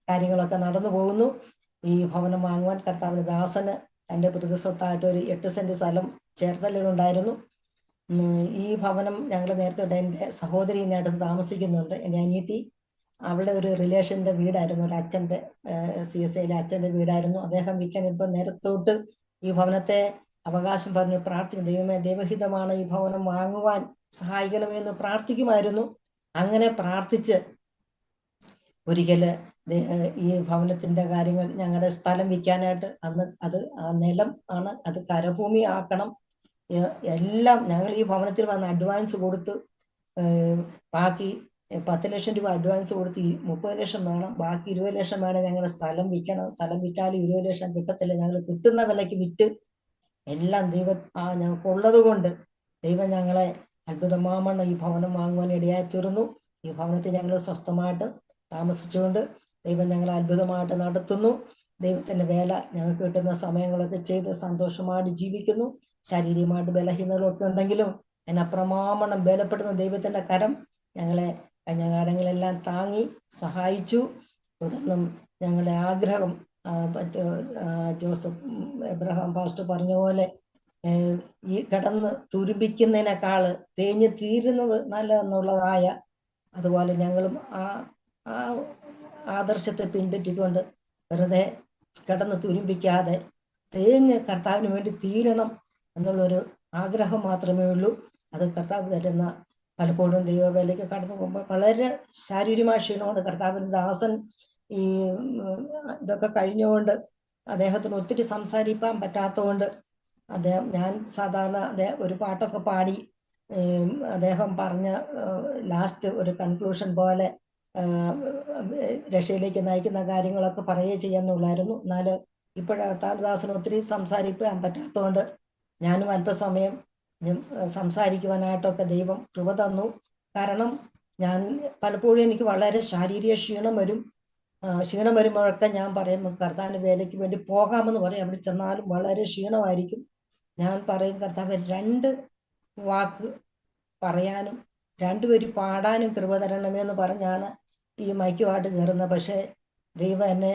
കാര്യങ്ങളൊക്കെ നടന്നു പോകുന്നു. ഈ ഭവനം വാങ്ങുവാൻ കർത്താവിന്റെ ദാസന് എൻ്റെ പ്രതിസ്വത്തായിട്ട് ഒരു 8 സെന്റ് സ്ഥലം ചേർത്തലിലുണ്ടായിരുന്നു. ഈ ഭവനം ഞങ്ങൾ നേരത്തെ എൻ്റെ സഹോദരി അടുത്ത് താമസിക്കുന്നുണ്ട്. എൻ്റെ അനിയത്തി, അവളുടെ ഒരു റിലേഷന്റെ വീടായിരുന്നു, ഒരു അച്ഛൻ്റെ CSIയിലെ അച്ഛൻ്റെ വീടായിരുന്നു. അദ്ദേഹം വിൽക്കാൻ ഇപ്പം നേരത്തോട്ട് ഈ ഭവനത്തെ അവകാശം പറഞ്ഞു പ്രാർത്ഥിക്കും. ദൈവമേ, ദൈവഹിതമാണ് ഈ ഭവനം വാങ്ങുവാൻ സഹായിക്കണമെന്ന് പ്രാർത്ഥിക്കുമായിരുന്നു. അങ്ങനെ പ്രാർത്ഥിച്ച് ഒരിക്കല് ഈ ഭവനത്തിന്റെ കാര്യങ്ങൾ ഞങ്ങളുടെ സ്ഥലം വിൽക്കാനായിട്ട് അത് ആ നിലം ആണ്, അത് കരഭൂമി ആക്കണം, എല്ലാം ഞങ്ങൾ ഈ ഭവനത്തിൽ വന്ന് അഡ്വാൻസ് കൊടുത്തു. ബാക്കി 10 ലക്ഷം രൂപ അഡ്വാൻസ് കൊടുത്ത് 30 ലക്ഷം വേണം, ബാക്കി 20 ലക്ഷം വേണം ഞങ്ങളുടെ സ്ഥലം വിൽക്കണം. സ്ഥലം വിറ്റാൽ 20 ലക്ഷം കിട്ടത്തില്ല. ഞങ്ങൾ കിട്ടുന്ന വിലയ്ക്ക് വിറ്റ് എല്ലാം ഞങ്ങൾക്ക് ഉള്ളത് കൊണ്ട് ദൈവം ഞങ്ങളെ അത്ഭുതമാമണ്ണം ഈ ഭവനം വാങ്ങുവാൻ ഇടയായി തീർന്നു. ഈ ഭവനത്തിൽ ഞങ്ങൾ സ്വസ്ഥമായിട്ട് താമസിച്ചുകൊണ്ട് ദൈവം ഞങ്ങളെ അത്ഭുതമായിട്ട് നടത്തുന്നു. ദൈവത്തിന്റെ വേല ഞങ്ങൾക്ക് കിട്ടുന്ന സമയങ്ങളൊക്കെ ചെയ്ത് സന്തോഷമായിട്ട് ജീവിക്കുന്നു. ശാരീരികമായിട്ട് ബലഹീനതകളൊക്കെ ഉണ്ടെങ്കിലും അപ്രമാണം ബലപ്പെടുന്ന ദൈവത്തിന്റെ കരം ഞങ്ങളെ കഴിഞ്ഞ കാലങ്ങളെല്ലാം താങ്ങി സഹായിച്ചു. തുടർന്നും ഞങ്ങളുടെ ആഗ്രഹം ജോസഫ് എബ്രഹാം പാസ്റ്റർ പറഞ്ഞ പോലെ ഈ കിടന്ന് തുരുമ്പിക്കുന്നതിനേക്കാള് തേഞ്ഞ് തീരുന്നത് നല്ലതെന്നുള്ളതായ അതുപോലെ ഞങ്ങളും ആ ആദർശത്തെ പിൻപറ്റിക്കൊണ്ട് വെറുതെ കിടന്ന് തുരുമ്പിക്കാതെ തേഞ്ഞ് കർത്താവിന് വേണ്ടി തീരണം എന്നുള്ളൊരു ആഗ്രഹം മാത്രമേ ഉള്ളൂ. അത് കർത്താവ് തരുന്ന പലപ്പോഴും ദൈവവേലയ്ക്ക് കടന്നു പോകുമ്പോൾ വളരെ ശാരീരികമായ ക്ഷീണമുണ്ട്. കർത്താവിന്റെ ദാസൻ ഈ ഇതൊക്കെ കഴിഞ്ഞുകൊണ്ട് അദ്ദേഹത്തിന് ഒത്തിരി സംസാരിക്കാൻ പറ്റാത്തതുകൊണ്ട് ഞാൻ സാധാരണ ഒരു പാട്ടൊക്കെ പാടി അദ്ദേഹം പറഞ്ഞ ലാസ്റ്റ് ഒരു കൺക്ലൂഷൻ പോലെ രക്ഷയിലേക്ക് നയിക്കുന്ന കാര്യങ്ങളൊക്കെ പറയുകയും ചെയ്യാന്നുള്ളായിരുന്നു. എന്നാൽ ഇപ്പോഴത്താദാസന് ഒത്തിരി സംസാരിക്കാൻ പറ്റാത്തതുകൊണ്ട് ഞാനും അല്പസമയം സംസാരിക്കുവാനായിട്ടൊക്കെ ദൈവം കൃപ തന്നു. കാരണം ഞാൻ പലപ്പോഴും എനിക്ക് വളരെ ശാരീരിക ക്ഷീണം വരുമ്പോഴൊക്കെ ഞാൻ പറയും കർത്താവിന്റെ വേലയ്ക്ക് വേണ്ടി പോകാമെന്ന് പറയും. അവിടെ ചെന്നാലും വളരെ ക്ഷീണമായിരിക്കും. ഞാൻ പറയും കർത്താവ് 2 വാക്ക് പറയാനും 2 വരി പാടാനും കൃപ തരണമേ എന്ന് പറഞ്ഞാണ് ഈ മൈക്കുമായിട്ട് കയറുന്നത്. പക്ഷെ ദൈവം എന്നെ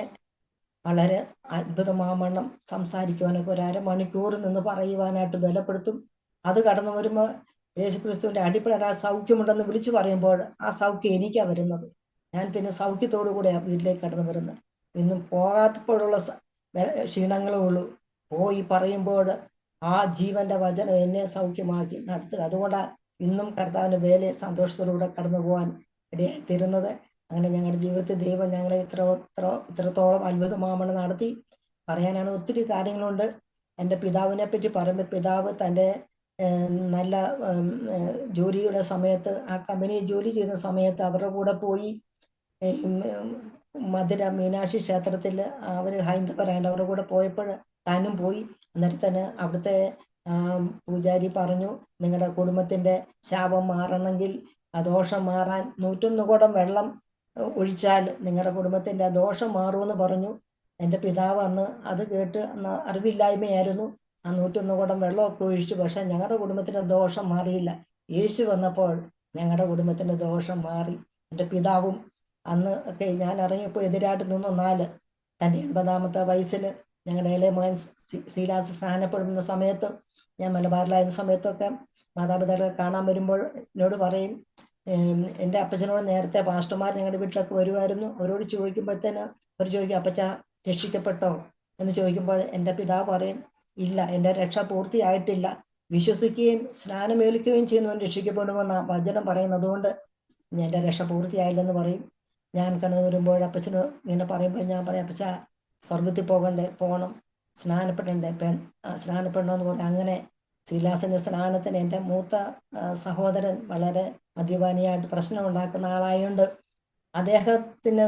വളരെ അത്ഭുതമാവണ്ണം സംസാരിക്കുവാനൊക്കെ ഒരു അരമണിക്കൂർ നിന്ന് പറയുവാനായിട്ട് ബലപ്പെടുത്തും. അത് കടന്നു വരുമ്പോൾ യേശുക്രിസ്തുവിന്റെ അടിപ്പിണർ ആ സൗഖ്യമുണ്ടെന്ന് വിളിച്ചു പറയുമ്പോൾ ആ സൗഖ്യം എനിക്കാ വരുന്നത്. ഞാൻ പിന്നെ സൗഖ്യത്തോടു കൂടെ വീട്ടിലേക്ക് കടന്നു വരുന്നത്. ഇന്നും പോകാത്തപ്പോഴുള്ള ക്ഷീണങ്ങളേ ഉള്ളൂ. പോയി പറയുമ്പോൾ ആ ജീവന്റെ വചനം എന്നെ സൗഖ്യമാക്കി നടത്തുക. അതുകൊണ്ടാണ് ഇന്നും കർത്താവിന്റെ വേലയെ സന്തോഷത്തോടുകൂടെ കടന്നു പോകാൻ ഇടയായി തീരുന്നത്. അങ്ങനെ ഞങ്ങളുടെ ജീവിതത്തിൽ ദൈവം ഞങ്ങളെ ഇത്രത്തോളം അത്ഭുതമാമണം നടത്തി. പറയാനാണ് ഒത്തിരി കാര്യങ്ങളുണ്ട്. എൻ്റെ പിതാവിനെ പറ്റി പറയുമ്പോൾ പിതാവ് തൻ്റെ നല്ല ജോലിയുടെ സമയത്ത് ആ കമ്പനിയിൽ ജോലി ചെയ്യുന്ന സമയത്ത് അവരുടെ കൂടെ പോയി മധുര മീനാക്ഷി ക്ഷേത്രത്തിൽ അവർ ഹൈന്ദവരായിട്ട് അവരുടെ കൂടെ പോയപ്പോൾ താനും പോയി. അന്നേരം തന്നെ അവിടുത്തെ പൂജാരി പറഞ്ഞു, നിങ്ങളുടെ കുടുംബത്തിന്റെ ശാപം മാറണമെങ്കിൽ ആ ദോഷം മാറാൻ 101 കുടം വെള്ളം ഒഴിച്ചാൽ നിങ്ങളുടെ കുടുംബത്തിന്റെ ആ ദോഷം മാറുമെന്ന് പറഞ്ഞു. എൻ്റെ പിതാവ് അന്ന് അത് കേട്ട് അന്ന് അറിവില്ലായ്മയായിരുന്നു. ആ 101 കുടം വെള്ളമൊക്കെ ഒഴിച്ചു. പക്ഷെ ഞങ്ങളുടെ കുടുംബത്തിന്റെ ദോഷം മാറിയില്ല. യേശു വന്നപ്പോൾ ഞങ്ങളുടെ കുടുംബത്തിന്റെ ദോഷം മാറി. എൻ്റെ പിതാവും അന്ന് ഒക്കെ ഞാൻ ഇറങ്ങിയപ്പോൾ എതിരായിട്ട് നിന്നു. 4 തൻ്റെ 80ാമത്തെ വയസ്സിൽ ഞങ്ങളുടെ ഇളയ മകൻ സീലാസ് സ്നാനപ്പെടുന്ന സമയത്തും ഞാൻ മലബാറിലായിരുന്ന സമയത്തൊക്കെ മാതാപിതാക്കളെ കാണാൻ വരുമ്പോൾ എന്നോട് പറയും, എൻ്റെ അപ്പച്ചനോട് നേരത്തെ പാസ്റ്റർമാർ ഞങ്ങളുടെ വീട്ടിലൊക്കെ വരുമായിരുന്നു. അവരോട് ചോദിക്കുമ്പോഴത്തേന് അവർ ചോദിക്കും, അപ്പച്ച രക്ഷിക്കപ്പെട്ടോ എന്ന് ചോദിക്കുമ്പോൾ എൻ്റെ പിതാവ് പറയും, ഇല്ല, എൻ്റെ രക്ഷ പൂർത്തിയായിട്ടില്ല. വിശ്വസിക്കുകയും സ്നാനമേൽക്കുകയും ചെയ്യുന്നവൻ രക്ഷിക്കപ്പെടുമെന്ന വചനം പറയുന്നതുകൊണ്ട് എൻ്റെ രക്ഷ പൂർത്തിയായില്ലെന്ന് പറയും. ഞാൻ കടന്നു വരുമ്പോൾ അപ്പച്ചന് ഇങ്ങനെ പറയുമ്പോൾ ഞാൻ പറയും, അപ്പച്ച സ്വർഗത്തിൽ പോകണം, സ്നാനപ്പെടണമെന്ന് പറയും. അങ്ങനെ ശീലാസിന്റെ സ്നാനത്തിന് എൻ്റെ മൂത്ത സഹോദരൻ വളരെ മദ്യപാനിയായിട്ട് പ്രശ്നം ഉണ്ടാക്കുന്ന ആളായതുകൊണ്ട് അദ്ദേഹത്തിന്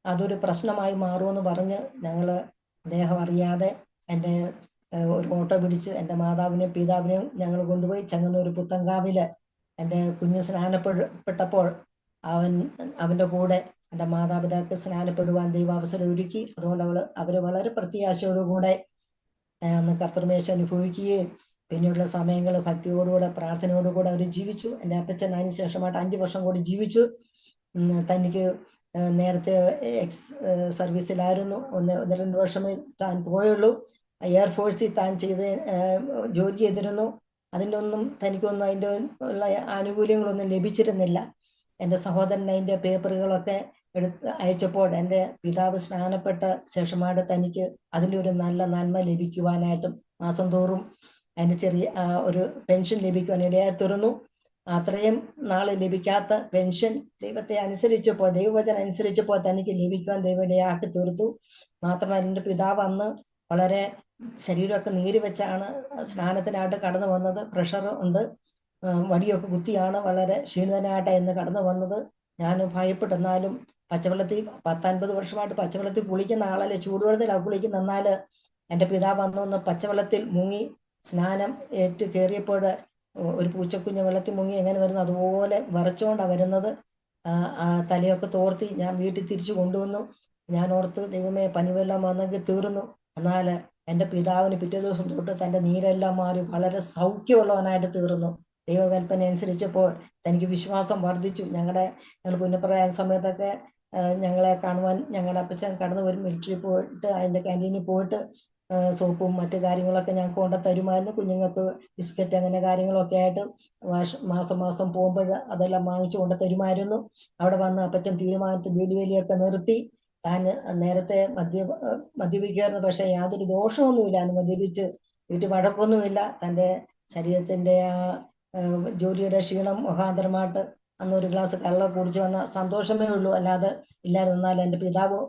അതൊരു പ്രശ്നമായി മാറുമെന്ന് പറഞ്ഞ് അദ്ദേഹം അറിയാതെ എൻ്റെ ഒരു ഓട്ടോ പിടിച്ച് എൻ്റെ മാതാവിനെയും പിതാവിനെയും ഞങ്ങൾ കൊണ്ടുപോയി ചെങ്ങന്നൂർ പുത്തങ്കാവില് എൻ്റെ കുഞ്ഞ് സ്നാനപ്പെട്ടപ്പോൾ അവൻ്റെ കൂടെ എൻ്റെ മാതാപിതാക്കൾ സ്നാനപ്പെടുവാൻ ദൈവം അവസരം ഒരുക്കി. അതുകൊണ്ട് അവര് വളരെ പ്രത്യാശയോടുകൂടെ അന്ന് കർത്തൃമേശ അനുഭവിക്കുകയും പിന്നീടുള്ള സമയങ്ങൾ ഭക്തിയോടുകൂടെ പ്രാർത്ഥനയോടുകൂടെ അവർ ജീവിച്ചു. എൻ്റെ അപ്പച്ചൻ അതിന് ശേഷമായിട്ട് 5 വർഷം കൂടി ജീവിച്ചു. തനിക്ക് നേരത്തെ സർവീസിലായിരുന്നു. 1-2 വർഷമേ താൻ പോയുള്ളൂ. എയർഫോഴ്സിൽ താൻ ജോലി ചെയ്തിരുന്നു. അതിൻ്റെ ഒന്നും തനിക്കൊന്നും അതിൻ്റെ ഉള്ള ആനുകൂല്യങ്ങളൊന്നും ലഭിച്ചിരുന്നില്ല. എൻ്റെ സഹോദരൻ അതിൻ്റെ പേപ്പറുകളൊക്കെ അയച്ചപ്പോൾ എൻ്റെ പിതാവ് സ്നാനപ്പെട്ട ശേഷമായിട്ട് തനിക്ക് അതിൻ്റെ ഒരു നല്ല നന്മ ലഭിക്കുവാനായിട്ടും മാസം തോറും അതിന് ചെറിയ ഒരു പെൻഷൻ ലഭിക്കുവാൻ ഇടയായി തീർന്നു. അത്രയും നാളെ ലഭിക്കാത്ത പെൻഷൻ ദൈവവചനം അനുസരിച്ചപ്പോൾ തനിക്ക് ലഭിക്കുവാൻ ദൈവം ഇടയാക്കി തീർത്തു. മാത്രമല്ല എൻ്റെ പിതാവ് അന്ന് വളരെ ശരീരമൊക്കെ നീര് വെച്ചാണ് സ്നാനത്തിനായിട്ട് കടന്നു വന്നത്. പ്രഷർ ഉണ്ട്, വടിയൊക്കെ കുത്തിയാണ് വളരെ ക്ഷീണിതനായിട്ട് ഇന്ന് കടന്നു വന്നത്. ഞാൻ ഭയപ്പെട്ടെന്നാലും പച്ചവെള്ളത്തിൽ 10-50 വർഷമായിട്ട് പച്ചവെള്ളത്തിൽ കുളിക്കുന്ന ആളല്ലേ, ചൂടുവെള്ളത്തിലാണ് കുളിക്കുന്ന. എന്നാൽ എൻ്റെ പിതാവ് അന്നൊന്ന് പച്ചവെള്ളത്തിൽ മുങ്ങി സ്നാനം ഏറ്റ് കയറിയപ്പോൾ ഒരു പൂച്ചക്കുഞ്ഞ് വെള്ളത്തിൽ മുങ്ങി എങ്ങനെ വരുന്നു അതുപോലെ വിറച്ചുകൊണ്ടാണ് വരുന്നത്. തലയൊക്കെ തോർത്തി ഞാൻ വീട്ടിൽ തിരിച്ചു കൊണ്ടുവന്നു. ഞാൻ ഓർത്ത് ദൈവമേ പനിവെല്ലാം വന്നെങ്കിൽ തീർന്നു. എന്നാൽ എൻ്റെ പിതാവിന് പിറ്റേ ദിവസം തൊട്ട് തൻ്റെ നീരെല്ലാം മാറി വളരെ സൗഖ്യമുള്ളവനായിട്ട് തീർന്നു. ദൈവകൽപ്പന അനുസരിച്ചപ്പോൾ തനിക്ക് വിശ്വാസം വർദ്ധിച്ചു. ഞങ്ങൾ പുന്നപ്രയായ സമയത്തൊക്കെ ഞങ്ങളെ കാണുവാൻ ഞങ്ങളുടെ അപ്പച്ചൻ കടന്നു വരും. മിലിറ്ററി പോയിട്ട് അതിൻ്റെ ക്യാൻറ്റീനിൽ പോയിട്ട് സോപ്പും മറ്റു കാര്യങ്ങളൊക്കെ ഞങ്ങൾക്ക് കൊണ്ട് തരുമായിരുന്നു. കുഞ്ഞുങ്ങൾക്ക് ബിസ്ക്കറ്റ് അങ്ങനെ കാര്യങ്ങളൊക്കെ ആയിട്ട് മാസം പോകുമ്പോൾ അതെല്ലാം വാങ്ങിച്ചു കൊണ്ട് തരുമായിരുന്നു. അവിടെ വന്ന് അപ്പച്ചൻ തീരുമാനത്തിൽ വീടുവേലിയൊക്കെ നിർത്തി. താൻ നേരത്തെ മദ്യപിക്കായിരുന്നു, പക്ഷെ യാതൊരു ദോഷമൊന്നുമില്ല. അന്ന് മദ്യപിച്ച് വീട്ടിൽ വഴക്കൊന്നുമില്ല. തൻ്റെ ശരീരത്തിൻ്റെ ആ ജോലിയുടെ ക്ഷീണം മുഖാന്തരമായിട്ട് അന്ന് ഒരു ഗ്ലാസ് കള്ള കുടിച്ച് വന്ന സന്തോഷമേ ഉള്ളൂ, അല്ലാതെ ഇല്ലായിരുന്നു. എന്നാൽ എൻ്റെ പിതാവ്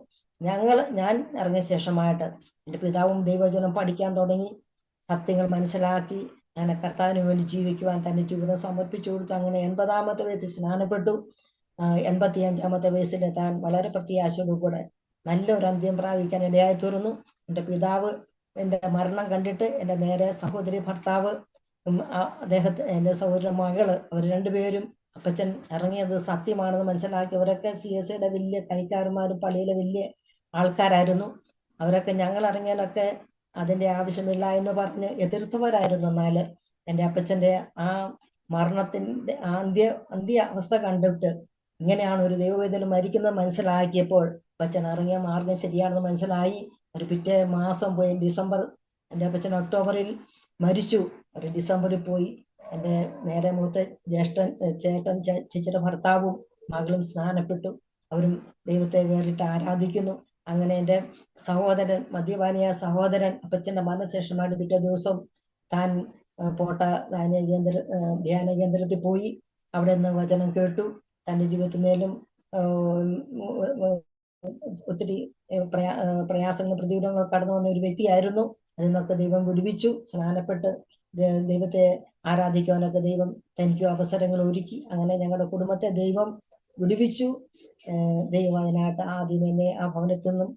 ഞാൻ ഇറങ്ങിയ ശേഷമായിട്ട് എൻ്റെ പിതാവും ദൈവവചനം പഠിക്കാൻ തുടങ്ങി, സത്യങ്ങൾ മനസ്സിലാക്കി അങ്ങനെ കർത്താവിന് വേണ്ടി ജീവിക്കുവാൻ തൻ്റെ ജീവിതം സമർപ്പിച്ചു കൊടുത്തു. അങ്ങനെ 80-ാമത്തെ വയസ്സിൽ സ്നാനപ്പെട്ടു. 85-ാമത്തെ വയസ്സിൽ താൻ വളരെ പ്രത്യാശയോടുകൂടെ നല്ലൊരു അന്ത്യം പ്രാപിക്കാൻ ഇടയായി തീർന്നു. എൻ്റെ പിതാവ് എൻ്റെ മരണം കണ്ടിട്ട് എൻ്റെ നേരെ സഹോദരി ഭർത്താവ്, എൻ്റെ സഹോദരി മകള്, അവർ രണ്ടുപേരും അപ്പച്ചൻ ഇറങ്ങിയത് സത്യമാണെന്ന് മനസ്സിലാക്കി. അവരൊക്കെ CSIയുടെ വലിയ കൈക്കാരന്മാരും പള്ളിയിലെ വലിയ ആൾക്കാരായിരുന്നു. അവരൊക്കെ ഞങ്ങൾ ഇറങ്ങിയാലൊക്കെ അതിൻ്റെ ആവശ്യമില്ല എന്ന് പറഞ്ഞ് എതിർത്തവരായിരുന്നു. എന്നാൽ എൻ്റെ അപ്പച്ചൻ്റെ ആ മരണത്തിൻ്റെ അന്ത്യ അവസ്ഥ കണ്ടിട്ട് ഇങ്ങനെയാണ് ഒരു ദൈവവേദന മരിക്കുന്നത് മനസ്സിലാക്കിയപ്പോൾ അപ്പച്ചൻ ഇറങ്ങിയ മാർഗം ശരിയാണെന്ന് മനസ്സിലായി. ഒരു പിറ്റേ മാസം പോയി, ഡിസംബർ, എൻ്റെ അപ്പച്ചൻ ഒക്ടോബറിൽ മരിച്ചു. ഒരു ഡിസംബറിൽ പോയി എൻ്റെ നേരെ മൂത്ത ചേട്ടൻ ചേച്ചിയുടെ ഭർത്താവും മകളും സ്നാനപ്പെട്ടു. അവരും ദൈവത്തെ വേറിട്ട് ആരാധിക്കുന്നു. അങ്ങനെ എൻ്റെ സഹോദരൻ, മദ്യപാനിയ സഹോദരൻ, അപ്പച്ചൻ്റെ മരണശേഷമായിട്ട് പിറ്റേ ദിവസം താൻ പോട്ട ധ്യാന കേന്ദ്രത്തിൽ പോയി. അവിടെ നിന്ന് വചനം കേട്ടു. തൻ്റെ ജീവിതത്തിന്മേലും ഒത്തിരി പ്രയാസങ്ങളും പ്രതികൂലങ്ങളും കടന്നു വന്ന ഒരു വ്യക്തിയായിരുന്നു. അതിൽ നിന്നൊക്കെ ദൈവം വിടുവിച്ചു. സ്നാനപ്പെട്ട് ദൈവത്തെ ആരാധിക്കുവാനൊക്കെ ദൈവം തനിക്കും അവസരങ്ങൾ ഒരുക്കി. അങ്ങനെ ഞങ്ങളുടെ കുടുംബത്തെ ദൈവം വിടുവിച്ചു. ദൈവം അതിനായിട്ട് ആദ്യം എന്നെ ആ ഭവനത്തിൽ നിന്നും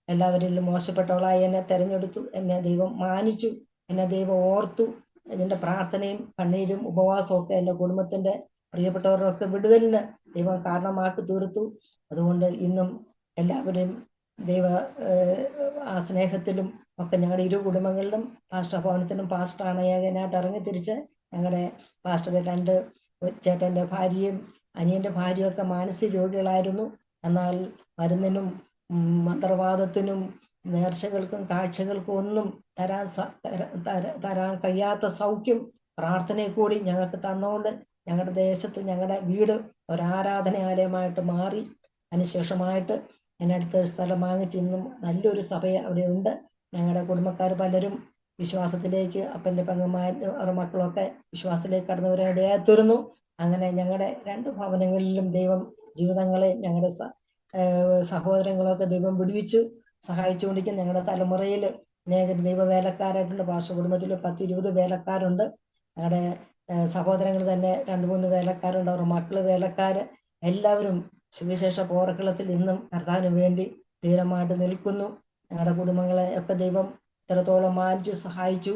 എല്ലാവരിലും മോശപ്പെട്ടവളായി എന്നെ തെരഞ്ഞെടുത്തു. എന്നെ ദൈവം മാനിച്ചു. എന്നെ ദൈവം ഓർത്തു. എൻ്റെ പ്രാർത്ഥനയും കണ്ണീരും ഉപവാസവും ഒക്കെ എൻ്റെ കുടുംബത്തിൻ്റെ പ്രിയപ്പെട്ടവരുടെ ഒക്കെ വിടുതലിന് ദൈവം കാരണമാക്കി തീർത്തു. അതുകൊണ്ട് ഇന്നും എല്ലാവരും ദൈവ ആ സ്നേഹത്തിലും ഒക്കെ ഞങ്ങളുടെ ഇരു കുടുംബങ്ങളിലും പാസ്റ്റർ ഭവനത്തിലും പാസ്റ്റർ അണയാനായിട്ട് ഇറങ്ങി തിരിച്ച് ഞങ്ങളുടെ പാസ്റ്ററുടെ 2 ചേട്ടൻ്റെ ഭാര്യയും അനിയൻ്റെ ഭാര്യയും ഒക്കെ മാനസിക രോഗികളായിരുന്നു. എന്നാൽ മരുന്നിനും മന്ത്രവാദത്തിനും നേർച്ചകൾക്കും കാഴ്ചകൾക്കും ഒന്നും തരാൻ കഴിയാത്ത സൗഖ്യം പ്രാർത്ഥനയെ കൂടി ഞങ്ങൾക്ക് തന്നുകൊണ്ട് ഞങ്ങളുടെ ദേശത്ത് ഞങ്ങളുടെ വീട് ഒരാരാധനാലയമായിട്ട് മാറി. അതിനുശേഷമായിട്ട് അതിനടുത്ത സ്ഥലം വാങ്ങിച്ച് ഇന്നും നല്ലൊരു സഭ അവിടെ ഉണ്ട്. ഞങ്ങളുടെ കുടുംബക്കാർ പലരും വിശ്വാസത്തിലേക്ക്, അപ്പൻ്റെ പെങ്ങന്മാർ മക്കളൊക്കെ വിശ്വാസത്തിലേക്ക് കടന്നവരിടയായി തീർന്നു. അങ്ങനെ ഞങ്ങളുടെ 2 ഭവനങ്ങളിലും ദൈവം ജീവിതങ്ങളെ ഞങ്ങളുടെ സഹോദരങ്ങളൊക്കെ ദൈവം വിടുവിച്ചു സഹായിച്ചുകൊണ്ടിരിക്കും. ഞങ്ങളുടെ തലമുറയിൽ അനേകം ദൈവ വേലക്കാരായിട്ടുണ്ട്. പാസ്റ്റർ കുടുംബത്തിൽ 10-20 വേലക്കാരുണ്ട്. ഞങ്ങളുടെ സഹോദരങ്ങൾ തന്നെ 2-3 വേലക്കാരുണ്ട്. അവർ മക്കള് വേലക്കാര്. എല്ലാവരും സുവിശേഷ പോർക്കളത്തിൽ ഇന്നും കർത്താവിന് വേണ്ടി ധീരമായിട്ട് നിൽക്കുന്നു. ഞങ്ങളുടെ കുടുംബങ്ങളെ ഒക്കെ ദൈവം ഇത്രത്തോളം മാനിച്ചു സഹായിച്ചു.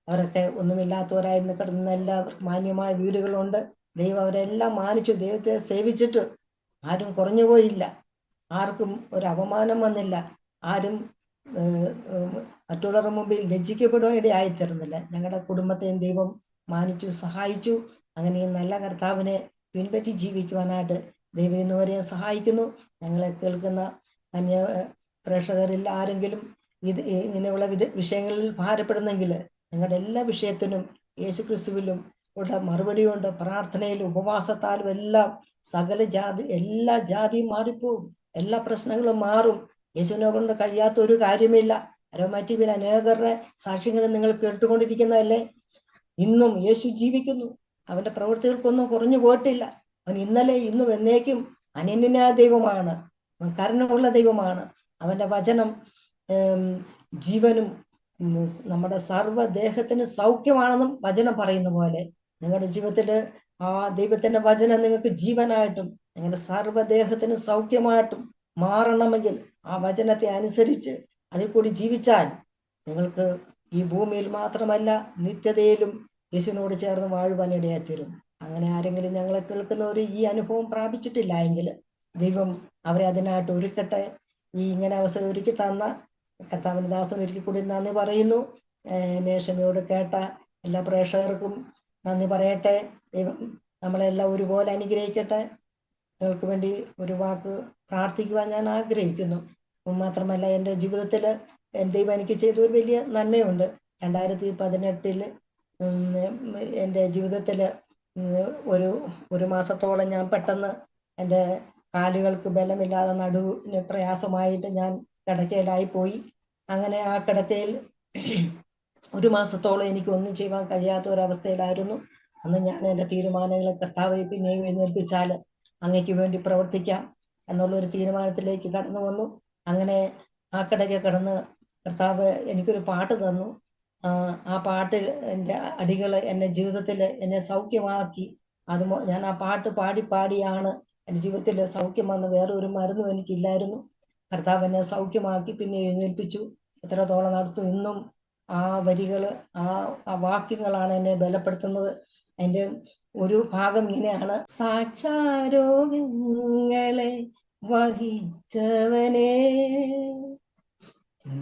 അവരൊക്കെ ഒന്നുമില്ലാത്തവരായിരുന്നു കിടന്ന എല്ലാവർക്കും മാന്യമായ വീടുകളുണ്ട്. ദൈവം അവരെല്ലാം മാനിച്ചു. ദൈവത്തെ സേവിച്ചിട്ട് ആരും കുറഞ്ഞു പോയില്ല. ആർക്കും ഒരു അപമാനം വന്നില്ല. ആരും മറ്റുള്ളവരുടെ മുമ്പിൽ ലജ്ജിക്കപ്പെടുവാൻ ഇടയായിത്തീർന്നില്ല. ഞങ്ങളുടെ കുടുംബത്തെയും ദൈവം മാനിച്ചു സഹായിച്ചു. അങ്ങനെ ഈ നല്ല കർത്താവിനെ പിൻപറ്റി ജീവിക്കുവാനായിട്ട് ദൈവം ഇന്നുവരെ സഹായിക്കുന്നു. ഞങ്ങളെ കേൾക്കുന്ന അന്യ പ്രേക്ഷകരിൽ ആരെങ്കിലും ഇങ്ങനെയുള്ള വിഷയങ്ങളിൽ ഭാരപ്പെടുന്നെങ്കിൽ ഞങ്ങളുടെ എല്ലാ വിഷയത്തിനും യേശുക്രിസ്തുവിലും ഉള്ള മറുപടിയുണ്ട്. പ്രാർത്ഥനയിലും ഉപവാസത്താലും എല്ലാം എല്ലാ ജാതിയും മാറിപ്പോവും. എല്ലാ പ്രശ്നങ്ങളും മാറും. യേശുവിനെ കൊണ്ട് കഴിയാത്ത ഒരു കാര്യമില്ല. അരോമാറ്റീവിൽ അനേകരുടെ സാക്ഷ്യങ്ങൾ നിങ്ങൾ കേട്ടുകൊണ്ടിരിക്കുന്നതല്ലേ. ഇന്നും യേശു ജീവിക്കുന്നു. അവന്റെ പ്രവൃത്തികൾക്കൊന്നും കുറഞ്ഞു പോയിട്ടില്ല. അവൻ ഇന്നലെ ഇന്നും എന്നേക്കും അനന്യനായ ദൈവമാണ്. അവൻ കരുണയുള്ള ദൈവമാണ്. അവന്റെ വചനം ജീവനും നമ്മുടെ സർവ്വദേഹത്തിന് സൗഖ്യമാണെന്നും വചനം പറയുന്ന പോലെ നിങ്ങളുടെ ജീവിതത്തിൽ ആ ദൈവത്തിന്റെ വചനം നിങ്ങൾക്ക് ജീവനായിട്ടും നിങ്ങളുടെ സർവ്വദേഹത്തിന് സൗഖ്യമായിട്ടും മാറണമെങ്കിൽ ആ വചനത്തെ അനുസരിച്ച് അതിൽ കൂടി ജീവിച്ചാൽ നിങ്ങൾക്ക് ഈ ഭൂമിയിൽ മാത്രമല്ല നിത്യതയിലും യേശുവിനോട് ചേർന്ന് വാഴുവാൻ ഇടയായിത്തീരും. അങ്ങനെ ആരെങ്കിലും ഞങ്ങളെ കേൾക്കുന്നവർ ഈ അനുഭവം പ്രാപിച്ചിട്ടില്ല എങ്കിൽ ദൈവം അവരെ അതിനായിട്ട് ഒരുക്കട്ടെ. ഈ ഇങ്ങനെ അവസരം ഒരുക്കി തന്ന കർത്താവിന്റെ ദാസൻ ഒരിക്കൽ കൂടി നന്ദി പറയുന്നു. നേഷമയോട് കേട്ട എല്ലാ പ്രേക്ഷകർക്കും നന്ദി പറയട്ടെ. ദൈവം നമ്മളെല്ലാം ഒരുപോലെ അനുഗ്രഹിക്കട്ടെ. നിങ്ങൾക്ക് വേണ്ടി ഒരു വാക്ക് പ്രാർത്ഥിക്കുവാൻ ഞാൻ ആഗ്രഹിക്കുന്നു. മാത്രമല്ല, എൻ്റെ ജീവിതത്തിൽ ദൈവം എനിക്ക് ചെയ്ത ഒരു വലിയ നന്മയുണ്ട്. 2018 എൻ്റെ ജീവിതത്തിൽ ഒരു മാസത്തോളം ഞാൻ പെട്ടെന്ന് എൻ്റെ കാലുകൾക്ക് ബലമില്ലാതെ നടുവിന് പ്രയാസമായിട്ട് ഞാൻ കിടക്കയിലായി പോയി. അങ്ങനെ ആ കിടക്കയിൽ ഒരു മാസത്തോളം എനിക്ക് ഒന്നും ചെയ്യാൻ കഴിയാത്ത ഒരവസ്ഥയിലായിരുന്നു. അന്ന് ഞാൻ എൻ്റെ തീരുമാനങ്ങൾ കർത്താവെ പിന്നെയും എഴുന്നേൽപ്പിച്ചാൽ അങ്ങയ്ക്ക് വേണ്ടി പ്രവർത്തിക്കാം എന്നുള്ളൊരു തീരുമാനത്തിലേക്ക് കടന്നു വന്നു. അങ്ങനെ ആ കിടക്ക കിടന്ന് കർത്താവ് എനിക്കൊരു പാട്ട് തന്നു. ആ പാട്ട് എൻ്റെ അടികൾ എന്നെ ജീവിതത്തിൽ എന്നെ സൗഖ്യമാക്കി. ഞാൻ ആ പാട്ട് പാടിയാണ് എൻ്റെ ജീവിതത്തിൽ സൗഖ്യം വന്ന് വേറെ ഒരു മരുന്നും എനിക്കില്ലായിരുന്നു. കർത്താവ് എന്നെ സൗഖ്യമാക്കി പിന്നെ എഴുന്നേൽപ്പിച്ചു. എത്രത്തോളം നടത്തും ഇന്നും ആ വരികൾ, ആ വാക്യങ്ങളാണ് എന്നെ ബലപ്പെടുത്തുന്നത്. അതിൻ്റെ ഒരു ഭാഗം ഇങ്ങനെയാണ്: സാക്ഷാരോഗങ്ങളെ വഹിച്ചവനെ,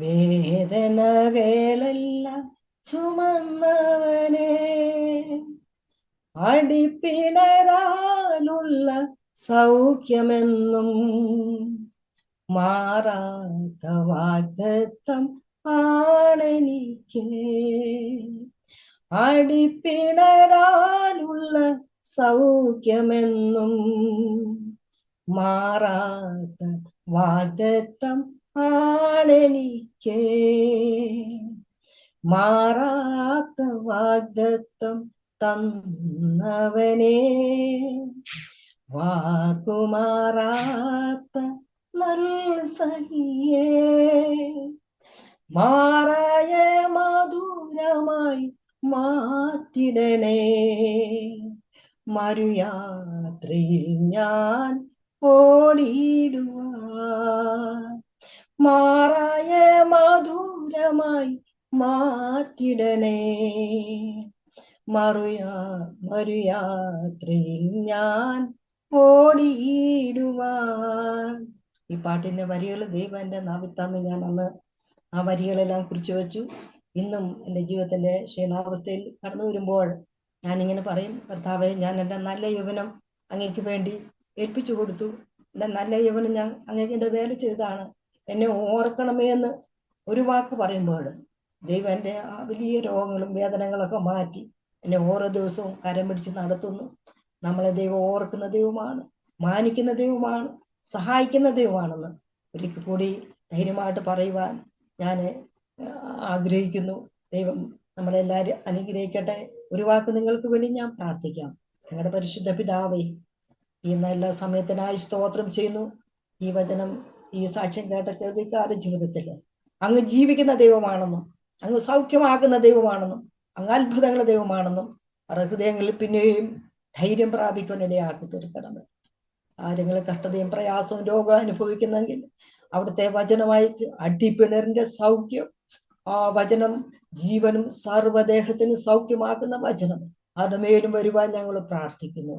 വേദനകളെല്ലാം ചുമന്നവനെ, അടിപ്പിണരാലുള്ള സൗഖ്യമെന്നും മാറാത്ത വാഗ്ദത്തം ആണെനിക്ക്. അടിപ്പിണരാനുള്ള സൗഖ്യമെന്നും മാറാത്ത വാഗ്ദത്തം ആണെനിക്ക്. മാറാത്ത വാഗ്ദത്തം തന്നവനെ, വാക്കുമാറാത്ത നല്ല സഹിയേ, മാറായ മധുരമായി മാറ്റിടണേ. മരുയാത്രയിൽ ഞാൻ ഓടിയിടുവാൻ, മാറായ മധുരമായി മാറ്റിടണേ. മരുയാത്രയിൽ ഞാൻ ഓടിയിടുവാൻ. ഈ പാട്ടിന്റെ വരികൾ ദൈവം എൻ്റെ നാവിത്താന്ന് ഞാൻ അന്ന് ആ വരികളെല്ലാം കുറിച്ചു വെച്ചു. ഇന്നും എൻ്റെ ജീവിതത്തിന്റെ ക്ഷീണാവസ്ഥയിൽ കടന്നു വരുമ്പോൾ ഞാനിങ്ങനെ പറയും: കർത്താവേ, ഞാൻ എൻ്റെ നല്ല യൗവനം അങ്ങേക്ക് വേണ്ടി ഏൽപ്പിച്ചു കൊടുത്തു. എൻ്റെ നല്ല യൗവനം ഞാൻ അങ്ങേക്ക് എൻ്റെ വേല ചെയ്താണ്. എന്നെ ഓർക്കണമേ എന്ന് ഒരു വാക്ക് പറയുമ്പോൾ ദൈവം എൻ്റെ ആ വലിയ രോഗങ്ങളും വേദനകളൊക്കെ മാറ്റി എന്നെ ഓരോ ദിവസവും കരം പിടിച്ച് നടത്തുന്നു. നമ്മളെ ദൈവം ഓർക്കുന്ന ദൈവമാണ്, മാനിക്കുന്ന ദൈവമാണ്, സഹായിക്കുന്ന ദൈവമാണെന്ന് ഒരിക്കൽ കൂടി ധൈര്യമായിട്ട് പറയുവാൻ ഞാൻ ആഗ്രഹിക്കുന്നു. ദൈവം നമ്മളെല്ലാവരും അനുഗ്രഹിക്കട്ടെ. ഒരു വാക്ക് നിങ്ങൾക്ക് വേണ്ടി ഞാൻ പ്രാർത്ഥിക്കാം. ഞങ്ങളുടെ പരിശുദ്ധ പിതാവേ, ഈ നല്ല സമയത്തിനായി സ്തോത്രം ചെയ്യുന്നു. ഈ വചനം, ഈ സാക്ഷ്യം കേട്ട കേൾവിക്കാരുടെ ജീവിതത്തിൽ അങ്ങ് ജീവിക്കുന്ന ദൈവമാണെന്നും അങ്ങ് സൗഖ്യമാക്കുന്ന ദൈവമാണെന്നും അങ്ങ് അത്ഭുതങ്ങളുടെ ദൈവമാണെന്നും അവരുടെ ഹൃദയങ്ങളിൽ പിന്നെയും ധൈര്യം പ്രാപിക്കാൻ ഇടയാക്കി തീർക്കണമേ. ആരെങ്കിലും കഷ്ടതയും പ്രയാസവും രോഗം അനുഭവിക്കുന്നെങ്കിൽ അവിടുത്തെ വചനം അയച്ച് അടിപ്പിണറിന്റെ സൗഖ്യം, ആ വചനം ജീവനും സർവ്വദേഹത്തിനും സൗഖ്യമാക്കുന്ന വചനം അവരുടെ മേലും വരുവാൻ ഞങ്ങൾ പ്രാർത്ഥിക്കുന്നു.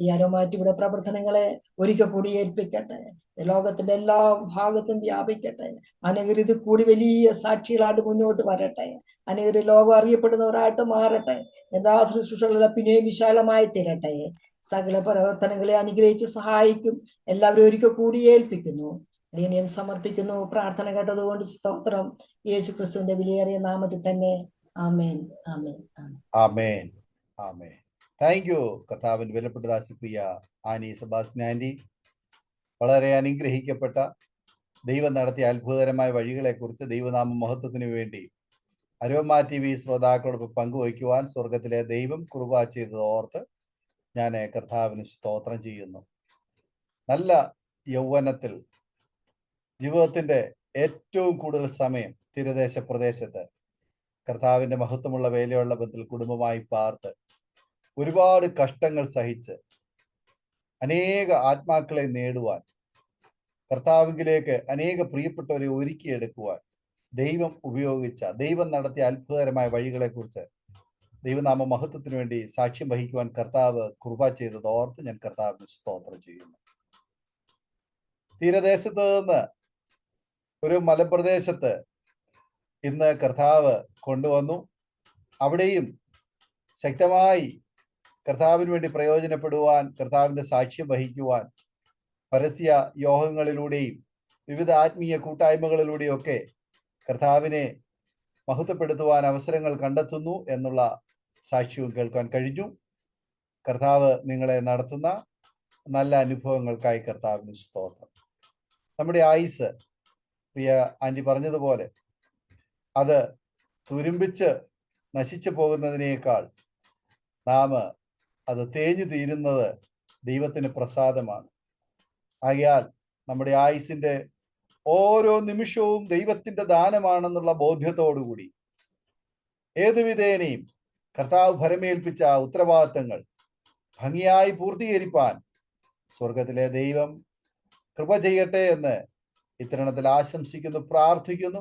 ഈ അരോമാറ്റിയുടെ പ്രവർത്തനങ്ങളെ ഒരിക്കൽ കൂടി ഏൽപ്പിക്കട്ടെ. ലോകത്തിന്റെ എല്ലാ ഭാഗത്തും വ്യാപിക്കട്ടെ. അനേകരിത് കൂടി വലിയ സാക്ഷികളായിട്ട് മുന്നോട്ട് വരട്ടെ. അനേകര് ലോകം അറിയപ്പെടുന്നവരായിട്ട് മാറട്ടെ. യഥാ ശുശ്രൂഷകളെല്ലാം പിന്നെയും വിശാലമായി തീരട്ടെ. സകല പ്രവർത്തനങ്ങളെ അനുഗ്രഹിച്ച് സഹായിക്കും. എല്ലാവരും ഒരിക്കൽ കൂടി ഏൽപ്പിക്കുന്നു, അടിയനെയും സമർപ്പിക്കുന്നു. പ്രാർത്ഥന കേട്ടതുകൊണ്ട് സ്തോത്രം. യേശു ക്രിസ്തുവിന്റെ വിലയേറിയ നാമത്തിൽ തന്നെ. ആമേൻ, ആമേൻ, ആമേൻ, ആമേൻ. താങ്ക് യു കർത്താവിന്റെ വിലപ്പെട്ട ദാസിപ്രിയ ആനി സെബാസ്റ്റ്യൻ ആന്റി. വളരെ അനുഗ്രഹിക്കപ്പെട്ട ദൈവം നടത്തിയ അത്ഭുതകരമായ വഴികളെക്കുറിച്ച് ദൈവനാമ മഹത്വത്തിന് വേണ്ടി അരോമ TV ശ്രോതാക്കളോടൊപ്പം പങ്കുവയ്ക്കുവാൻ സ്വർഗത്തിലെ ദൈവം കൃപ ചെയ്തത് ഓർത്ത് ഞാൻ കർത്താവിന് സ്തോത്രം ചെയ്യുന്നു. നല്ല യൗവനത്തിൽ ജീവിതത്തിന്റെ ഏറ്റവും കൂടുതൽ സമയം തീരദേശ പ്രദേശത്ത് കർത്താവിന്റെ മഹത്വമുള്ള വേലയുള്ള ബന്ധത്തിൽ കുടുംബമായി പാർത്ത് ഒരുപാട് കഷ്ടങ്ങൾ സഹിച്ച് അനേക ആത്മാക്കളെ നേടുവാൻ, കർത്താവിലേക്ക് അനേക പ്രിയപ്പെട്ടവരെ ഒരുക്കിയെടുക്കുവാൻ ദൈവം ഉപയോഗിച്ച, ദൈവം നടത്തിയ അത്ഭുതകരമായ വഴികളെക്കുറിച്ച് ദൈവനാമ മഹത്വത്തിന് വേണ്ടി സാക്ഷ്യം വഹിക്കുവാൻ കർത്താവ് കൃപ ചെയ്തത് ഓർത്ത് ഞാൻ കർത്താവിന് സ്തോത്രം ചെയ്യുന്നു. തീരദേശത്ത് നിന്ന് ഒരു മലപ്രദേശത്ത് ഇന്ന് കർത്താവ് കൊണ്ടുവന്നു. അവിടെയും ശക്തമായി കർത്താവിന് വേണ്ടി പ്രയോജനപ്പെടുവാൻ, കർത്താവിൻ്റെ സാക്ഷ്യം വഹിക്കുവാൻ പരസ്യ യോഗങ്ങളിലൂടെയും വിവിധ ആത്മീയ കൂട്ടായ്മകളിലൂടെയും ഒക്കെ കർത്താവിനെ മഹത്വപ്പെടുത്തുവാൻ അവസരങ്ങൾ കണ്ടെത്തുന്നു എന്നുള്ള സാക്ഷ്യവും കേൾക്കാൻ കഴിഞ്ഞു. കർത്താവ് നിങ്ങളെ നടത്തുന്ന നല്ല അനുഭവങ്ങൾക്കായി കർത്താവിന് സ്തോത്രം. നമ്മുടെ ആയുസ്, പ്രിയ ആൻറ്റി പറഞ്ഞതുപോലെ, അത് തുരുമ്പിച്ച് നശിച്ചു പോകുന്നതിനേക്കാൾ നാം അത് തേഞ്ഞു തീരുന്നത് ദൈവത്തിന് പ്രസാദമാണ്. ആകയാൽ നമ്മുടെ ആയുസിൻ്റെ ഓരോ നിമിഷവും ദൈവത്തിൻ്റെ ദാനമാണെന്നുള്ള ബോധ്യത്തോടുകൂടി ഏതുവിധേനയും കർത്താവ് ഭരമേൽപ്പിച്ച ഉത്തരവാദിത്തങ്ങൾ ഭംഗിയായി പൂർത്തീകരിപ്പാൻ സ്വർഗത്തിലെ ദൈവം കൃപ ചെയ്യട്ടെ എന്ന് ഇത്തരണത്തിൽ ആശംസിക്കുന്നു, പ്രാർത്ഥിക്കുന്നു.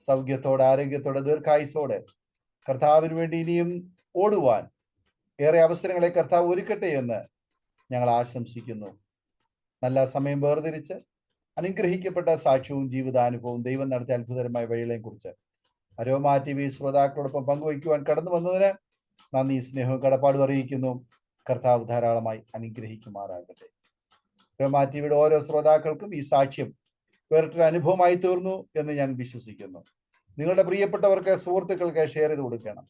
സൗഖ്യത്തോടെ, ആരോഗ്യത്തോടെ, ദീർഘായുസോടെ കർത്താവിന് വേണ്ടി ഇനിയും ഓടുവാൻ ഏറെ അവസരങ്ങളെ കർത്താവ് ഒരുക്കട്ടെ എന്ന് ഞങ്ങൾ ആശംസിക്കുന്നു. നല്ല സമയം വേർതിരിച്ച് അനുഗ്രഹിക്കപ്പെട്ട സാക്ഷ്യവും ജീവിതാനുഭവവും ദൈവം നടത്തിയ അത്ഭുതകരമായ വഴികളെയും കുറിച്ച് അരോമ TV ശ്രോതാക്കളോടൊപ്പം പങ്കുവയ്ക്കുവാൻ കടന്നു വന്നതിന് നന്ദി, സ്നേഹവും കടപ്പാടും അറിയിക്കുന്നു. കർത്താവ് ധാരാളമായി അനുഗ്രഹിക്കുമാറാകട്ടെ. അരോമ TVയുടെ ഓരോ ശ്രോതാക്കൾക്കും ഈ സാക്ഷ്യം വേറിട്ടൊരു അനുഭവമായി തീർന്നു എന്ന് ഞാൻ വിശ്വസിക്കുന്നു. നിങ്ങളുടെ പ്രിയപ്പെട്ടവർക്ക്, സുഹൃത്തുക്കൾക്ക് ഷെയർ ചെയ്ത് കൊടുക്കണം.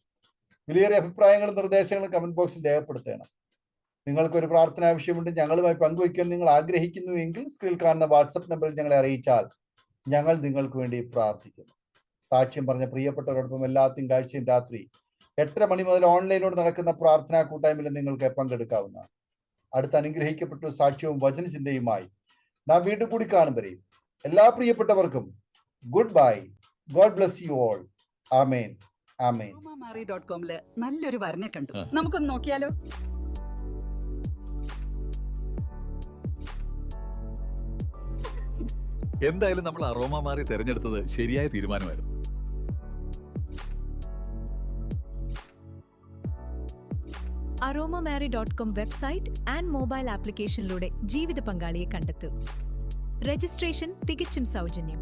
വിലയേറിയ അഭിപ്രായങ്ങളും നിർദ്ദേശങ്ങളും കമന്റ് ബോക്സിൽ രേഖപ്പെടുത്തണം. നിങ്ങൾക്കൊരു പ്രാർത്ഥന ആവശ്യമുണ്ട്, ഞങ്ങളുമായി പങ്കുവയ്ക്കാൻ നിങ്ങൾ ആഗ്രഹിക്കുന്നുവെങ്കിൽ സ്ക്രീനിൽ കാണുന്ന വാട്സപ്പ് നമ്പറിൽ ഞങ്ങളെ അറിയിച്ചാൽ ഞങ്ങൾ നിങ്ങൾക്ക് വേണ്ടി പ്രാർത്ഥിക്കുന്നു. സാക്ഷ്യം പറഞ്ഞ പ്രിയപ്പെട്ടവരോടൊപ്പം എല്ലാ തിങ്കളാഴ്ചയും രാത്രി 8:30 മണി മുതൽ ഓൺലൈനിലൂടെ നടക്കുന്ന പ്രാർത്ഥനാ കൂട്ടായ്മയിൽ നിങ്ങൾക്ക് പങ്കെടുക്കാവുന്നതാണ്. അടുത്ത അനുഗ്രഹിക്കപ്പെട്ട സാക്ഷ്യവും വചനചിന്തയുമായി നാം വീണ്ടും കൂടി കാണും വരെയും എല്ലാ പ്രിയപ്പെട്ടവർക്കും good bye. God bless you all. Amen. Amen. aromamary.com നല്ലൊരു വരനെ കണ്ടു. നമുക്കൊന്ന് നോക്കിയാലോ? എന്തായാലും നമ്മൾ അറോമ മാറി തെരഞ്ഞെടുത്തത് ശരിയായ തീരുമാനമായിരുന്നു. aromamary.com വെബ്സൈറ്റ് ആൻഡ് മൊബൈൽ ആപ്ലിക്കേഷനിലൂടെ ജീവിത പങ്കാളിയെ കണ്ടെത്തൂ. രജിസ്ട്രേഷൻ തികച്ചും സൗജന്യം.